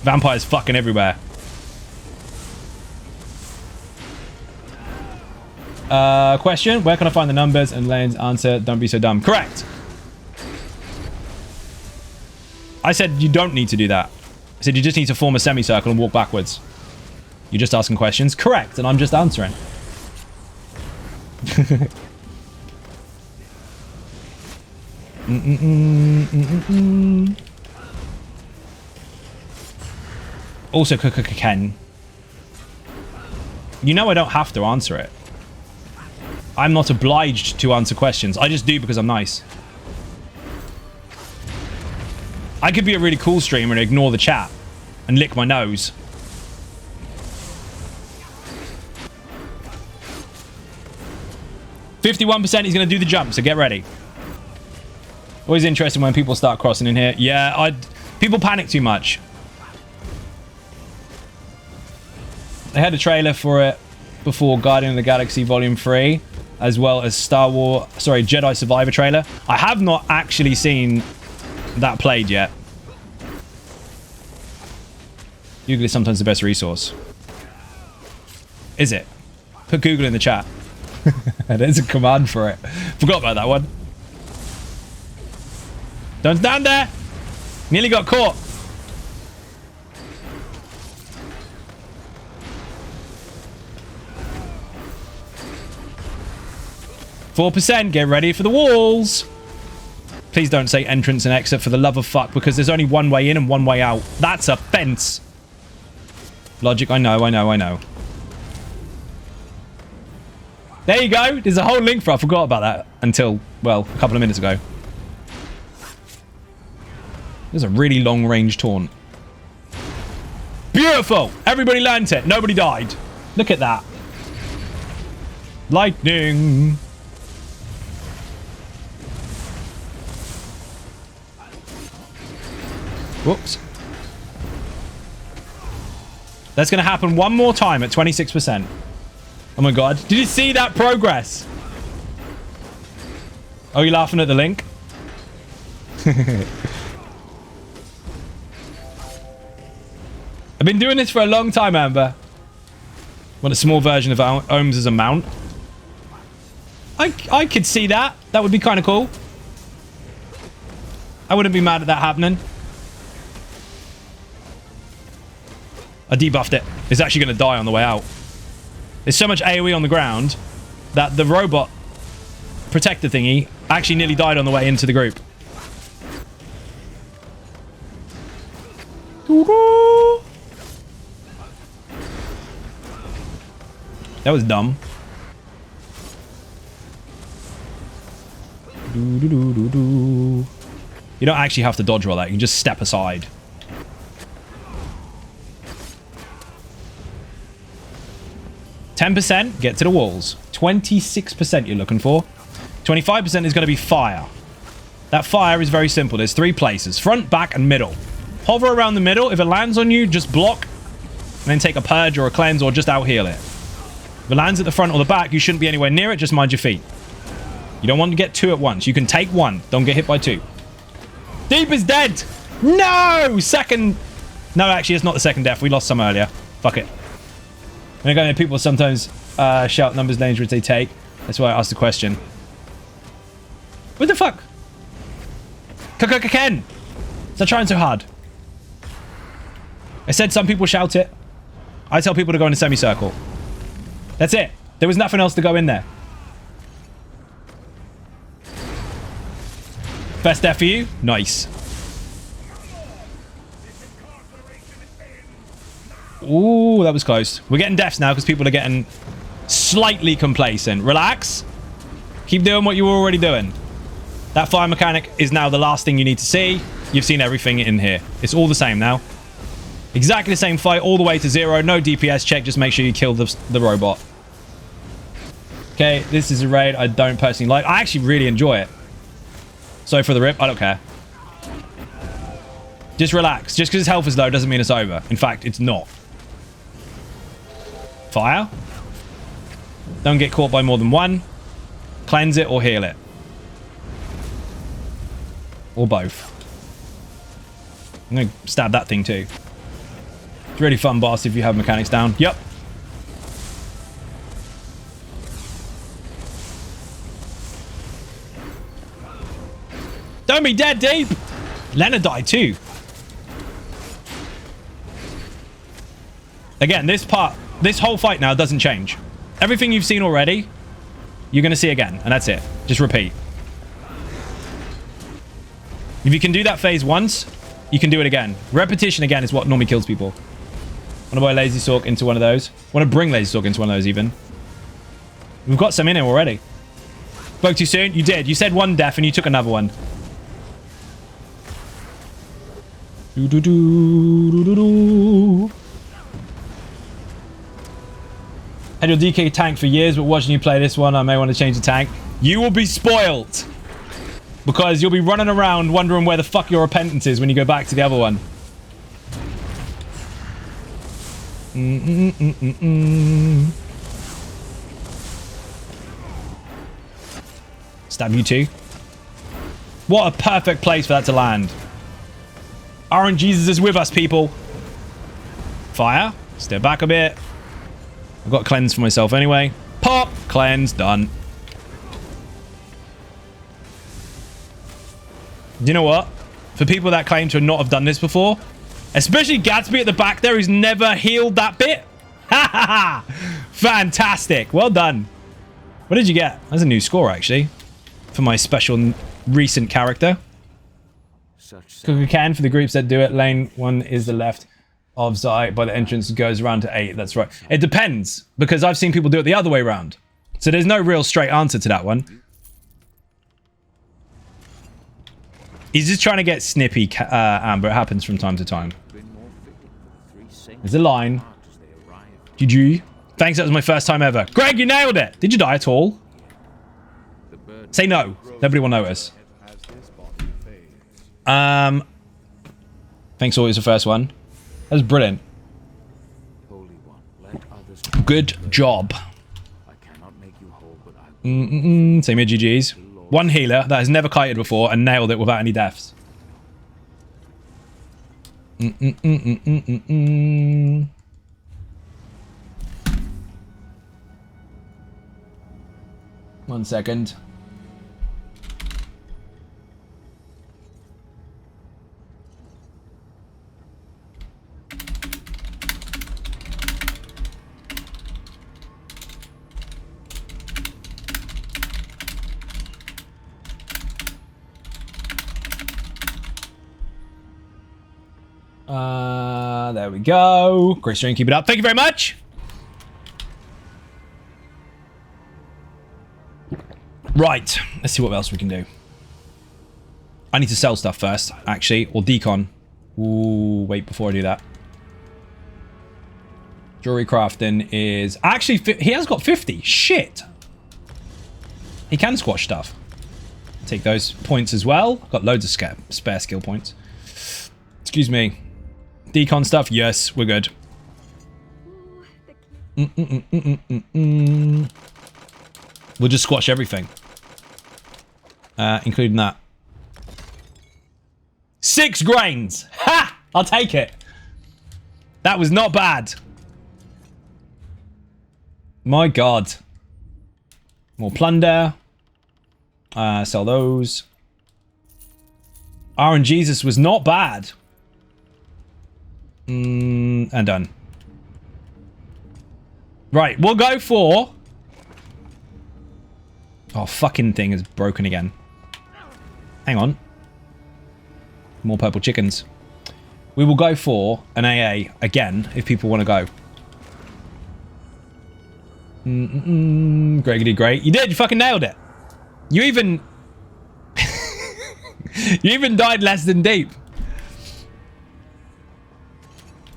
Vampires fucking everywhere. Question, where can I find the numbers and lanes? Answer, don't be so dumb. Correct. I said you don't need to do that. I said you just need to form a semicircle and walk backwards. You're just asking questions. Correct, and I'm just answering. Also, Ken. You know I don't have to answer it. I'm not obliged to answer questions. I just do because I'm nice. I could be a really cool streamer and ignore the chat and lick my nose. .51% he's going to do the jump, so get ready. Always interesting when people start crossing in here. Yeah, people panic too much. They had a trailer for it before Guardian of the Galaxy Volume 3, as well as Jedi Survivor trailer. I have not actually seen that played yet. Google is sometimes the best resource. Is it? Put Google in the chat. There's a command for it. Forgot about that one. Don't stand there. Nearly got caught. .4%. Get ready for the walls. Please don't say entrance and exit for the love of fuck, because there's only one way in and one way out. That's a fence. Logic, I know. There you go. There's a whole link for it. I forgot about that until, well, a couple of minutes ago. There's a really long range taunt. Beautiful. Everybody learned it. Nobody died. Look at that. Lightning. Whoops. That's going to happen one more time at 26%. Oh my god. Did you see that progress? Oh, you laughing at the link? I've been doing this for a long time, Amber. Want a small version of Ohms as a mount? I could see that. That would be kind of cool. I wouldn't be mad at that happening. I debuffed it. It's actually going to die on the way out. There's so much AoE on the ground that the robot protector thingy actually nearly died on the way into the group. That was dumb. You don't actually have to dodge roll that. You can just step aside. %, get to the walls. 26% you're looking for. 25% is going to be fire. That fire is very simple. There's 3 places. Front, back, and middle. Hover around the middle. If it lands on you, just block. And then take a purge or a cleanse or just out heal it. If it lands at the front or the back, you shouldn't be anywhere near it. Just mind your feet. You don't want to get 2 at once. You can take 1. Don't get hit by 2. Deep is dead. No! Second. No, actually, it's not the second death. We lost some earlier. Fuck it. And again, people sometimes shout numbers dangerous they take. That's why I asked the question. What the fuck? Ken! Stop trying so hard. I said some people shout it. I tell people to go in a semicircle. That's it. There was nothing else to go in there. Best death for you? Nice. Ooh, that was close. We're getting deaths now because people are getting slightly complacent. Relax. Keep doing what you were already doing. That fire mechanic is now the last thing you need to see. You've seen everything in here. It's all the same now. Exactly the same fight all the way to 0. No DPS check. Just make sure you kill the robot. Okay, this is a raid I don't personally like. I actually really enjoy it. Sorry for the rip. I don't care. Just relax. Just because his health is low doesn't mean it's over. In fact, it's not. Fire. Don't get caught by more than 1. Cleanse it or heal it. Or both. I'm going to stab that thing too. It's really fun, boss, if you have mechanics down. Yep. Don't be dead, Deep! Lena died too. Again, this whole fight now doesn't change. Everything you've seen already, you're going to see again, and that's it. Just repeat. If you can do that phase once, you can do it again. Repetition again is what normally kills people. Want to buy Lazy Sork into one of those? Want to bring Lazy Sork into one of those even? We've got some in here already. Spoke too soon? You did. You said 1 death and you took another one. Had your DK tank for years, but watching you play this one, I may want to change the tank. You will be spoiled. Because you'll be running around wondering where the fuck your repentance is when you go back to the other one. Stab you too. What a perfect place for that to land. RNG Jesus is with us, people. Fire. Step back a bit. I've got cleanse for myself anyway. Pop. Cleanse. Done. Do you know what? For people that claim to not have done this before, especially Gatsby at the back there who's never healed that bit. Ha ha ha! Fantastic. Well done. What did you get? That's a new score, actually. For my special recent character. Cooker can for the groups that do it. Lane 1 is the left of Zai by the entrance goes around to 8. That's right. It depends, because I've seen people do it the other way around. So there's no real straight answer to that one. He's just trying to get snippy, Amber. It happens from time to time. There's a line. GG. Thanks, that was my first time ever. Greg, you nailed it. Did you die at all? Say no. Nobody will notice. Thanks, always the first one. That was brilliant. Good job. Same here, GG's. One healer that has never kited before and nailed it without any deaths. One second. There we go. Great stream, keep it up. Thank you very much. Right, let's see what else we can do. I need to sell stuff first, actually, or decon. Ooh, wait, before I do that. Jewelry crafting is... Actually, he has got 50. Shit. He can squash stuff. Take those points as well. Got loads of spare skill points. Excuse me. Decon stuff, yes, we're good. We'll just squash everything. Including that. 6 grains! Ha! I'll take it. That was not bad. My god. More plunder. Sell those. RNGesus was not bad. And done. Right, we'll go for... Oh, fucking thing is broken again. Hang on. More purple chickens. We will go for an AA again, if people want to go. Great, great. You did, you fucking nailed it. You even... you even died less than deep.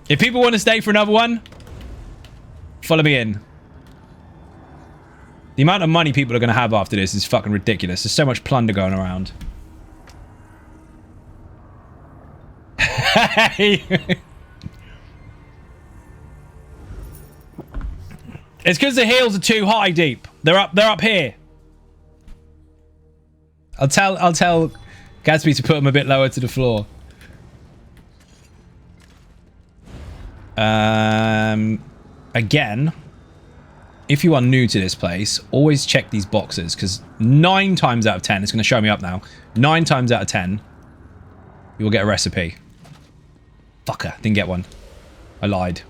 If people want to stay for another one, follow me in. The amount of money people are going to have after this is fucking ridiculous. There's so much plunder going around. Hey! It's because the heals are too high deep. They're up here. I'll tell Gatsby to put them a bit lower to the floor. Again, if you are new to this place, always check these boxes, because 9 times out of 10, it's going to show me up now, 9 times out of 10, you will get a recipe. Fucker, didn't get one. I lied.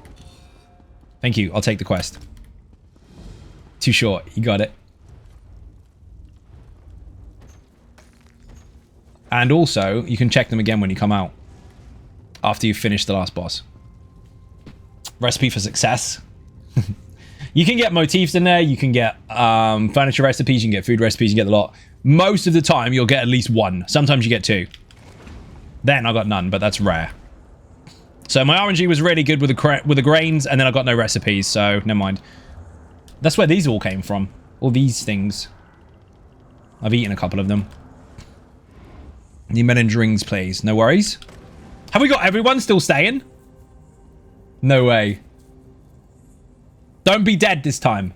Thank you, I'll take the quest. Too short, you got it. And also, you can check them again when you come out, after you've finished the last boss. Recipe for success. You can get motifs in there. You can get furniture recipes. You can get food recipes. You get a lot. Most of the time, you'll get at least 1. Sometimes you get 2. Then I got none, but that's rare. So my RNG was really good with the grains, and then I got no recipes, so never mind. That's where these all came from. All these things. I've eaten a couple of them. Need men and drinks, please. No worries. Have we got everyone still staying? No way. Don't be dead this time.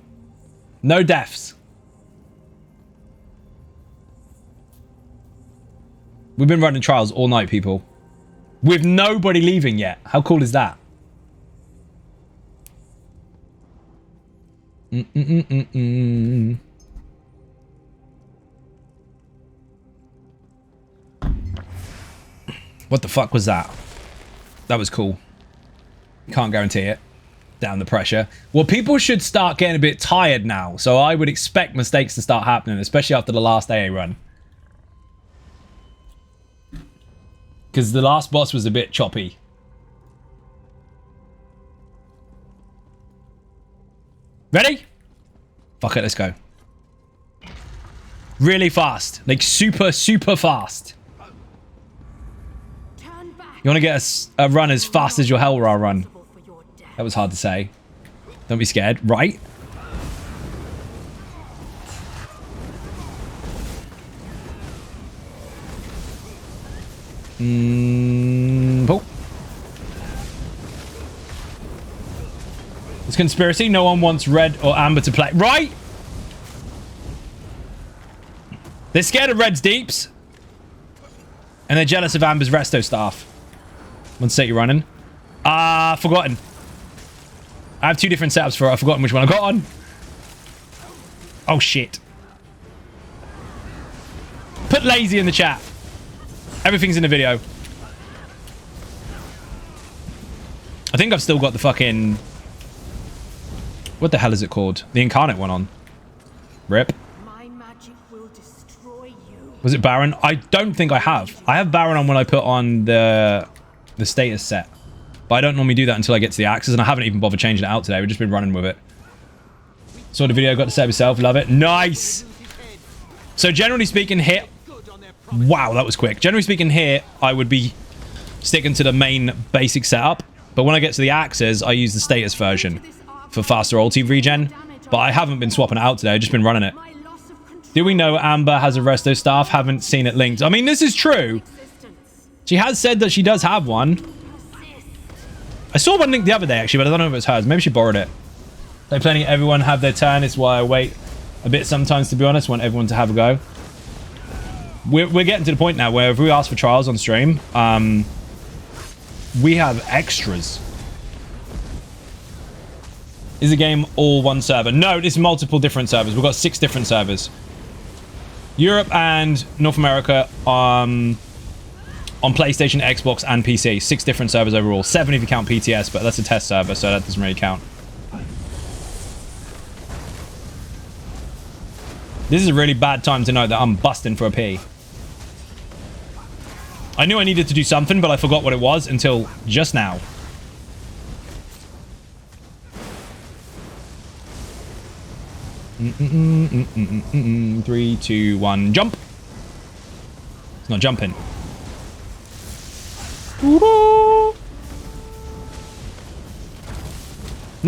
No deaths. We've been running trials all night, people. With nobody leaving yet. How cool is that? What the fuck was that? That was cool. Can't guarantee it. Down the pressure. Well, people should start getting a bit tired now. So I would expect mistakes to start happening, especially after the last AA run. Because the last boss was a bit choppy. Ready? Fuck it, let's go. Really fast. Like super, super fast. You want to get a run as fast as your Hel Ra run. That was hard to say. Don't be scared. Right? Pull. It's conspiracy. No one wants red or amber to play. Right? They're scared of red's deeps. And they're jealous of amber's resto staff. What state you running? Forgotten. I have 2 different setups for it. I've forgotten which one I got on. Oh, shit. Put lazy in the chat. Everything's in the video. I think I've still got the fucking... What the hell is it called? The incarnate one on. Rip. My magic will destroy you. Was it Baron? I don't think I have. I have Baron on when I put on the status set. But I don't normally do that until I get to the axes, and I haven't even bothered changing it out today. We've just been running with it. Saw the video, got to set yourself. Love it. Nice! So generally speaking here... Wow, that was quick. Generally speaking here, I would be sticking to the main basic setup. But when I get to the axes, I use the status version for faster ulti regen. But I haven't been swapping it out today. I've just been running it. Do we know Amber has a resto staff? Haven't seen it linked. I mean, this is true. She has said that she does have one. I saw one linked the other day, actually, but I don't know if it's hers. Maybe she borrowed it. They're letting everyone have their turn. It's why I wait a bit sometimes, to be honest. Want everyone to have a go. We're getting to the point now where if we ask for trials on stream, we have extras. Is the game all one server? No, it's multiple different servers. We've got 6 different servers. Europe and North America on PlayStation, Xbox, and PC. 6 different servers overall. 7 if you count PTS, but that's a test server, so that doesn't really count. This is a really bad time to know that I'm busting for a pee. I knew I needed to do something, but I forgot what it was until just now. Three, 2, 1, jump. It's not jumping. No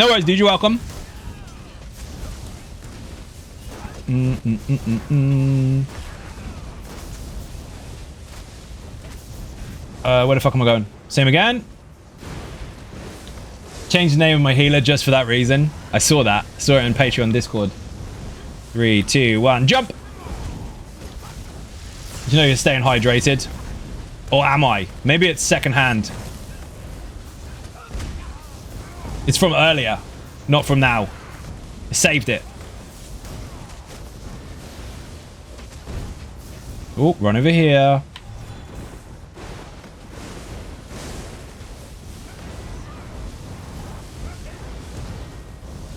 worries, dude. You're welcome. Where the fuck am I going? Same again. Changed the name of my healer just for that reason. I saw that. Saw it on Patreon Discord. 3, 2, 1, jump! You know you're staying hydrated. Or am I? Maybe it's secondhand. It's from earlier, not from now. I saved it. Oh, run over here.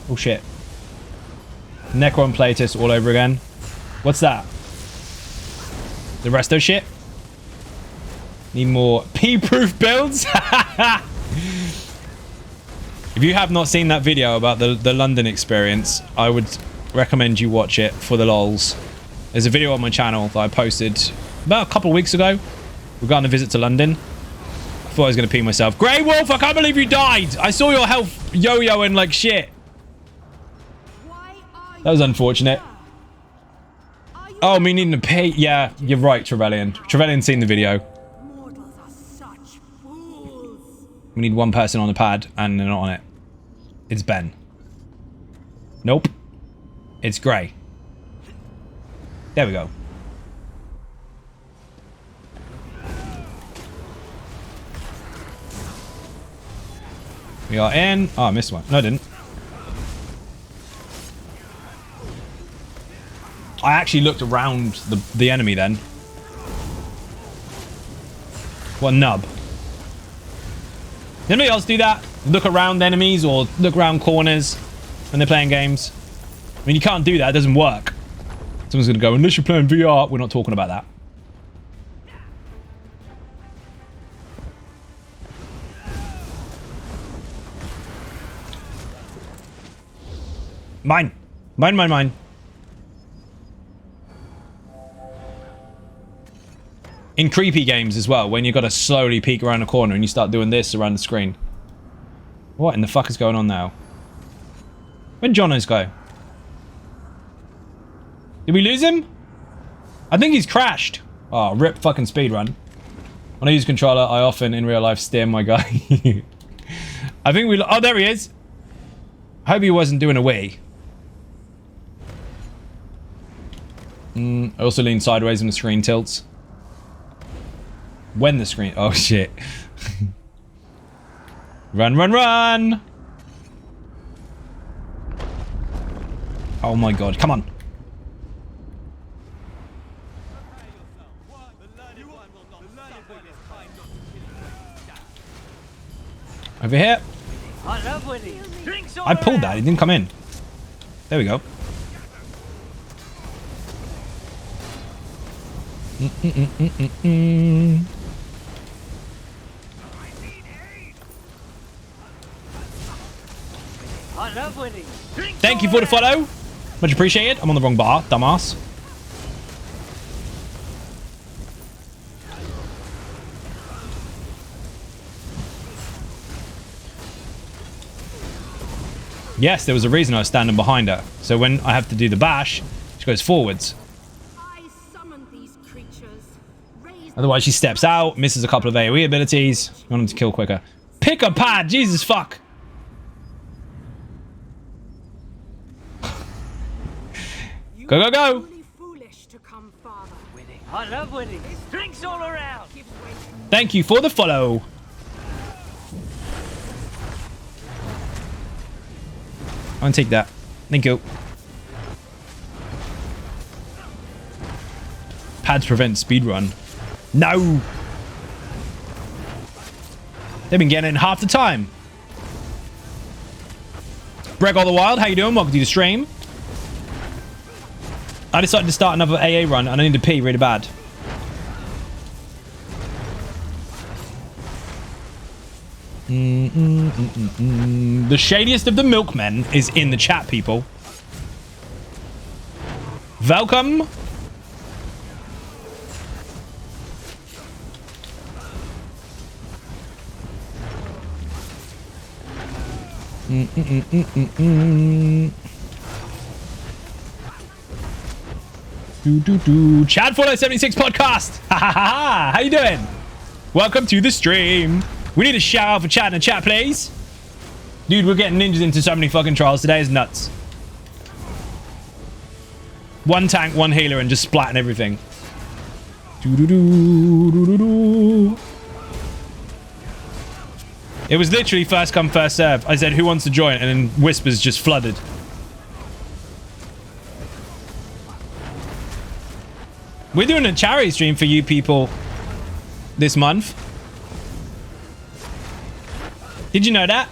Oh shit. Necron playtest all over again. What's that? The resto shit? Need more pee-proof builds? If you have not seen that video about the London experience, I would recommend you watch it for the lols. There's a video on my channel that I posted about a couple of weeks ago regarding a visit to London. I thought I was going to pee myself. Grey Wolf, I can't believe you died! I saw your health yo-yoing like shit. That was unfortunate. Oh, me needing to pee. Yeah, you're right, Trevelyan. Trevelyan's seen the video. We need one person on the pad, and they're not on it. It's Ben. Nope. It's Grey. There we go. We are in. Oh, I missed one. No, I didn't. I actually looked around the enemy then. What a nub. Did anybody else do that? Look around enemies or look around corners when they're playing games? I mean, you can't do that. It doesn't work. Someone's going to go, unless you're playing VR, we're not talking about that. Mine. Mine, mine, mine. In creepy games as well, when you've got to slowly peek around the corner and you start doing this around the screen. What in the fuck is going on now? Where'd Jono's go? Did we lose him? I think he's crashed. Oh, rip fucking speedrun. When I use controller, I often in real life steer my guy. I think we... Oh, there he is. I hope he wasn't doing a wee. I also lean sideways when the screen tilts. When the screen... Oh, shit. Run, run, run! Oh my god, come on. Over here. I love winning. Drinks all I pulled that, around. he didn't come in. There we go. I love winning. Drinks Thank you all for the around. follow. Much appreciated. I'm on the wrong bar, dumbass. Yes, there was a reason I was standing behind her. So when I have to do the bash, she goes forwards. I summoned these creatures. Raised Otherwise, she steps out, misses a couple of AoE abilities. You want him to kill quicker. Pick a pad! Jesus fuck! Go, go, go! Truly foolish to come farther. Winning. I love winning. Drinks all around. Give way. Thank you for the follow. I'll take that. Thank you. Pads prevent speedrun. No! They've been getting it in half the time. Breg all the Wild, how you doing? Welcome to the stream. I decided to start another AA run and I need to pee really bad. The shadiest of the milkmen is in the chat, people. Welcome. Chad 4076 podcast. Ha ha ha. How you doing? Welcome to the stream. We need a shout out for Chad in the chat, please. Dude, we're getting ninjas into so many fucking trials today. It's nuts. One tank, one healer, and just splatting everything. It was literally first come, first serve. I said, who wants to join? And then whispers just flooded. We're doing a charity stream for you people this month. Did you know that?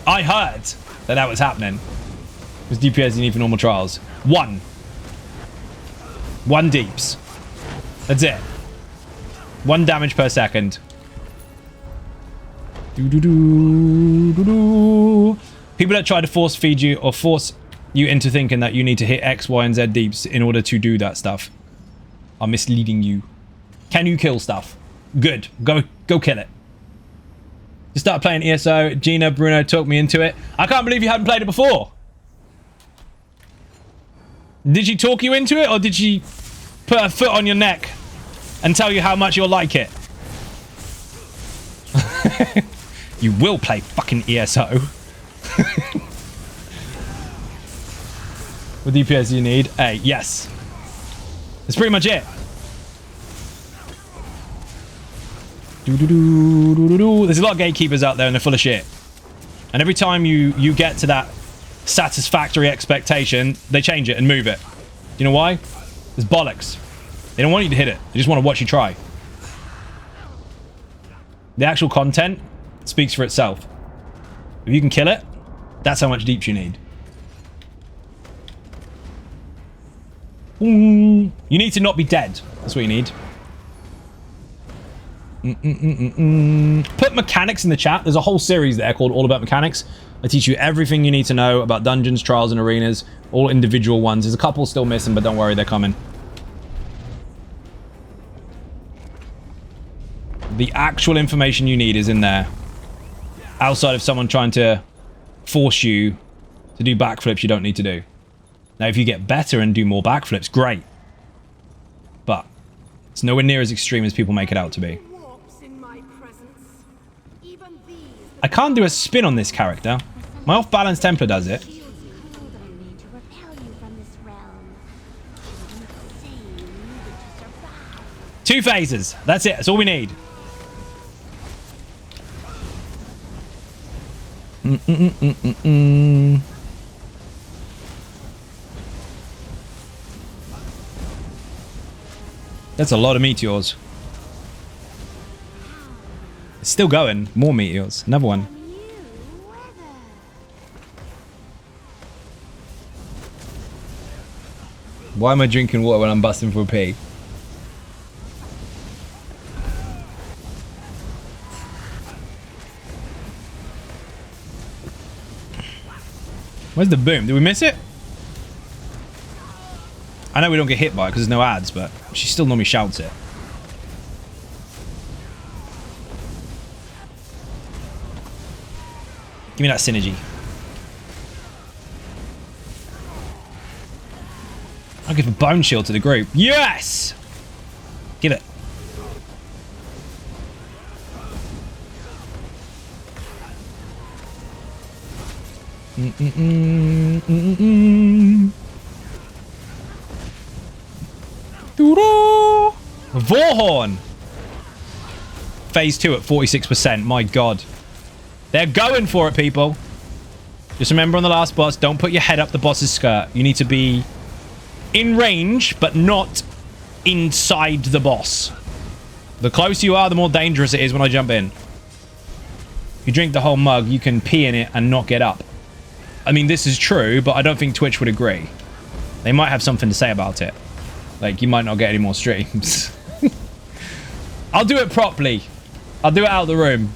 I heard that that was happening. It was DPS you need for normal trials. One deeps. That's it. 1 damage per second. People that try to force feed you or force you into thinking that you need to hit X, Y, and Z deeps in order to do that stuff are misleading you. Can you kill stuff? Good. Go kill it. Just start playing ESO. Gina, Bruno talked me into it. I can't believe you hadn't played it before. Did she talk you into it, or did she put her foot on your neck and tell you how much you'll like it? You will play fucking ESO. What DPS do you need? A, yes. That's pretty much it. There's a lot of gatekeepers out there and they're full of shit. And every time you get to that satisfactory expectation, they change it and move it. Do you know why? It's bollocks. They don't want you to hit it. They just want to watch you try. The actual content speaks for itself. If you can kill it, that's how much deeps you need. You need to not be dead. That's what you need. Put mechanics in the chat. There's a whole series there called All About Mechanics. I teach you everything you need to know about dungeons, trials, and arenas. All individual ones. There's a couple still missing, but don't worry, they're coming. The actual information you need is in there. Outside of someone trying to force you to do backflips you don't need to do. Now, if you get better and do more backflips, great. But it's nowhere near as extreme as people make it out to be. Walks in my presence. Even these I can't do a spin on this character. My off-balance Templar does it. Shields pulled on me to repel you from this realm. Even the same needed to survive. 2 phases. That's it. That's all we need. That's a lot of meteors. It's still going. More meteors. Another one. New weather. Why am I drinking water when I'm busting for a pee? Where's the boom? Did we miss it? I know we don't get hit by it because there's no ads, but she still normally shouts it. Give me that synergy. I'll give a bone shield to the group. Yes! Give it. Vorhorn! Phase 2 at 46%. My god. They're going for it, people. Just remember on the last boss, don't put your head up the boss's skirt. You need to be in range, but not inside the boss. The closer you are, the more dangerous it is when I jump in. If you drink the whole mug, you can pee in it and not get up. I mean, this is true, but I don't think Twitch would agree. They might have something to say about it. Like, you might not get any more streams. I'll do it properly. I'll do it out of the room.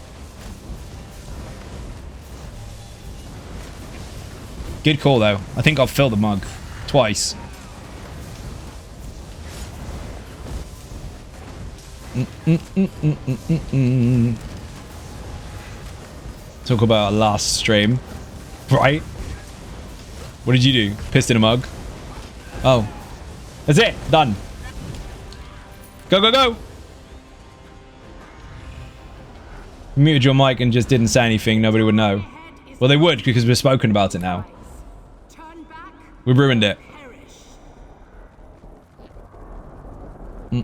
Good call, though. I think I'll fill the mug. Twice. Talk about our last stream. Right? What did you do? Pissed in a mug? Oh. That's it. Done. Go, go, go! Muted your mic and just didn't say anything, nobody would know. Well, they would, because we've spoken about it now. Turn back, We've ruined it. perish. No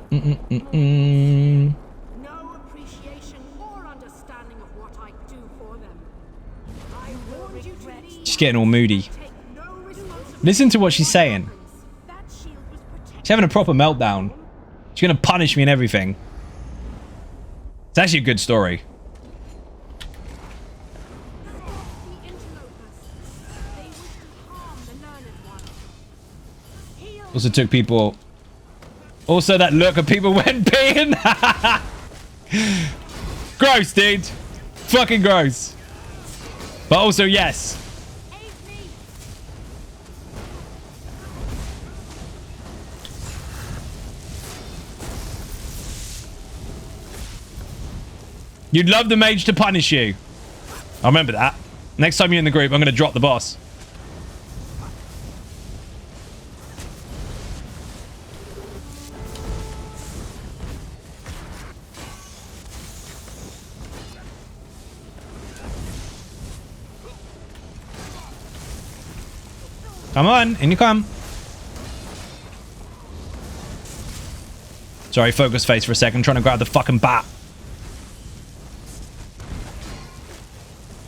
appreciation or understanding of what I do for them. I warned you to leave. She's getting all moody. Take no responsibility. Listen to what she's saying. That shield was protected. She's having a proper meltdown. She's gonna punish me and everything. It's actually a good story. The interlopers. They wish to harm the learned one. Heal. Also took people... Also that look of people went peeing. Gross, dude. Fucking gross. But also, yes. Aid me. You'd love the mage to punish you. I remember that. Next time you're in the group, I'm going to drop the boss. Come on, in you come. Sorry, focus face for a second. Trying to grab the fucking bat.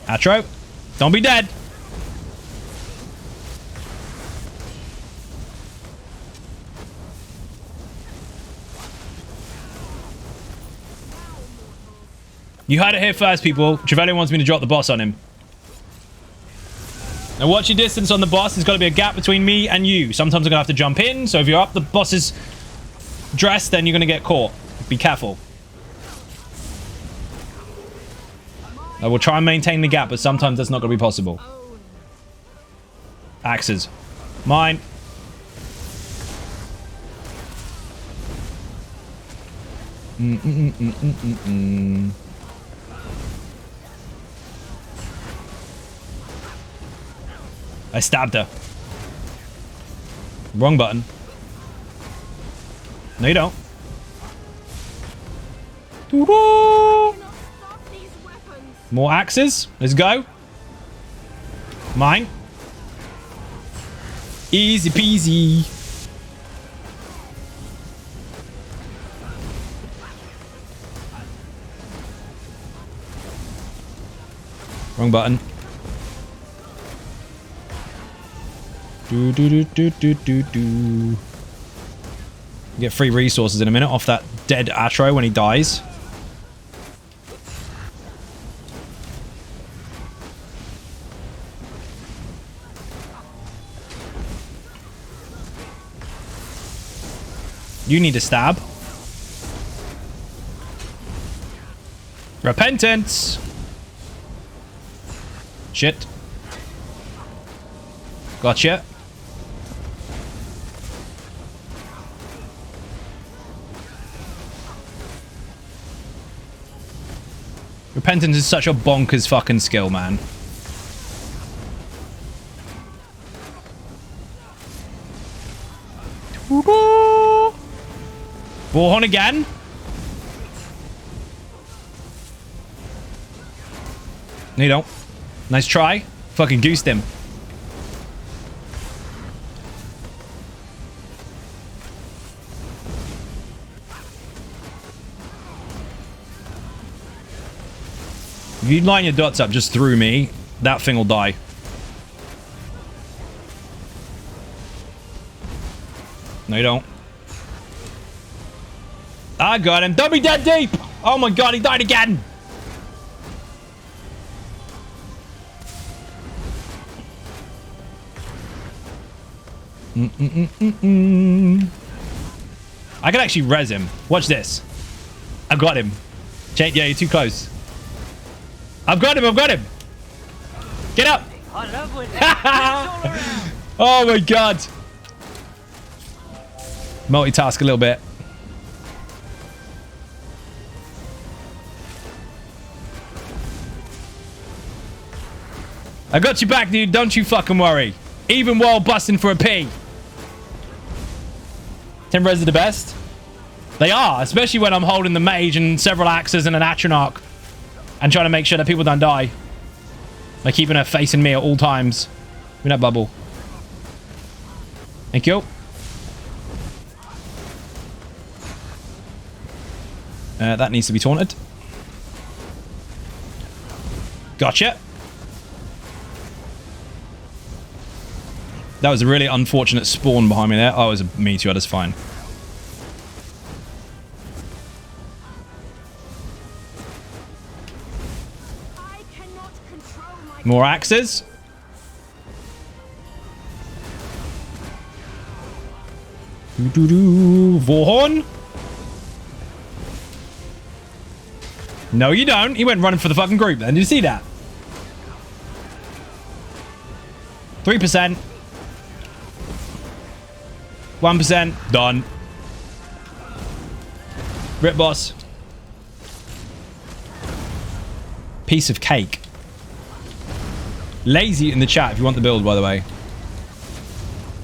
Atro, don't be dead. You heard it here first, people. Trevelyan wants me to drop the boss on him. Now watch your distance on the boss. There's got to be a gap between me and you. Sometimes I'm going to have to jump in. So if you're up the boss's dress, then you're going to get caught. Be careful. I will try and maintain the gap, but sometimes that's not going to be possible. Axes. Mine. I stabbed her. Wrong button. No, you don't. Cannot stop these weapons. More axes. Let's go. Mine. Easy peasy. Wrong button. Do do do do do do do. Get free resources in a minute off that dead Atro when he dies. You need a stab. Repentance. Shit. Gotcha. Repentance is such a bonkers fucking skill, man. Bullhorn again. No, you don't. Nice try. Fucking goosed him. If you line your dots up just through me, that thing will die. No, you don't. I got him. Don't be dead deep. Oh my god, he died again. I can actually res him. Watch this. I got him. Yeah, you're too close. I've got him. I've got him. Get up. I love when it's all around. Oh my god. Multitask a little bit. I got you back, dude. Don't you fucking worry. Even while busting for a P. 10 res are the best. They are, especially when I'm holding the mage and several axes and an Atronach and trying to make sure that people don't die. Like keeping her facing me at all times. Give me that bubble. Thank you. That needs to be taunted. Gotcha. That was a really unfortunate spawn behind me there. Oh, it was a meteor. That's fine. I cannot control my More axes. Doo-doo-doo. Vorhorn. No, you don't. He went running for the fucking group then. Did you see that? 3%. 1%. Done. Rip boss. Piece of cake. Lazy in the chat if you want the build, by the way.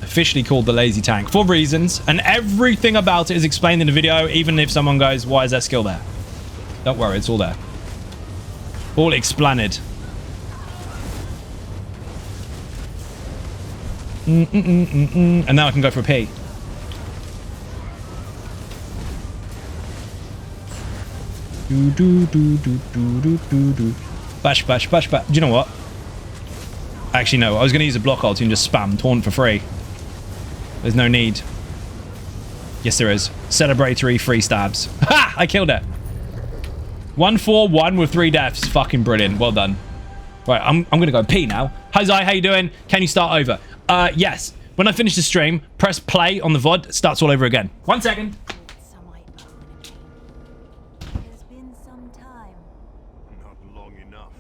Officially called the lazy tank for reasons, and everything about it is explained in the video, even if someone goes, why is that skill there? Don't worry, it's all there. All explained. And now I can go for a P. Bash, bash, bash, bash. Do you know what? Actually, no. I was going to use a block ulti and just spam taunt for free. There's no need. Yes, there is. Celebratory free stabs. Ha! I killed it. 1-4-1 with 3 deaths. Fucking brilliant. Well done. Right, I'm going to go P now. Hi, Zai. How you doing? Can you start over? Yes. When I finish the stream, press play on the VOD. It starts all over again. 1 second. Some I own again. It has been some time. Not long enough.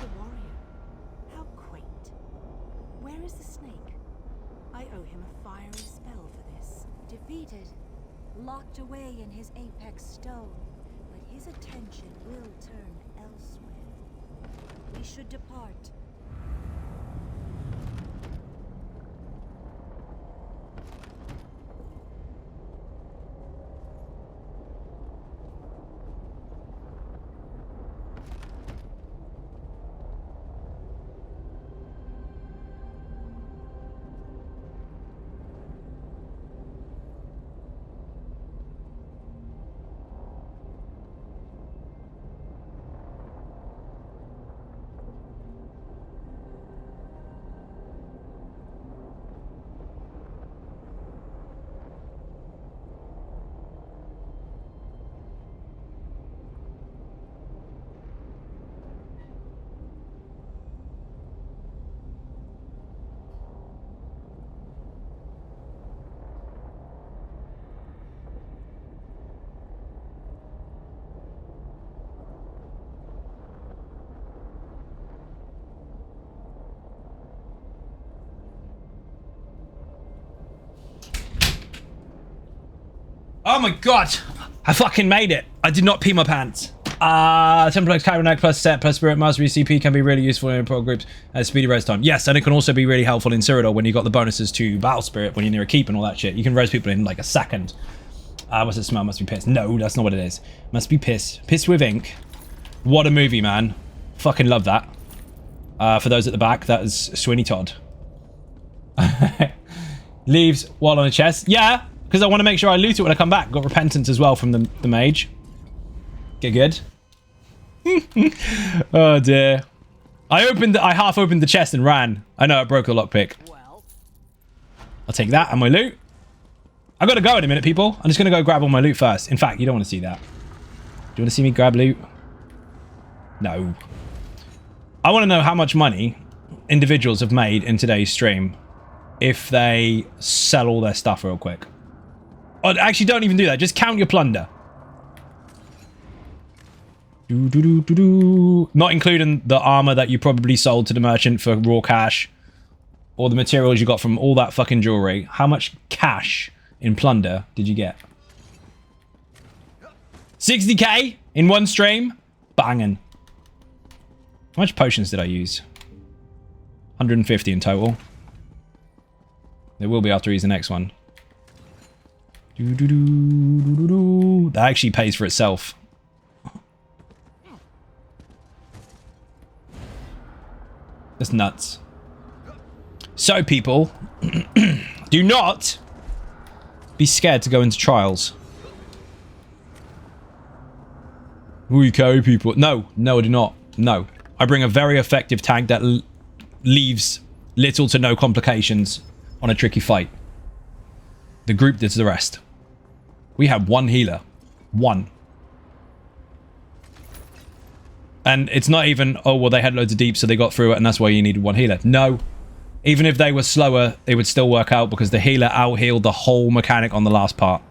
The warrior. How quaint. Where is the snake? I owe him a fiery spell for this. Defeated. Locked away in his apex stone. But his attention will turn elsewhere. We should depart. Oh my god. I fucking made it. I did not pee my pants. Templex Chironag plus set plus Spirit Mastery CP can be really useful in pro groups at speedy res time. Yes, and it can also be really helpful in Cyrodiil when you got the bonuses to Battle Spirit when you're near a keep and all that shit. You can res people in like a second. What's it smell? Must be piss. No, that's not what it is. Must be piss. Piss with ink. What a movie, man. Fucking love that. For those at the back, that is Sweeney Todd. Leaves while on a chest. Yeah, because I want to make sure I loot it when I come back. Got repentance as well from the mage. Get good. Oh dear. I half opened the chest and ran. I know, it broke the lockpick. I'll take that and my loot. I gotta go in a minute, people. I'm just gonna go grab all my loot first. In fact, you don't want to see that. Do you want to see me grab loot? No. I want to know how much money individuals have made in today's stream if they sell all their stuff real quick. Or actually, don't even do that. Just count your plunder. Not including the armor that you probably sold to the merchant for raw cash, or the materials you got from all that fucking jewelry. How much cash in plunder did you get? 60k in one stream? Banging. How much potions did I use? 150 in total. There will be after he's the next one. That actually pays for itself. That's nuts. So, people, do not be scared to go into trials. We carry people. No, I do not. No. I bring a very effective tank that leaves little to no complications on a tricky fight. The group does the rest. We have one healer. One. And it's not even, oh, well, they had loads of deep, so they got through it, and that's why you needed one healer. No. Even if they were slower, it would still work out because the healer out-healed the whole mechanic on the last part.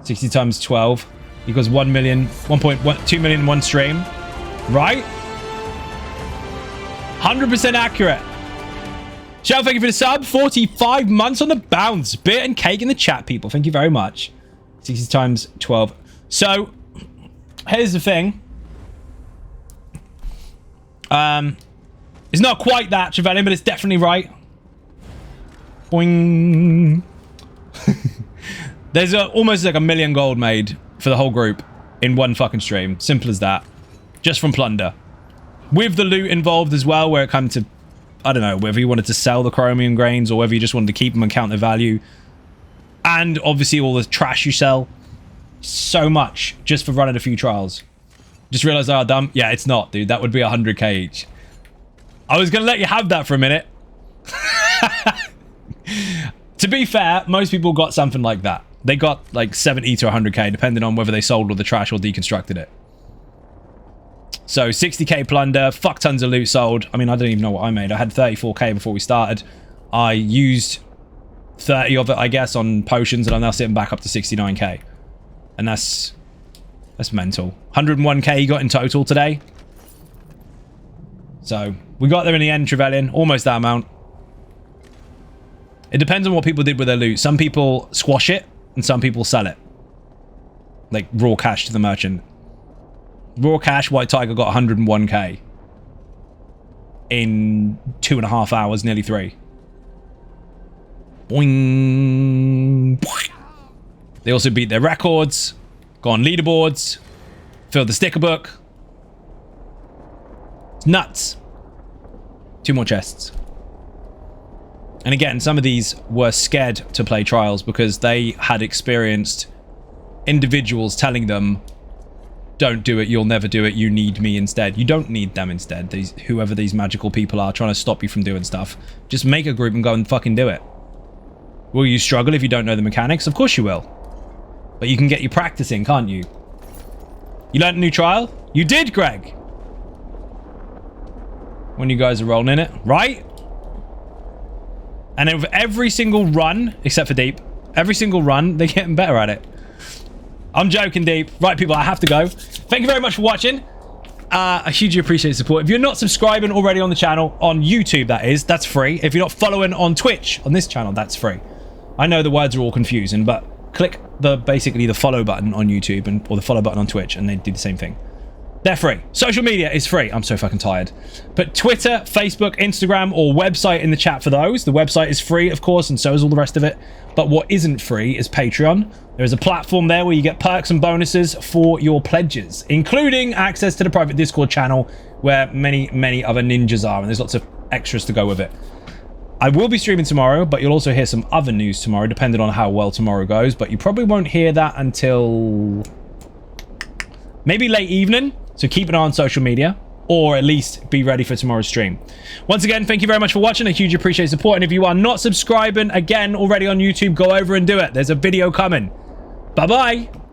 60 times 12 equals 1 million, 2 million in one stream. Right? 100% accurate. Shout, thank you for the sub. 45 months on the bounce. Beer and cake in the chat, people. Thank you very much. 60 times 12. So, here's the thing. It's not quite that, Trevelyan, but it's definitely right. Boing. There's almost like 1 million gold made for the whole group in one fucking stream. Simple as that. Just from plunder. With the loot involved as well, where it comes to, I don't know, whether you wanted to sell the chromium grains or whether you just wanted to keep them and count their value. And obviously all the trash you sell. So much just for running a few trials. Just realized I dumb. Yeah, it's not, dude. That would be 100k each. I was going to let you have that for a minute. To be fair, most people got something like that. They got like 70 to 100k, depending on whether they sold all the trash or deconstructed it. So 60k plunder, fuck tons of loot sold. I mean, I don't even know what I made. I had 34k before we started. I used 30 of it, I guess, on potions, and I'm now sitting back up to 69k. And that's mental. 101k got in total today. So we got there in the end, Trevelyan. Almost that amount. It depends on what people did with their loot. Some people squash it, and some people sell it. Like raw cash to the merchant. Raw cash, White Tiger got 101k. In 2.5 hours, nearly 3. Boing. They also beat their records. Go on leaderboards. Filled the sticker book. It's nuts. 2 more chests. And again, some of these were scared to play trials because they had experienced individuals telling them, don't do it, you'll never do it, you need me instead. You don't need them instead. Whoever these magical people are trying to stop you from doing stuff. Just make a group and go and fucking do it. Will you struggle if you don't know the mechanics? Of course you will. But you can get your practice in, can't you? You learned a new trial? You did, Greg! When you guys are rolling in it, right? And with every single run, except for Deep, every single run, they're getting better at it. I'm joking, Deep. Right, people, I have to go. Thank you very much for watching. I hugely appreciate the support. If you're not subscribing already on the channel, on YouTube, that is, that's free. If you're not following on Twitch, on this channel, that's free. I know the words are all confusing, but click basically the follow button on YouTube or the follow button on Twitch, and they do the same thing. They're free. Social media is free. I'm so fucking tired. Put Twitter, Facebook, Instagram, or website in the chat for those. The website is free, of course, and so is all the rest of it. But what isn't free is Patreon. There is a platform there where you get perks and bonuses for your pledges, including access to the private Discord channel where many, many other ninjas are, and there's lots of extras to go with it. I will be streaming tomorrow, but you'll also hear some other news tomorrow, depending on how well tomorrow goes. But you probably won't hear that until maybe late evening. So keep an eye on social media, or at least be ready for tomorrow's stream. Once again, thank you very much for watching. I hugely appreciate support. And if you are not subscribing again already on YouTube, go over and do it. There's a video coming. Bye-bye.